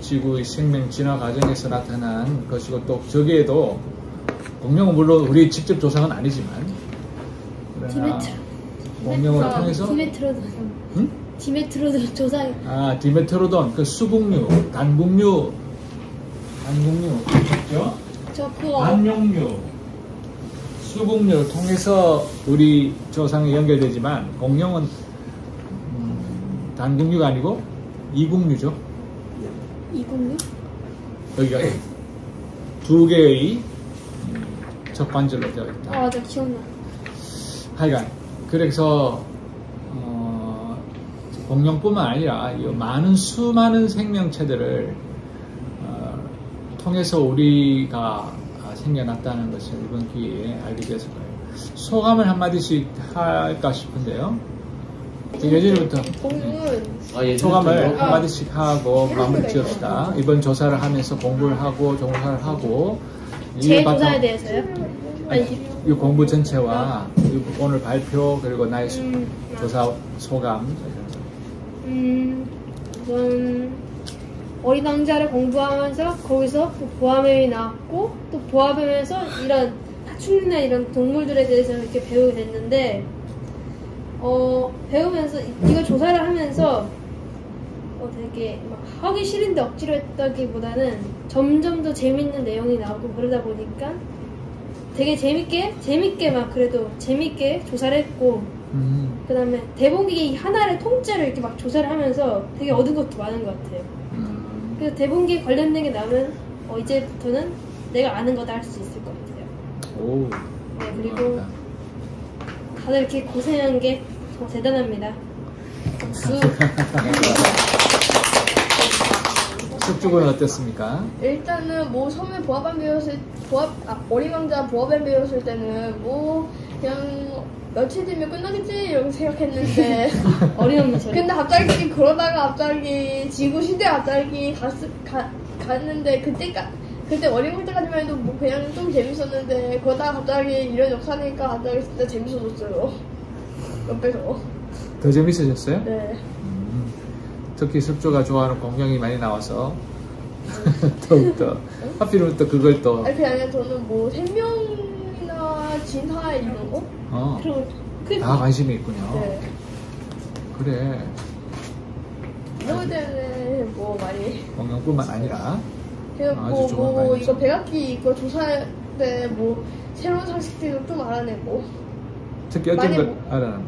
지구의 생명 진화 과정에서 나타난 것이고, 또 저기에도 공룡은 물론 우리 직접 조상은 아니지만 그러나 공룡을 통해서 디메트로돈 조상. 디메트로돈, 그 수국류, 단국류 맞죠? 저 그거 단용류, 수국류를 통해서 우리 조상이 연결되지만 공룡은 단국류가 아니고 이국류죠. 이국류? 여기가 두 개의 적관절로 되어 있다. 맞아, 기억나. 하여간 그래서 공룡뿐만 아니라 이 수많은 생명체들을 통해서 우리가 생겨났다는 것을 이번 기회에 알게 되었을 거예요. 소감을 한마디씩 할까 싶은데요. 예전부터 소감을 한마디씩 하고 마무리 지읍시다. 이번 조사를 하면서 공부를 하고 조사를 하고 제 조사에 대해서요? 이 공부 전체와 오늘 발표 그리고 나의 조사 소감. 우선 어린 왕자를 공부하면서 거기서 보아뱀이 나왔고, 또 보아뱀에서 이런 파충류나 이런 동물들에 대해서 이렇게 배우게 됐는데, 배우면서 이거 조사를 하면서 되게 막 하기 싫은데 억지로 했다기보다는 점점 더 재밌는 내용이 나오고, 그러다 보니까 되게 재밌게 막 그래도 재밌게 조사를 했고, 그 다음에 대본기 하나의 통째로 이렇게 막 조사를 하면서 되게 얻은 것도 많은 것 같아요. 그래서 대본기에 관련된 게 나오면 이제부터는 내가 아는 거다 할 수 있을 것 같아요. 오. 네, 그리고 다들 이렇게 고생한 게 정말 대단합니다. 박수. 숙주군은 어땠습니까? 일단은 뭐 처음에 어린 왕자 보아뱀 배웠을 때는 뭐 그냥 며칠 뒤면 끝나겠지 이렇게 생각했는데 어려운 소리. 근데 갑자기 그러다가 갑자기 지구 시대 갑자기 갔는데 그때 어린 왕자까지만 해도 뭐 그냥 좀 재밌었는데 그러다가 갑자기 이런 역사니까 갑자기 진짜 재밌어졌어요. 옆에서. 더 재밌어졌어요? 네. 특히 숙주가 좋아하는 공룡이 많이 나와서 더욱더 하필이면 또 그걸 또 아니 그게 아니라 저는 뭐 생명이나 진화 이런 거? 다 관심이 있군요. 네. 그래. 이런 때문에 뭐 많이 공룡뿐만 아니라 그리고 아주 좋은 뭐 말이죠. 이거 백악기 이거 조사할 때 뭐 새로운 상식들도 좀 알아내고 특히 어떤 많이 걸 알아는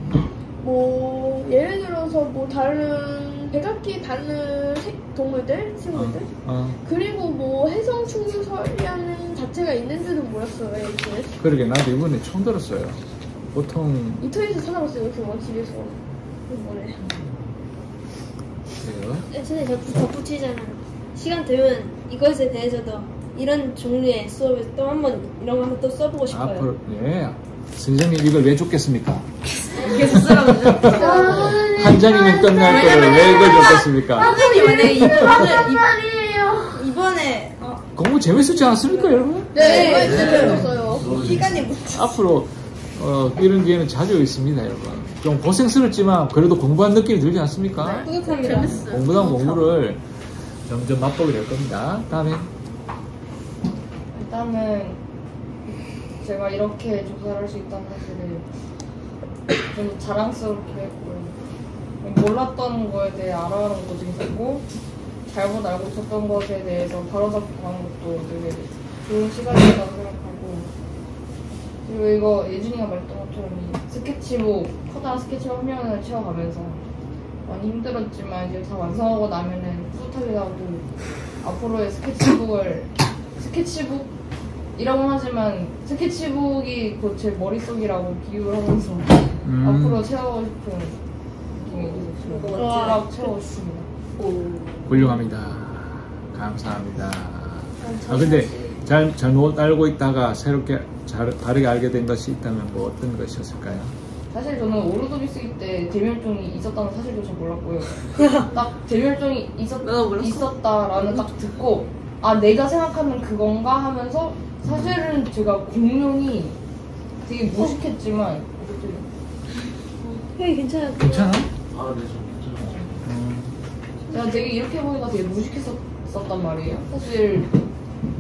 뭐 예를 들어서 뭐 다른 백악기 다른 동물들 친구들 그리고 뭐 해성 충돌설이라는 자체가 있는지도 몰랐어요. 이렇게. 그러게 나도 이번에 처음 들었어요. 보통 인터넷에서 찾아봤어요. 그거 집에서 이번에. 그래요? 선생님 덧붙이잖아. 시간 되면 이것에 대해서도 이런 종류의 수업에서 또 한번 이런 거 한번 또 써보고 싶어요. 앞으로 선생님 이걸 왜 줬겠습니까? 계속 쓰라면서. 한 장이면 끝날 거를 왜 이걸 줬겠습니까? 선생님 만약에 이번에 공부 재밌었지 않습니까, 여러분? 네, 재밌었어요. 시간이 못. 앞으로 이런 기회는 자주 있습니다, 여러분. 좀 고생스럽지만 그래도 공부한 느낌이 들지 않습니까? 뿌듯합니다. 공부당 공부를 점점 맛보게 될 겁니다. 다음에 일단은 제가 이렇게 조사를 할 수 있다는 사실을 좀 자랑스럽게 했고요. 몰랐던 거에 대해 알아가는 것도 있었고 잘못 알고 있었던 것에 대해서 바로잡고 가는 것도 되게 좋은 시간이었다고 생각하고, 그리고 이거 예준이가 말했던 것처럼 이 스케치북, 커다란 스케치북 한 년을 채워가면서 많이 힘들었지만 이제 다 완성하고 나면은 뿌듯하게 나고, 앞으로의 스케치북이라고 하지만 스케치북이 곧 제 머릿속이라고 비유를 하면서 앞으로 채워가고 싶은 느낌이 있어서 막 채워고 싶습니다. 훌륭합니다. 감사합니다. 근데 잘못 알고 있다가 새롭게 다르게 알게 된 것이 있다면 뭐 어떤 것이었을까요? 사실 저는 오르도비스기 때 대멸종이 있었다는 사실도 잘 몰랐고요. 딱 대멸종이 나도 몰랐어. 있었다라는 딱 듣고 아 내가 생각하는 그건가 하면서 사실은 제가 공룡이 되게 무식했지만 네, 괜찮아요. 괜찮아? 아, 네, 좀 괜찮아요. 제가 되게 이렇게 보니까 되게 무식했었단 말이에요. 사실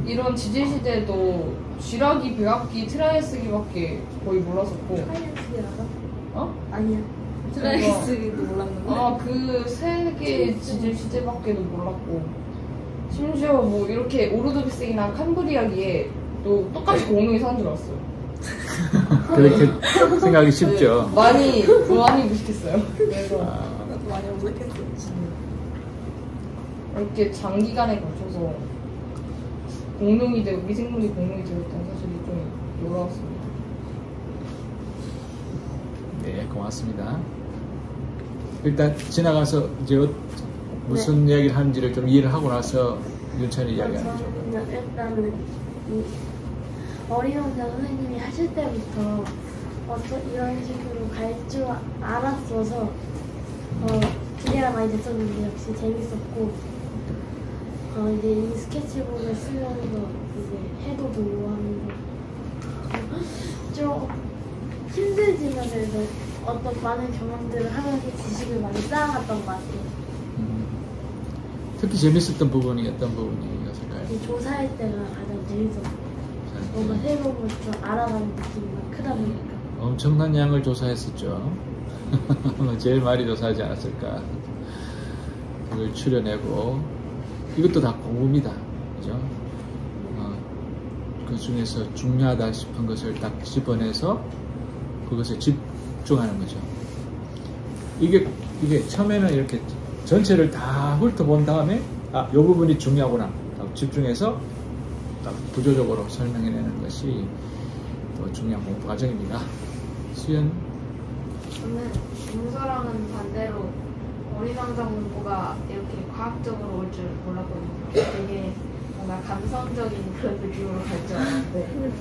이런 지질 시대에도 쥐라기, 백악기, 트라이아스기밖에 거의 몰랐었고 사이언스 알아? 어? 아니야. 트라이스기도 몰랐는데. 그 세 개의 지질 시대밖에도 몰랐고 심지어 뭐 이렇게 오르도비스기나 캄브리아기에 또 똑같이 공룡이 사는 줄 알았어요. 그렇게 생각이 쉽죠. 네, 많이 무식했어요. 그래서 나도 많이 어색했어. 이렇게 장기간에 걸쳐서 공룡이 되고 미생물이 공룡이 되었다는 사실이 좀 놀라웠습니다. 네, 고맙습니다. 일단 지나가서 이제 무슨 이야기를 하는지를 좀 이해를 하고 나서 윤찬이 이야기하는 죠. 저는 일단은 이 어린왕자 선생님이 하실 때부터 이런 식으로 갈 줄 알았어서 기대가 많이 됐었는데 역시 재밌었고 이제 이 스케치북을 쓰면서 이제 해보도 하면서 좀 힘들지만 그래도 어떤 많은 경험들을 하면서 지식을 많이 쌓아갔던 것 같아요. 특히 재밌었던 부분이 어떤 부분이었을까요? 이 조사할 때가 가장 재밌었고 뭔가 새로운 걸 좀 알아가는 느낌이 크다 보니까 엄청난 양을 조사했었죠. 제일 많이 조사하지 않았을까. 그걸 추려내고 이것도 다 공부입니다. 그죠? 그 중에서 중요하다 싶은 것을 딱 집어내서 그것에 집중하는 거죠. 이게 처음에는 이렇게 전체를 다 훑어본 다음에 이 부분이 중요하구나 딱 집중해서 딱 구조적으로 설명해내는 것이 또 중요한 공부 과정입니다. 수연. 저는 문서랑은 반대로 어린왕자 공부가 이렇게 과학적으로 올 줄 몰랐거든요. 되게 뭔가 감성적인 그런 느낌으로 갈 줄 알았는데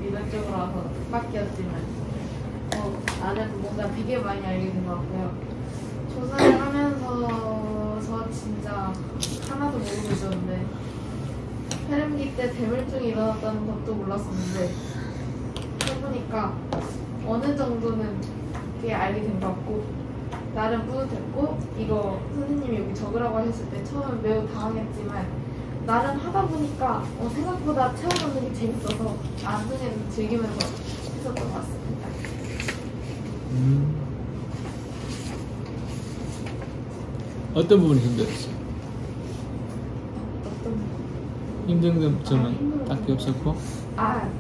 미덕적으로 와서 뜻밖이었지만 나는 뭔가 되게 많이 알게 된 것 같고요. 조사를 하면서 저 진짜 하나도 모르고 있었는데 페름기 때 대멸종이 일어났다는 것도 몰랐었는데 해보니까 어느 정도는 꽤 알게 된 것 같고 나름 뿌듯했고 이거 선생님이 여기 적으라고 하셨을 때 처음엔 매우 당황했지만 나름 하다 보니까 생각보다 체험하는 게 재밌어서 나중에는 즐기면서 했었던 것 같습니다. 어떤 부분이 힘들었어요? 힘든 점은 딱히 없었고?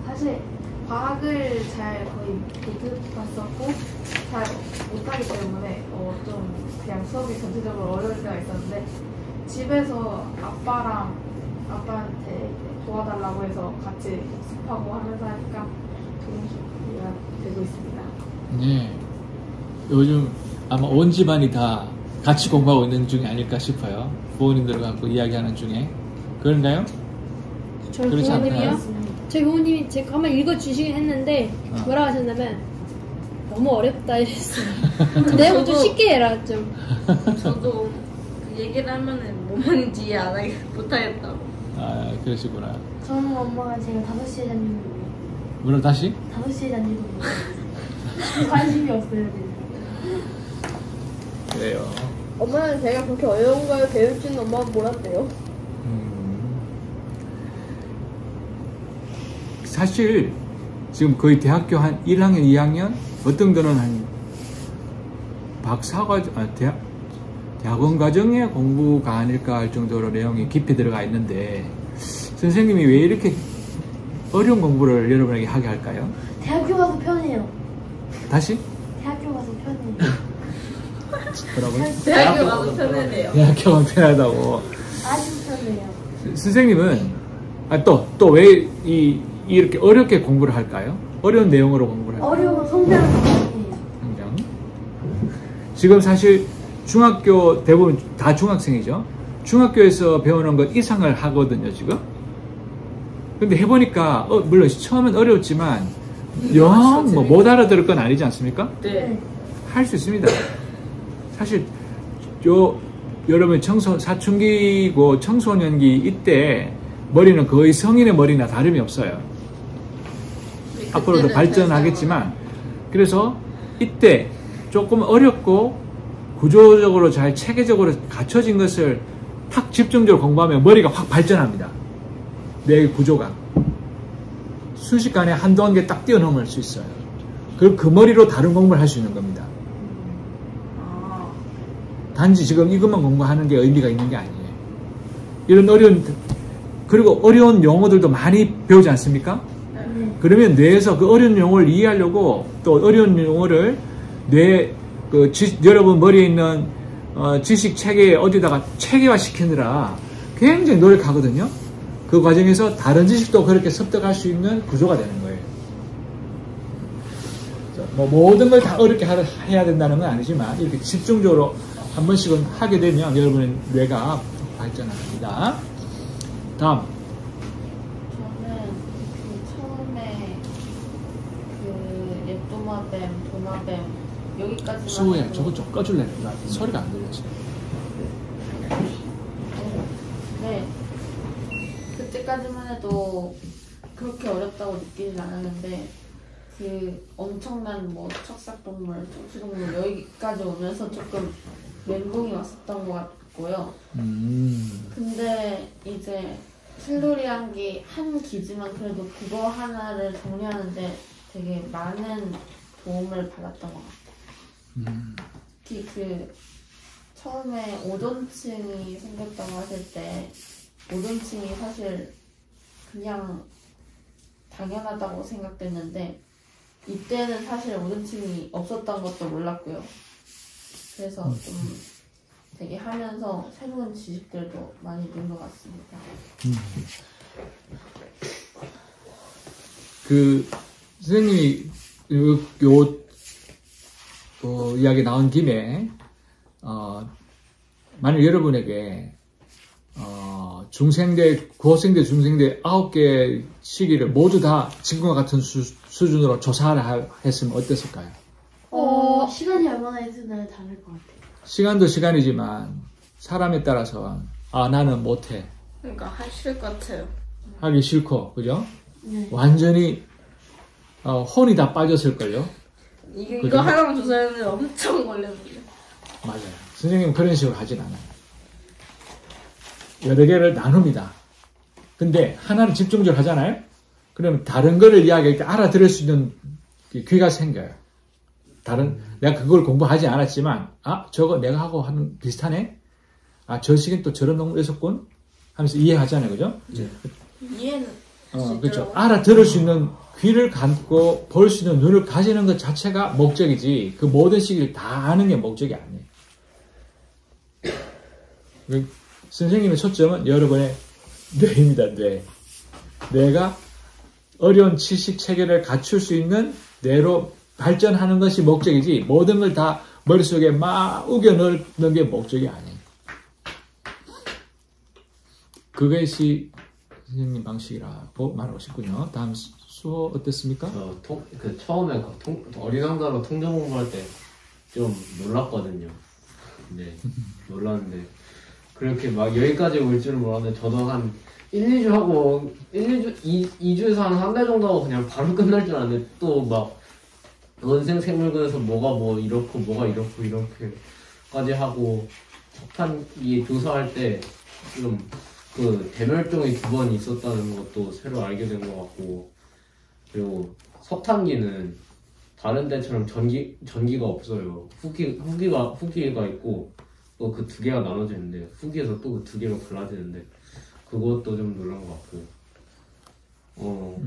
사실 과학을 잘 거의 못 봤었고 잘 못하기 때문에 좀 그냥 수업이 전체적으로 어려울 때가 있었는데 집에서 아빠한테 도와달라고 해서 같이 연습하고 하면서 하니까 조금씩 이해가 되고 있습니다. 네. 요즘 아마 온 집안이 다 같이 공부하고 있는 중이 아닐까 싶어요. 부모님들과 갖고 이야기하는 중에. 그런가요? 저희 그렇지 부모님이요? 않나요? 저희 부모님이 제가 한번 읽어주시긴 했는데 뭐라 하셨냐면 너무 어렵다 이랬어요. 내가 좀 쉽게 해라 좀. 저도 그 얘기를 하면은 뭔 말인지 이해 못하겠다고. 그러시구나. 저는 엄마가 제가 5시에 잔지도 몰라요. 뭐라 다시? 5시에 잔지도 몰라요. 관심이 없어요. 그래요. 엄마는 제가 그렇게 어려운 걸 배울 줄은 엄마가 몰랐대요. 사실 지금 거의 대학교 한 1학년, 2학년 어떤 거는 한 박사과정, 대학원 과정의 공부가 아닐까 할 정도로 내용이 깊이 들어가 있는데 선생님이 왜 이렇게 어려운 공부를 여러분에게 하게 할까요? 대학교 가서 편해요. 다시? 대학교 가서 편해요. 뭐라고요? 대학교 가서 편해요. 대학교가 편하다고. 아주 편해요. 선생님은 또 왜 이렇게 어렵게 공부를 할까요? 어려운 내용으로 공부를 할까요? 어려운 성장을 편해요. 성장. 지금 사실 중학교 대부분 다 중학생이죠. 중학교에서 배우는 것 이상을 하거든요, 지금. 근데 해보니까 물론 처음엔 어려웠지만 영 뭐 못 알아들을 건 아니지 않습니까? 네. 할 수 있습니다. 사실 여러분 사춘기고 청소년기 이때 머리는 거의 성인의 머리나 다름이 없어요. 앞으로도 발전하겠지만 그래서 이때 조금 어렵고 구조적으로 잘 체계적으로 갖춰진 것을 탁 집중적으로 공부하면 머리가 확 발전합니다. 내 구조가 순식간에 한 단계 딱 뛰어넘을 수 있어요. 그 머리로 다른 공부를 할 수 있는 겁니다. 단지 지금 이것만 공부하는 게 의미가 있는 게 아니에요. 이런 그리고 어려운 용어들도 많이 배우지 않습니까? 그러면 뇌에서 그 어려운 용어를 이해하려고 또 어려운 용어를 여러분 머리에 있는 지식 체계에 어디다가 체계화 시키느라 굉장히 노력하거든요. 그 과정에서 다른 지식도 그렇게 습득할 수 있는 구조가 되는 거예요. 뭐 모든 걸 다 어렵게 해야 된다는 건 아니지만 이렇게 집중적으로 한 번씩은 하게 되면 여러분의 뇌가 발전합니다. 다음. 저는 처음에 옛도마뱀, 도마뱀 여기까지만 수호야, 해도 저거 좀 꺼줄래? 나 소리가 안 들려 지금. 네. 그때까지만 해도 그렇게 어렵다고 느끼진 않았는데 엄청난 척삭동물, 척추동물 여기까지 오면서 조금 멘붕이 왔었던 것 같고요. 근데 이제 슬로리한기 한 기지만 그래도 그거 하나를 정리하는데 되게 많은 도움을 받았던 것 같아요. 특히 처음에 오존층이 생겼다고 하실 때 오존층이 사실 그냥 당연하다고 생각됐는데 이때는 사실 오존층이 없었던 것도 몰랐고요. 그래서 좀 되게 하면서 새로운 지식들도 많이 는 것 같습니다. 선생님이 이야기 나온 김에 만약 여러분에게 고생대, 중생대 9개 시기를 모두 다 지금과 같은 수준으로 조사를 했으면 어땠을까요? 시간이 얼마나 있으나요? 다를 것 같아요. 시간도 시간이지만 사람에 따라서 나는 못해. 그러니까 하기 싫을 것 같아요. 하기 싫고, 그죠? 네. 완전히 혼이 다 빠졌을걸요? 이거 하나만 조사하는데 엄청 걸렸는데. 맞아요. 선생님은 그런 식으로 하진 않아요. 여러 개를 나눕니다. 근데 하나를 집중적으로 하잖아요? 그러면 다른 거를 이야기할 때 알아들을 수 있는 귀가 생겨요. 내가 그걸 공부하지 않았지만, 저거 내가 하고 하는 비슷하네? 저 시기엔 또 저런 동물이 있었군? 하면서 이해하잖아요. 그죠? 네. 이해는. 그렇죠. 알아들을 수 있는 귀를 감고 볼 수 있는 눈을 가지는 것 자체가 목적이지, 그 모든 시기를 다 아는 게 목적이 아니에요. 선생님의 초점은 여러분의 뇌입니다. 뇌가 어려운 지식 체계를 갖출 수 있는 뇌로 발전하는 것이 목적이지 모든 걸 다 머릿속에 막 우겨 넣는 게 목적이 아니에요. 그것이 선생님 방식이라고 말하고 싶군요. 다음 수호 어땠습니까? 처음에 어린 왕자로 통정 공부할 때 좀 놀랐거든요. 네, 놀랐는데 그렇게 막 여기까지 올 줄은 몰랐는데 저도 한 2주에서 한 달 정도 하고 그냥 바로 끝날 줄 알았는데 또 막 원생 생물근에서 뭐가 이렇게까지 하고 석탄기 조사할 때 좀 대멸종이 2번 있었다는 것도 새로 알게 된 것 같고, 그리고 석탄기는 다른 데처럼 전기가 없어요. 후기가 있고 또 그 2개가 나눠져 있는데 후기에서 또 그 2개가 갈라지는데 그것도 좀 놀란 것 같고,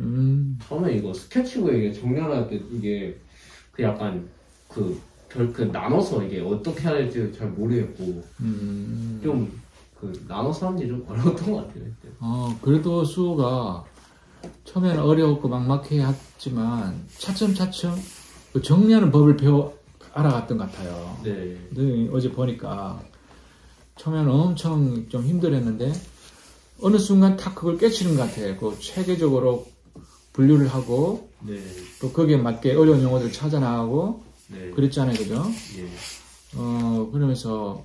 처음에 이거 스케치북에 이게 정렬할 때 이게 약간 나눠서 이게 어떻게 해야 될지 잘 모르겠고 좀 나눠서 하는 게 좀 어려웠던 것 같아요. 그래도 수호가 처음에는 어려웠고 막막해 했지만 차츰차츰 정리하는 법을 알아갔던 것 같아요. 네. 어제 보니까 처음에는 엄청 좀 힘들었는데 어느 순간 탁 그걸 깨치는 것 같아요. 체계적으로 분류를 하고 네. 또 거기에 맞게 어려운 용어들을 찾아 나가고 네. 그랬잖아요, 그죠? 예. 그러면서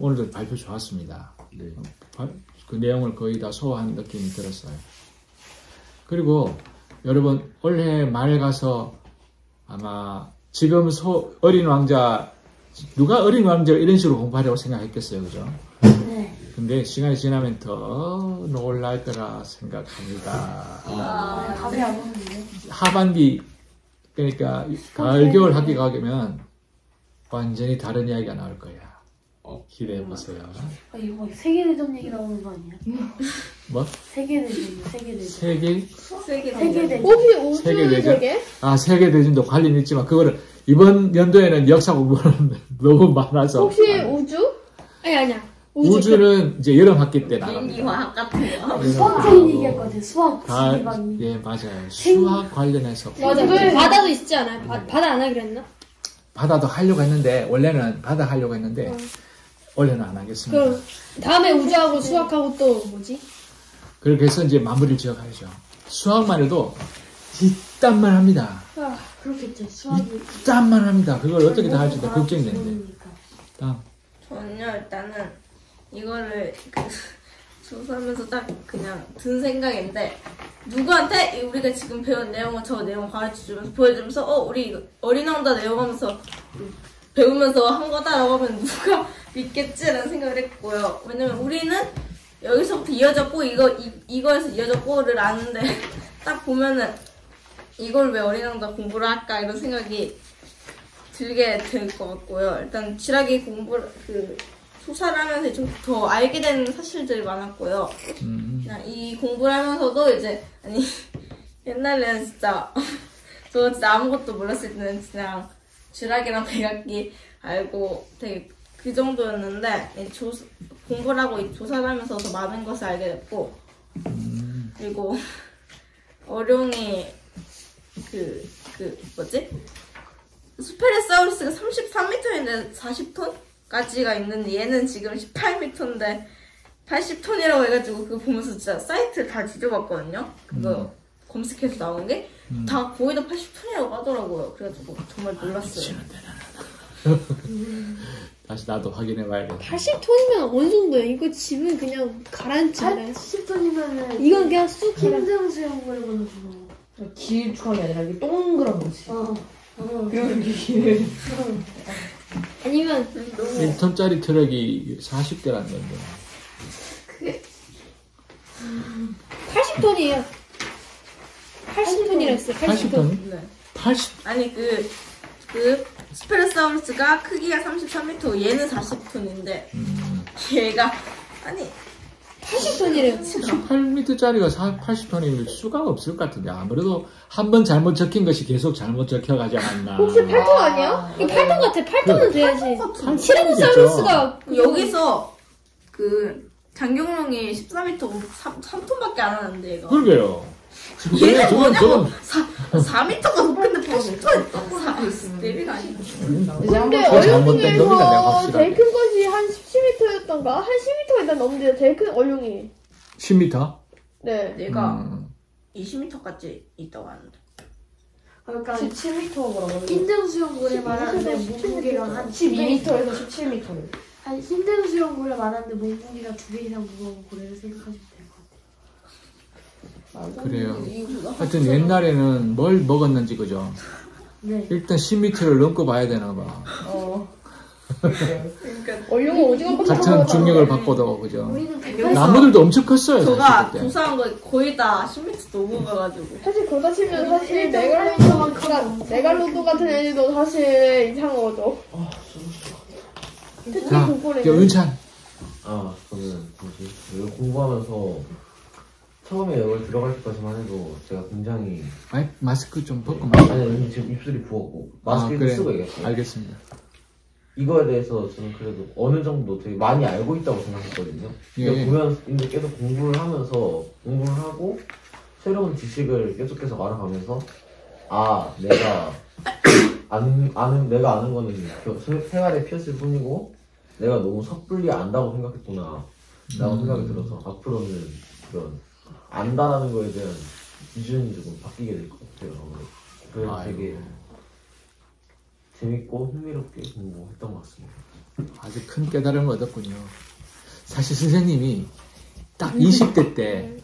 오늘도 발표 좋았습니다. 네. 그 내용을 거의 다 소화한 느낌이 들었어요. 그리고 여러분 올해 말에 가서 아마 지금 어린 왕자 누가 어린 왕자 이런 식으로 공부하려고 생각했겠어요, 그죠? 네. 근데 시간이 지나면 더 놀랄 거라 생각합니다. 답이 안 오는데. 하반기 그러니까 가을 겨울 학기가 되면 완전히 다른 이야기가 나올 거야. 기대해 보세요. 이거 세계대전 얘기 나오는 거 아니야? 뭐? 세계대전. 세계대전. 혹시 우주 세계대전? 세계? 세계대전도 관련 있지만 그거를 이번 연도에는 역사 공부는 너무 많아서 혹시 우주? 아니야. 우주는 이제 여름 학기 때 나갑니다. 비행기화학 같은 거. 수학적인 얘기할 것 같아. 수학. 예, 맞아요. 수학 관련해서 맞아. 바다도 있지 않아요? 바다 안 하기로 했나? 바다도 하려고 했는데 원래는 바다 하려고 했는데 올해는 안 하겠습니다. 그럼 다음에 우주하고 수학하고 또 뭐지? 그렇게 해서 이제 마무리를 지어가야죠. 수학만 해도 이딴만 합니다. 그렇겠죠. 수학이. 이딴만 합니다. 그걸 어떻게 다 할지 걱정이 되는데. 다음. 저는요 일단은 이거를 조사하면서 딱 그냥 든 생각인데 누구한테 우리가 지금 배운 내용을 저 내용 가르쳐주면서 보여주면서 우리 이거 어린 왕자 내용하면서 배우면서 한 거다라고 하면 누가 믿겠지라는 생각을 했고요. 왜냐면 우리는 여기서부터 이어졌고 이거에서 이어졌고를 아는데 딱 보면은 이걸 왜 어린 왕자 공부를 할까 이런 생각이 들게 될 것 같고요. 일단 쥐라기 공부를 소사를 하면서 좀 더 알게 되는 사실들이 많았고요. 그냥 이 공부를 하면서도 이제 옛날에는 진짜 저 진짜 아무것도 몰랐을 때는 그냥 쥐라기랑 백악기 알고 되게 그 정도였는데 공부를 하고 조사를 하면서 더 많은 것을 알게 됐고 그리고 어룡이 뭐지? 스페레사우루스가 33m인데 40톤까지가 있는데 얘는 지금 18m인데 80톤이라고 해가지고 그거 보면서 진짜 사이트를 다 뒤져봤거든요. 그거 검색해서 나온 게 다 거의 다 80톤이라고 하더라고요. 그래가지고 정말 놀랐어요. 다시 나도 확인해봐야겠다. 80톤이면 어느 정도야? 이거 집은 그냥 가라앉히네. 80톤이면은 이건 그냥 쑥 힘든 수영을 해보는 거. 길쭉한 게 아니라 이게 동그란 거지. 그리고 이렇게 아니면 1톤짜리 트럭이 40대라는 건데. 그게 80톤이에요. 80톤이라 했어요. 80톤? 네. 80? 아니 스페레사우루스가 크기가 33m, 얘는 40톤인데 얘가 80톤이래요. 18m짜리가 80톤이면 수가 없을 것 같은데 아무래도 한 번 잘못 적힌 것이 계속 잘못 적혀가지 않았나. 혹시 8톤 아니야? 이거 8톤 같아. 8톤은 돼야지. 티라노사우루스가 여기서 장경룡이 14m 3톤밖에 안 하는데 얘가. 그러게요. 얘는 뭐냐고 4m가 높은데 80톤 내비가 아니야. 근데 얼룡 중에서 제일 큰 것이 한 17m였던가? 한 10m 일단 넘는데요. 제일 큰 얼룡이 10m? 네. 얘가 20m까지 있다고 하는데. 그러니까 17m라고 힘든 수영고래 말하는데 몸무게가 한 12m에서 17m. 한 힘든 수영고래 말하는데 몸무게가 2배 이상 무거운 고래를 생각하시면 될 것 같아요. 그래요. 하여튼 옛날에는 뭘 먹었는지 그죠? 네. 일단 10m를 넘고 봐야 되나 봐. 얼룡은 오징어 같은 중력을 받고도 그죠? 우리는 나무들도 엄청 컸어요. 저가 사실 그때. 조사한 거 거의 다 10m 넘어가가지고. 사실 그러다 치면 사실 메갈로돈 같은 애들도 사실 이상한 거죠. 특히 자, 고고래. 은찬. 저는 이거 공부하면서 처음에 여기 들어갈 때까지만 해도 제가 굉장히 마스크 좀 벗고 아니 지금 입술이 부었고 마스크를 쓰고 얘기했어요. 알겠습니다. 이거에 대해서 저는 그래도 어느 정도 되게 많이 알고 있다고 생각했거든요. 예. 보면 이제 계속 공부를 하고 새로운 지식을 계속해서 알아가면서 내가 아는 거는 생활에 피었을 뿐이고 내가 너무 섣불리 안다고 생각했구나 라고 생각이 들어서 앞으로는 그런 안다라는 거에 대한 기준이 조금 바뀌게 될 것 같아요. 그래서 되게 재밌고 흥미롭게 공부했던 것 같습니다. 아주 큰 깨달음을 얻었군요. 사실 선생님이 딱 20대 때,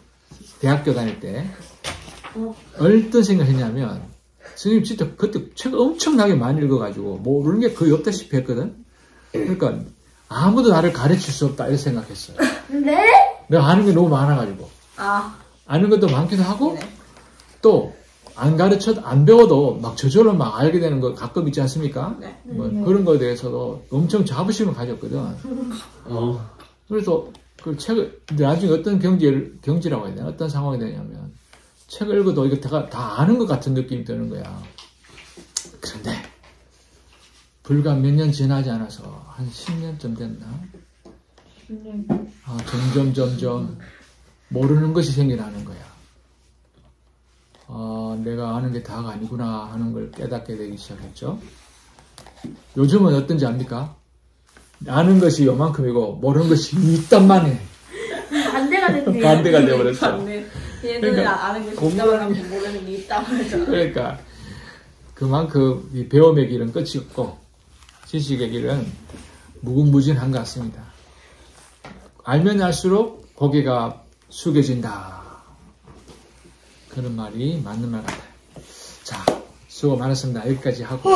대학교 다닐 때, 어떤 생각을 했냐면, 선생님 진짜 그때 책을 엄청나게 많이 읽어가지고, 모르는 게 거의 없다시피 했거든? 그러니까, 아무도 나를 가르칠 수 없다, 이렇게 생각했어요. 네? 내가 아는 게 너무 많아가지고. 아는 것도 많기도 하고, 또, 안 배워도 막 저절로 막 알게 되는 거 가끔 있지 않습니까? 네. 뭐 그런 거에 대해서도 엄청 자부심을 가졌거든. 그래서 그 책을, 나중에 어떤 경지라고 해야 되나? 어떤 상황이 되냐면, 책을 읽어도 이거 다 아는 것 같은 느낌이 드는 거야. 그런데, 불과 몇 년 지나지 않아서, 한 10년쯤 됐나? 점점, 모르는 것이 생겨나는 거야. 내가 아는 게 다가 아니구나 하는 걸 깨닫게 되기 시작했죠. 요즘은 어떤지 압니까? 아는 것이 요만큼이고 모르는 것이 이딴만 해. 반대가 됐네요. 반대가 되어버렸어. 얘들은 아는 게 있다만 하고 모르는 게 있다만 하죠. 그러니까 그만큼 이 배움의 길은 끝이 없고 지식의 길은 무궁무진한 것 같습니다. 알면 알수록 고개가 숙여진다. 그런 말이 맞는 말 같아요. 자, 수고 많았습니다. 여기까지 하고.